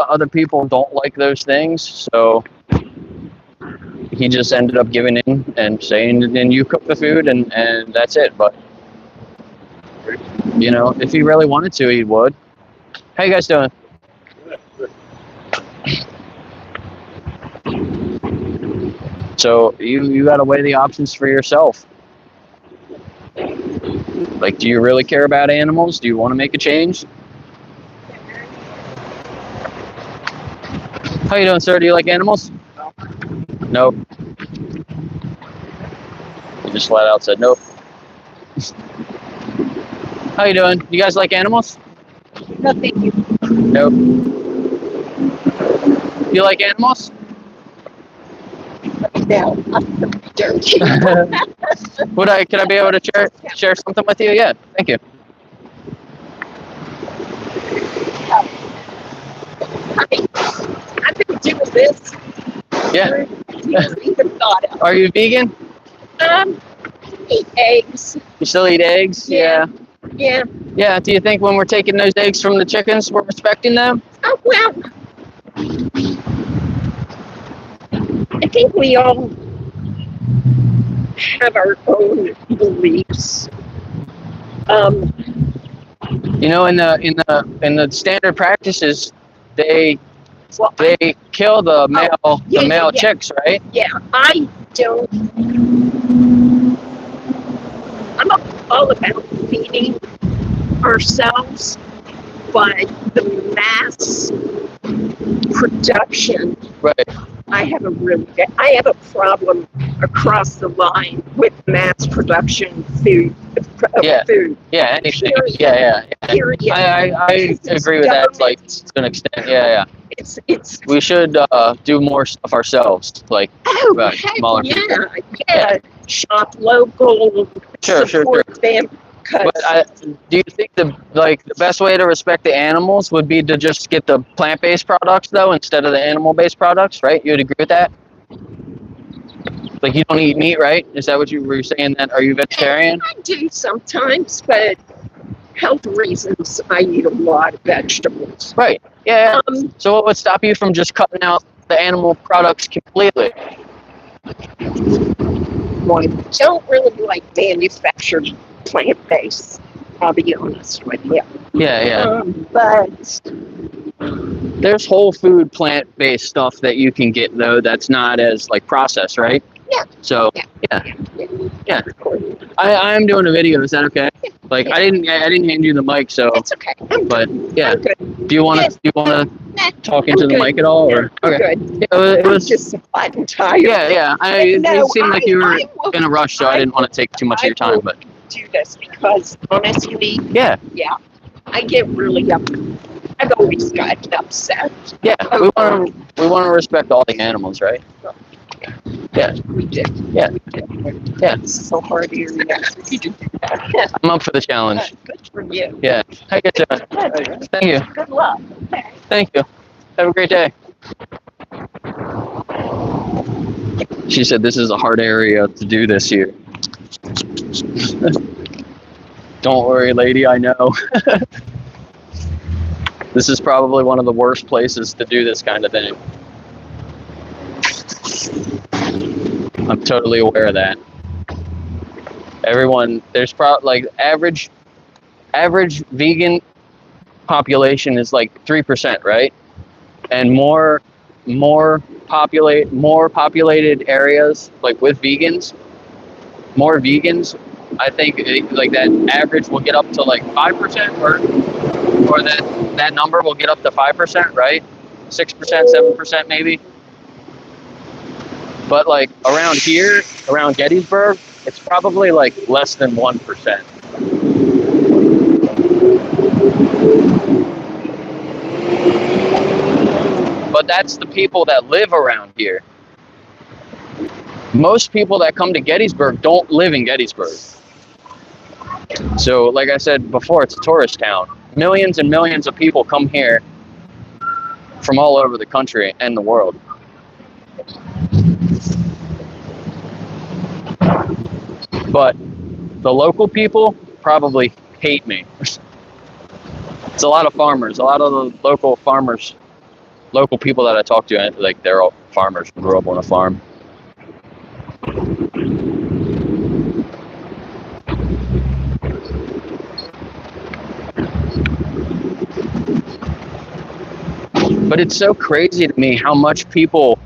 Speaker 1: other people don't like those things, so he just ended up giving in and saying, "Then you cook the food, and that's it." But if he really wanted to, he would. How you guys doing? So you got to weigh the options for yourself. Like, do you really care about animals? Do you want to make a change? How you doing, sir? Do you like animals? Nope. You just flat out said nope. How you doing? You guys like animals?
Speaker 5: No, thank you.
Speaker 1: Nope. You like animals?
Speaker 5: No, I'm dirty.
Speaker 1: Could I be able to share something with you? Yeah, thank you.
Speaker 5: I've been doing this.
Speaker 1: Yeah.
Speaker 5: Even thought of.
Speaker 1: Are you vegan?
Speaker 5: Eat eggs.
Speaker 1: You still eat eggs?
Speaker 5: Yeah. Yeah.
Speaker 1: Yeah. Do you think when we're taking those eggs from the chickens, we're respecting them?
Speaker 5: Oh, well, I think we all have our own beliefs.
Speaker 1: In the standard practices, they kill the male chicks, right?
Speaker 5: Yeah, I don't. I'm all about feeding ourselves, but the mass production.
Speaker 1: Right.
Speaker 5: I have a problem across the line with mass production food. Food.
Speaker 1: Yeah, anything.
Speaker 5: Period.
Speaker 1: Yeah.
Speaker 5: Period.
Speaker 1: I agree with that, like, to an extent. Yeah.
Speaker 5: It's.
Speaker 1: We should do more stuff ourselves, like smaller people.
Speaker 5: Yeah. Shop local. Support them.
Speaker 1: But do you think the best way to respect the animals would be to just get the plant-based products though instead of the animal-based products, right? You would agree with that? Like, you don't eat meat, right? Is that what you were saying? That are you vegetarian?
Speaker 5: I do sometimes, but health reasons, I eat a lot of vegetables.
Speaker 1: Right. Yeah. So what would stop you from just cutting out the animal products completely?
Speaker 5: Well, I don't really like manufactured plant-based, I'll be honest with you.
Speaker 1: Yeah.
Speaker 5: But
Speaker 1: there's whole food plant-based stuff that you can get though that's not as processed, right?
Speaker 5: Yeah.
Speaker 1: So yeah. I'm doing a video. Is that okay? Like, I didn't hand you the mic, so
Speaker 5: it's okay.
Speaker 1: But yeah.
Speaker 5: I'm good.
Speaker 1: Do you want to talk into the mic at all, or okay?
Speaker 5: Good.
Speaker 1: Yeah, it was
Speaker 5: just hot and tired.
Speaker 1: Yeah. It seemed like you were in a rush, so I didn't want to take too much of your time, but
Speaker 5: do this because honestly,
Speaker 1: yeah,
Speaker 5: I get really I've always gotten upset.
Speaker 1: Yeah, we want to respect all the animals, right? Yeah,
Speaker 5: we did.
Speaker 1: Yeah,
Speaker 5: It's so hard here.
Speaker 1: I'm up for the challenge.
Speaker 5: Good for you.
Speaker 1: Yeah. How you doing? Thank you.
Speaker 5: Good luck.
Speaker 1: Thank you. Have a great day. She said this is a hard area to do this here. Don't worry, lady, I know. This is probably one of the worst places to do this kind of thing. I'm totally aware of that. Everyone, there's probably average vegan population is 3%, right? And more populated areas with vegans, more vegans, I think that average will get up to 5%, or that number will get up to 5%, right? 6%, 7% maybe. But around here, around Gettysburg, it's probably less than 1%. But that's the people that live around here. most people that come to Gettysburg don't live in Gettysburg. So, like I said before, it's a tourist town. Millions and millions of people come here from all over the country and the world. But the local people probably hate me. It's a lot of farmers. A lot of the local farmers, local people that I talk to, like, they're all farmers who grew up on a farm. But it's so crazy to me how much people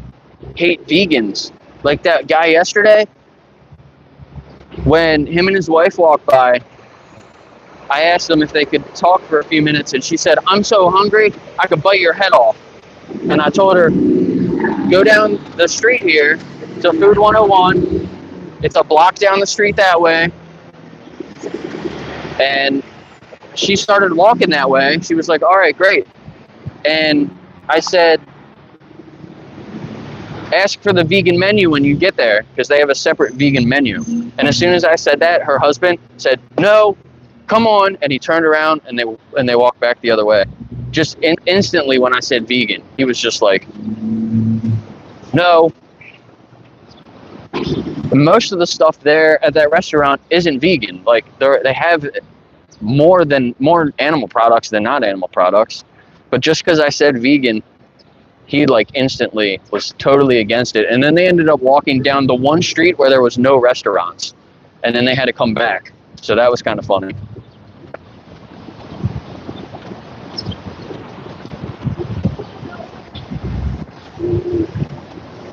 Speaker 1: hate vegans. Like that guy yesterday, when him and his wife walked by, I asked them if they could talk for a few minutes, and she said, "I'm so hungry, I could bite your head off." And I told her, go down the street here to Food 101. It's a block down the street that way. And she started walking that way. She was like, all right, great. And I said, ask for the vegan menu when you get there, because they have a separate vegan menu. And as soon as I said that, her husband said, no, come on. And he turned around and they walked back the other way. Just instantly when I said vegan, he was just like, no. Most of the stuff there at that restaurant isn't vegan. Like they have more animal products than not animal products. But just because I said vegan, he like instantly was totally against it. And then they ended up walking down the one street where there was no restaurants. And then they had to come back. So that was kind of funny.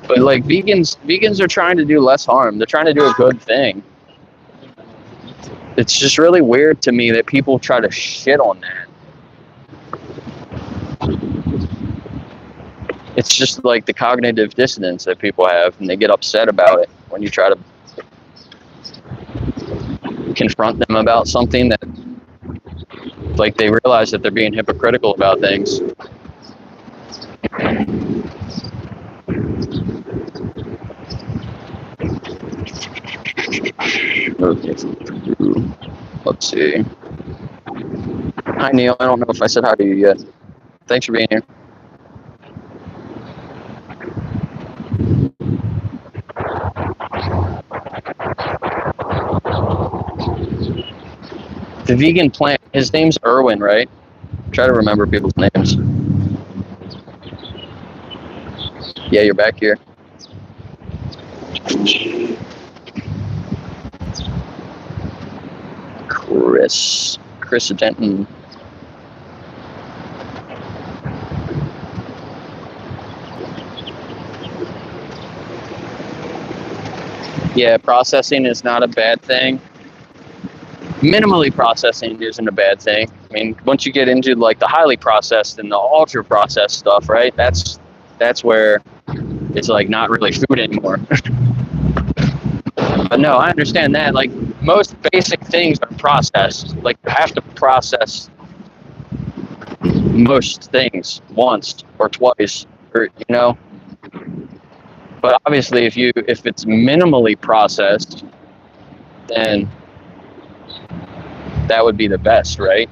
Speaker 1: But like vegans are trying to do less harm. They're trying to do a good thing. It's just really weird to me that people try to shit on that. It's just like the cognitive dissonance that people have, and they get upset about it when you try to confront them about something that, like, they realize that they're being hypocritical about things. Okay, let's see. Hi, Neil. I don't know if I said hi to you yet. Thanks for being here. The vegan plant, his name's Erwin, right? Try to remember people's names. Yeah, you're back here. Chris Denton. Yeah, processing is not a bad thing. Minimally processing isn't a bad thing. I mean, once you get into like the highly processed and the ultra processed stuff, right? That's where it's like not really food anymore. But no, I understand that. Like most basic things are processed. Like you have to process most things once or twice, or you know. But obviously, if it's minimally processed, then that would be the best, right?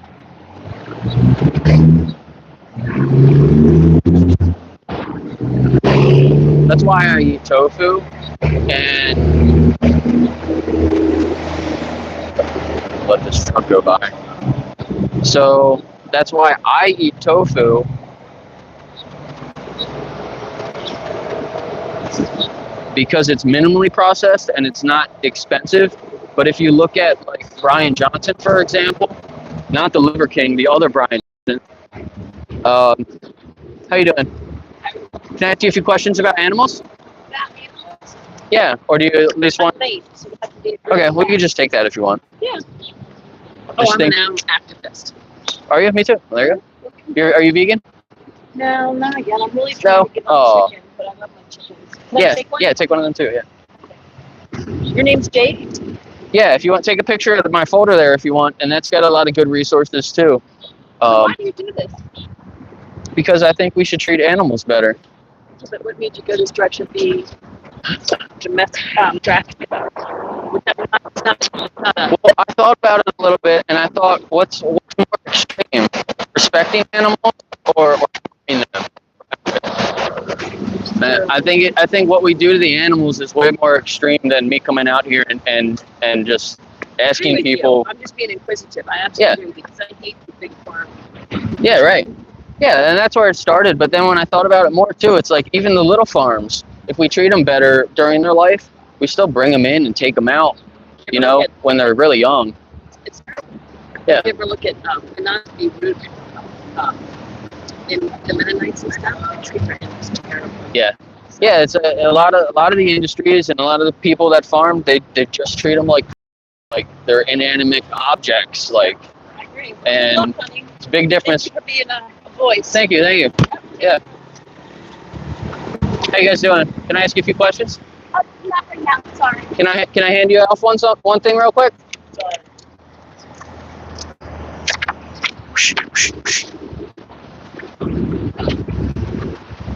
Speaker 1: That's why I eat tofu, and let this truck go by. So that's why I eat tofu. Because it's minimally processed and it's not expensive. But if you look at like Brian Johnson, for example, not the Liver King, the other Brian Johnson. How you doing? Can I ask you a few questions about animals?
Speaker 5: About animals?
Speaker 1: Yeah, or do you at least want?
Speaker 5: Late, so I can do it.
Speaker 1: Okay, well you can just take that if you want.
Speaker 5: Yeah.
Speaker 1: Just
Speaker 5: I'm an animal activist.
Speaker 1: Are you? Me too. There you go. Are you vegan?
Speaker 5: No, not yet. I'm really trying to get on chicken, but I love my chickens. Can I take one?
Speaker 1: Yeah, take one of them too. Yeah.
Speaker 5: Your name's Jade?
Speaker 1: Yeah, if you want, take a picture of my folder there if you want, and that's got a lot of good resources too.
Speaker 5: Why do you do this?
Speaker 1: Because I think we should treat animals better.
Speaker 5: But what made you go this direction? Be domestic trafficking.
Speaker 1: Well, I thought about it a little bit, and I thought, what's more extreme, respecting animals or harming them? I think what we do to the animals is way more extreme than me coming out here and just asking people.
Speaker 5: I'm just being inquisitive. I absolutely agree because I hate the big farm.
Speaker 1: Yeah, right. Yeah, and that's where it started. But then when I thought about it more too, it's like even the little farms, if we treat them better during their life, we still bring them in and take them out, you know, when they're really young.
Speaker 5: It's
Speaker 1: Yeah.
Speaker 5: You ever look at, and not to be rude, in the Mennonites and stuff, they treat their animals terrible.
Speaker 1: Yeah. Yeah, it's a lot of the industries and a lot of the people that farm, they just treat them like they're inanimate objects, like.
Speaker 5: I agree.
Speaker 1: And it's a big difference.
Speaker 5: Thank you for being a voice.
Speaker 1: Thank you. Yeah. How you guys doing? Can I ask you a few questions?
Speaker 7: Not right now, sorry.
Speaker 1: Can I hand you off one thing real quick?
Speaker 5: Sorry.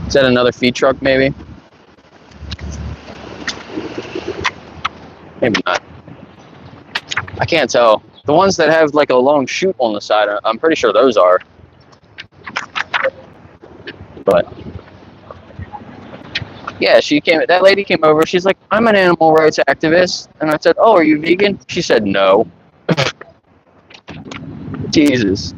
Speaker 1: Is that another feed truck, maybe? Maybe not. I can't tell. The ones that have like a long chute on the side, I'm pretty sure those are. But yeah, that lady came over. She's like, I'm an animal rights activist. And I said, oh, are you vegan? She said, no. Jesus.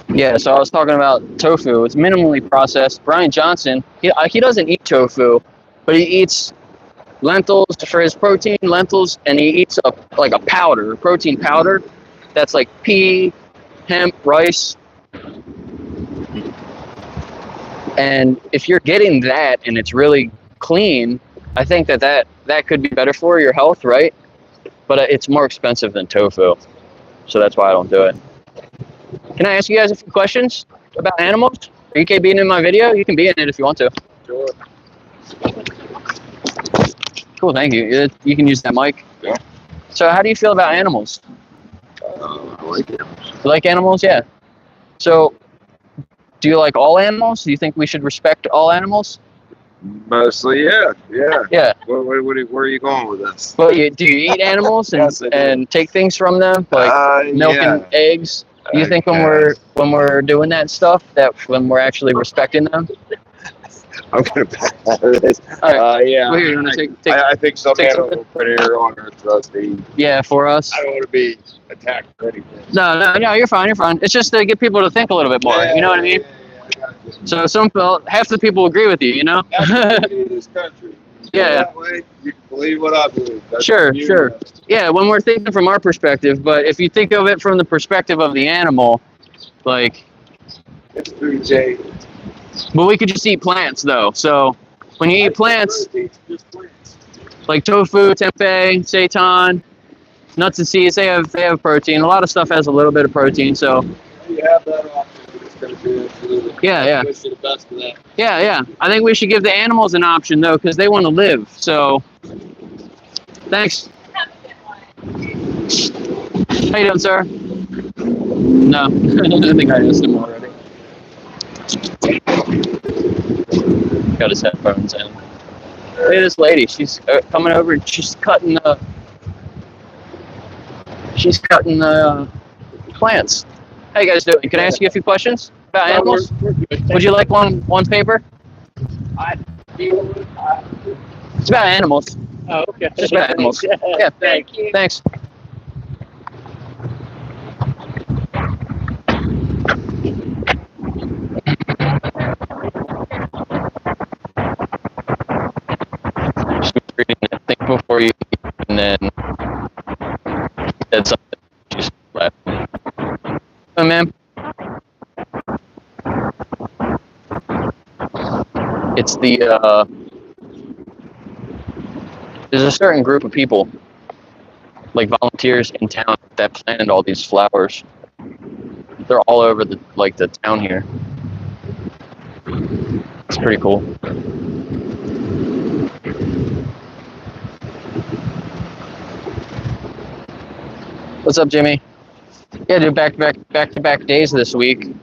Speaker 1: Yeah, so I was talking about tofu. It's minimally processed. Brian Johnson, he doesn't eat tofu, but he eats lentils for his protein, lentils, and he eats a powder, a protein powder that's like pea, hemp, rice. And if you're getting that and it's really clean, I think that could be better for your health, right? But it's more expensive than tofu. So that's why I don't do it. Can I ask you guys a few questions about animals? Are you okay being in my video? You can be in it if you want to.
Speaker 4: Sure.
Speaker 1: Cool, thank you. You can use that mic.
Speaker 4: Yeah.
Speaker 1: So how do you feel about animals?
Speaker 4: I like animals.
Speaker 1: You like animals? Yeah. So do you like all animals? Do you think we should respect all animals?
Speaker 4: Mostly, yeah.
Speaker 1: Yeah.
Speaker 4: Where are you going with this?
Speaker 1: Well, do you eat animals
Speaker 4: Yes, I do.
Speaker 1: and take things from them, like milk and eggs? Do you think when we're doing that stuff, that when we're actually respecting them?
Speaker 4: I'm gonna back out of this.
Speaker 1: All right.
Speaker 4: Yeah.
Speaker 1: Well, here, you wanna
Speaker 4: I think some
Speaker 1: take
Speaker 4: animals are pretty on earth for us to eat.
Speaker 1: Yeah, for us.
Speaker 4: I don't want to be attacked or anything.
Speaker 1: No, you're fine. It's just to get people to think a little bit more. You know what I mean? So half the people agree with you. You know?
Speaker 4: In this country.
Speaker 1: Yeah.
Speaker 4: That way, you can believe what I believe. That's
Speaker 1: Sure.
Speaker 4: you.
Speaker 1: Yeah, when we're thinking from our perspective, but if you think of it from the perspective of the animal, like.
Speaker 4: It's true, Jay.
Speaker 1: But we could just eat plants, though. So when you eat plants, like tofu, tempeh, seitan, nuts and seeds, they have protein. A lot of stuff has a little bit of protein. So
Speaker 4: You have that option in this country, absolutely.
Speaker 1: Yeah.
Speaker 4: I wish you the best of that.
Speaker 1: Yeah. I think we should give the animals an option, though, because they want to live. So thanks. How you doing, sir? No, I think I asked him already. Got his headphones in. Look at this lady. She's coming over and she's cutting the plants. How you guys doing? Can I ask you a few questions about animals? Would you like one paper? It's about animals.
Speaker 5: Oh, okay.
Speaker 1: Just about animals. Yeah.
Speaker 5: Thank you.
Speaker 1: Thanks. Reading that thing before you eat, and then said something. Just left. Oh, ma'am. It's there's a certain group of people, like volunteers in town, that planted all these flowers. They're all over the town here. It's pretty cool. What's up, Jimmy? Yeah, dude, back-to-back days this week.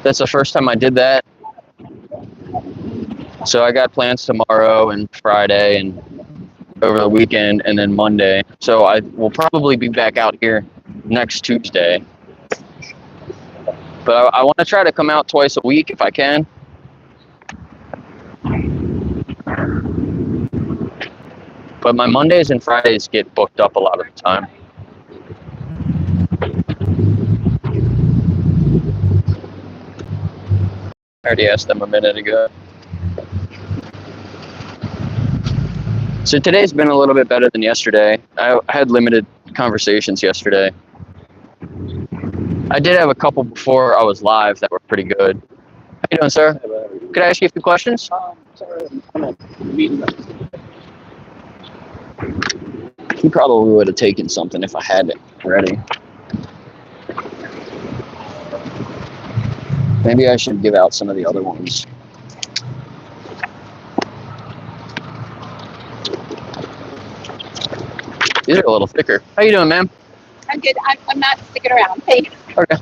Speaker 1: That's the first time I did that. So I got plans tomorrow and Friday and over the weekend and then Monday. So I will probably be back out here next Tuesday. But I want to try to come out twice a week if I can. But my Mondays and Fridays get booked up a lot of the time. I already asked them a minute ago. So today's been a little bit better than yesterday. I had limited conversations yesterday. I did have a couple before I was live that were pretty good. How you doing, sir? Could I ask you a few questions? He probably would have taken something if I had it ready. Maybe I should give out some of the other ones. These are a little thicker. How you doing, ma'am?
Speaker 9: I'm good. I'm not sticking around. Thanks.
Speaker 1: Okay.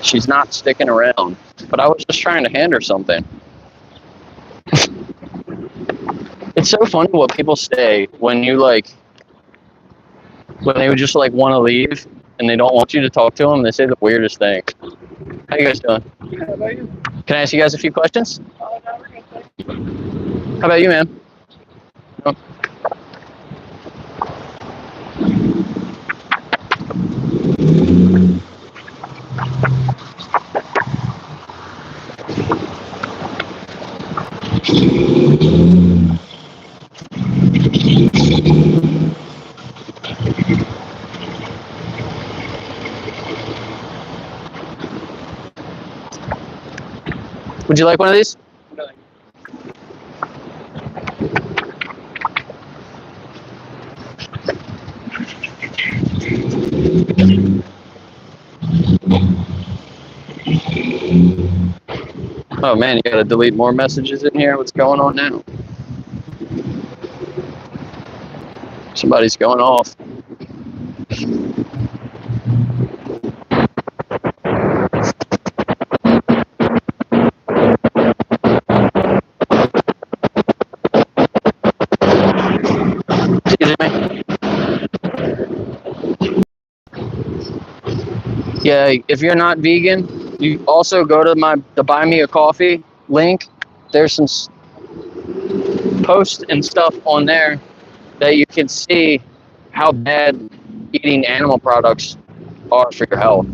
Speaker 1: She's not sticking around, but I was just trying to hand her something. It's so funny what people say when you when they would just want to leave and they don't want you to talk to them. They say the weirdest thing. How you guys doing?
Speaker 9: How about you?
Speaker 1: Can I ask you guys a few questions?
Speaker 9: Oh, no, we're good.
Speaker 1: How about you, ma'am? No? Would you like one of these? Oh man, you gotta delete more messages in here. What's going on now? Somebody's going off. Yeah, if you're not vegan, you also go to the Buy Me a Coffee link. There's some posts and stuff on there that you can see how bad eating animal products are for your health.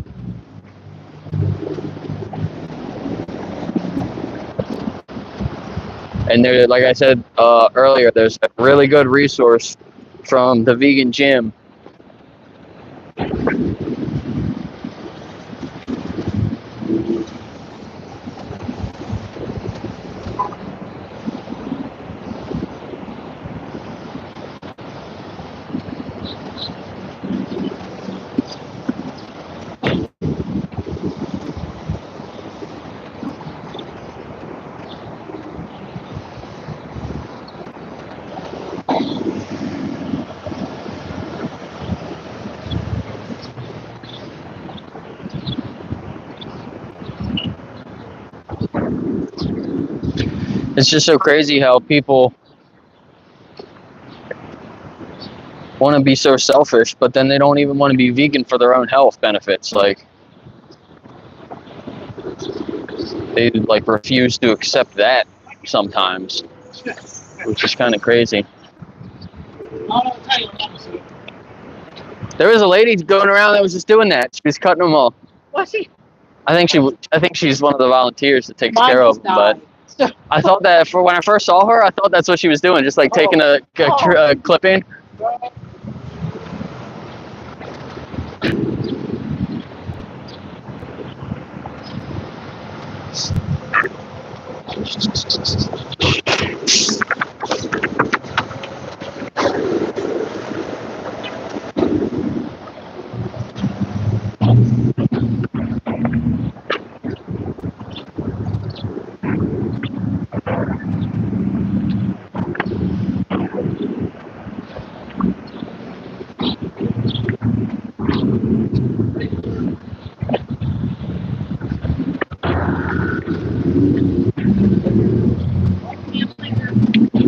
Speaker 1: And there, like I said earlier, there's a really good resource from the Vegan Gym. It's just so crazy how people want to be so selfish, but then they don't even want to be vegan for their own health benefits. Like, they refuse to accept that sometimes, which is kind of crazy. There was a lady going around that was just doing that. She was cutting them all.
Speaker 9: Was she?
Speaker 1: I think she's one of the volunteers that takes care of them, but I thought that when I first saw her, I thought that's what she was doing, just taking a clipping.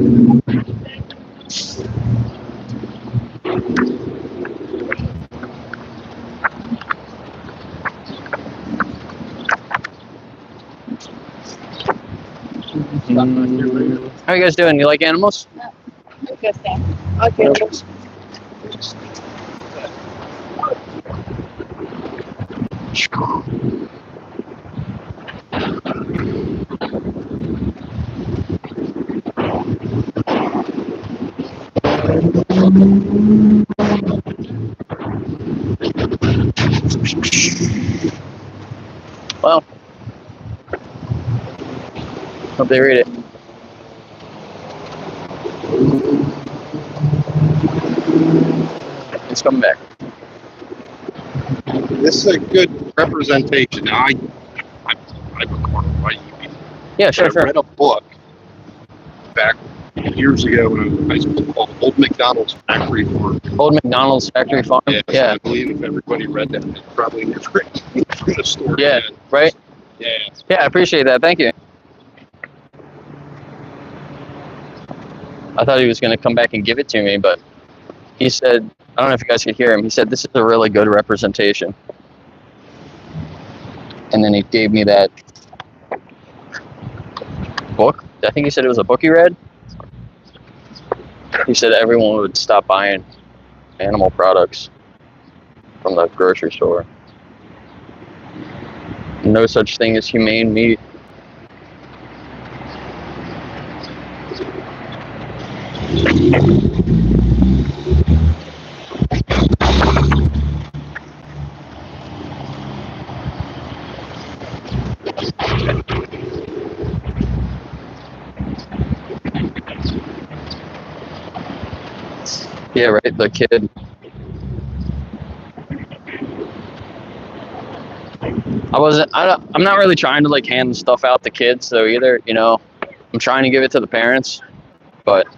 Speaker 1: How you guys doing? You like animals?
Speaker 5: Okay, Sam. Okay.
Speaker 1: Well, hope they read it. It's coming back.
Speaker 10: This is a good representation. Now, I recorded right.
Speaker 1: Yeah, sure,
Speaker 10: I read a book back years ago when I was in high school called Old McDonald's Factory Farm.
Speaker 1: Old McDonald's Factory Farm?
Speaker 10: Yeah.
Speaker 1: Yeah.
Speaker 10: I believe if everybody read that, they probably never read a story.
Speaker 1: Yeah,
Speaker 10: again.
Speaker 1: right?
Speaker 10: Yeah.
Speaker 1: Yeah, I appreciate that. Thank you. I thought he was going to come back and give it to me, but he said, I don't know if you guys could hear him, he said, this is a really good representation. And then he gave me that book. I think he said it was a book he read. He said everyone would stop buying animal products from the grocery store. No such thing as humane meat. Yeah, right, the kid. I'm not really trying to like hand stuff out to kids though either, you know. I'm trying to give it to the parents, but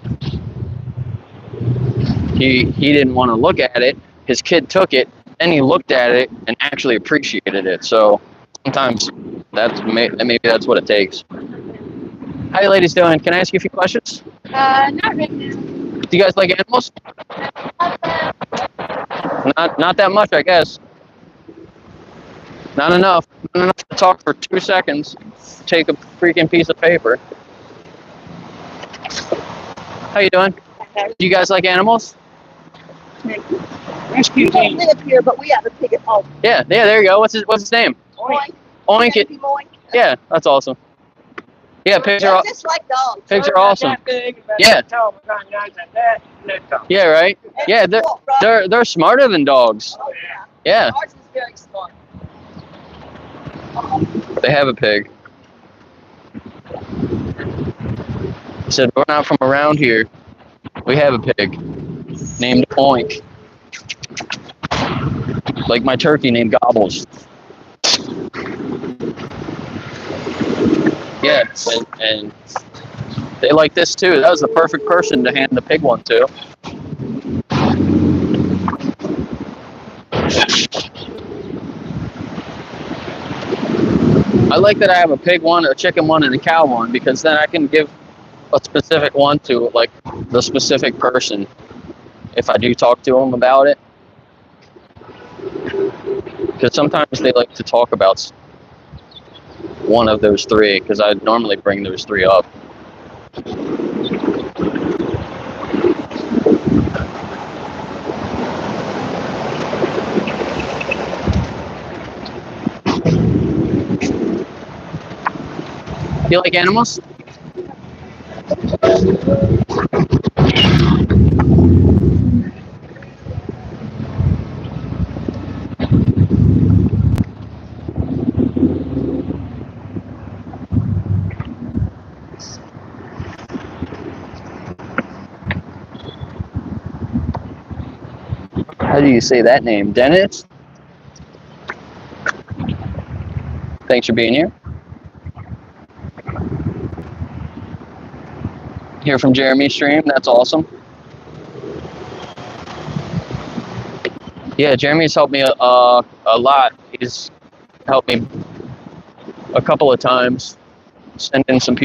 Speaker 1: he didn't want to look at it. His kid took it, and he looked at it and actually appreciated it. So sometimes maybe that's what it takes. How you ladies doing? Can I ask you a few questions?
Speaker 9: Not right now.
Speaker 1: Do you guys like animals? Not that much, I guess. Not enough. Not enough to talk for 2 seconds. Take a freaking piece of paper. How you doing? Do you guys like animals?
Speaker 5: We don't live here, but we have a pig at home.
Speaker 1: Yeah, there you go. What's his name?
Speaker 5: Oink.
Speaker 1: Oink it.
Speaker 5: Oink.
Speaker 1: Yeah, that's awesome. Yeah, pigs are
Speaker 5: Just like dogs.
Speaker 1: pigs are awesome. Yeah. Yeah, right. Yeah, they're smarter than dogs.
Speaker 5: Oh, yeah.
Speaker 1: Yeah,
Speaker 5: Ours is very smart.
Speaker 1: they have a pig. He said, we're not from around here. We have a pig named Oink. Like my turkey named Gobbles. Yeah, and they like this too. That was the perfect person to hand the pig one to. I like that I have a pig one, a chicken one, and a cow one, because then I can give a specific one to like the specific person if I do talk to them about it. Because sometimes they like to talk about one of those three, because I normally bring those three up. You like animals? How do you say that name? Dennis? Thanks for being here. Hear from Jeremy's stream. That's awesome. Yeah, Jeremy's helped me a lot. He's helped me a couple of times, send in some people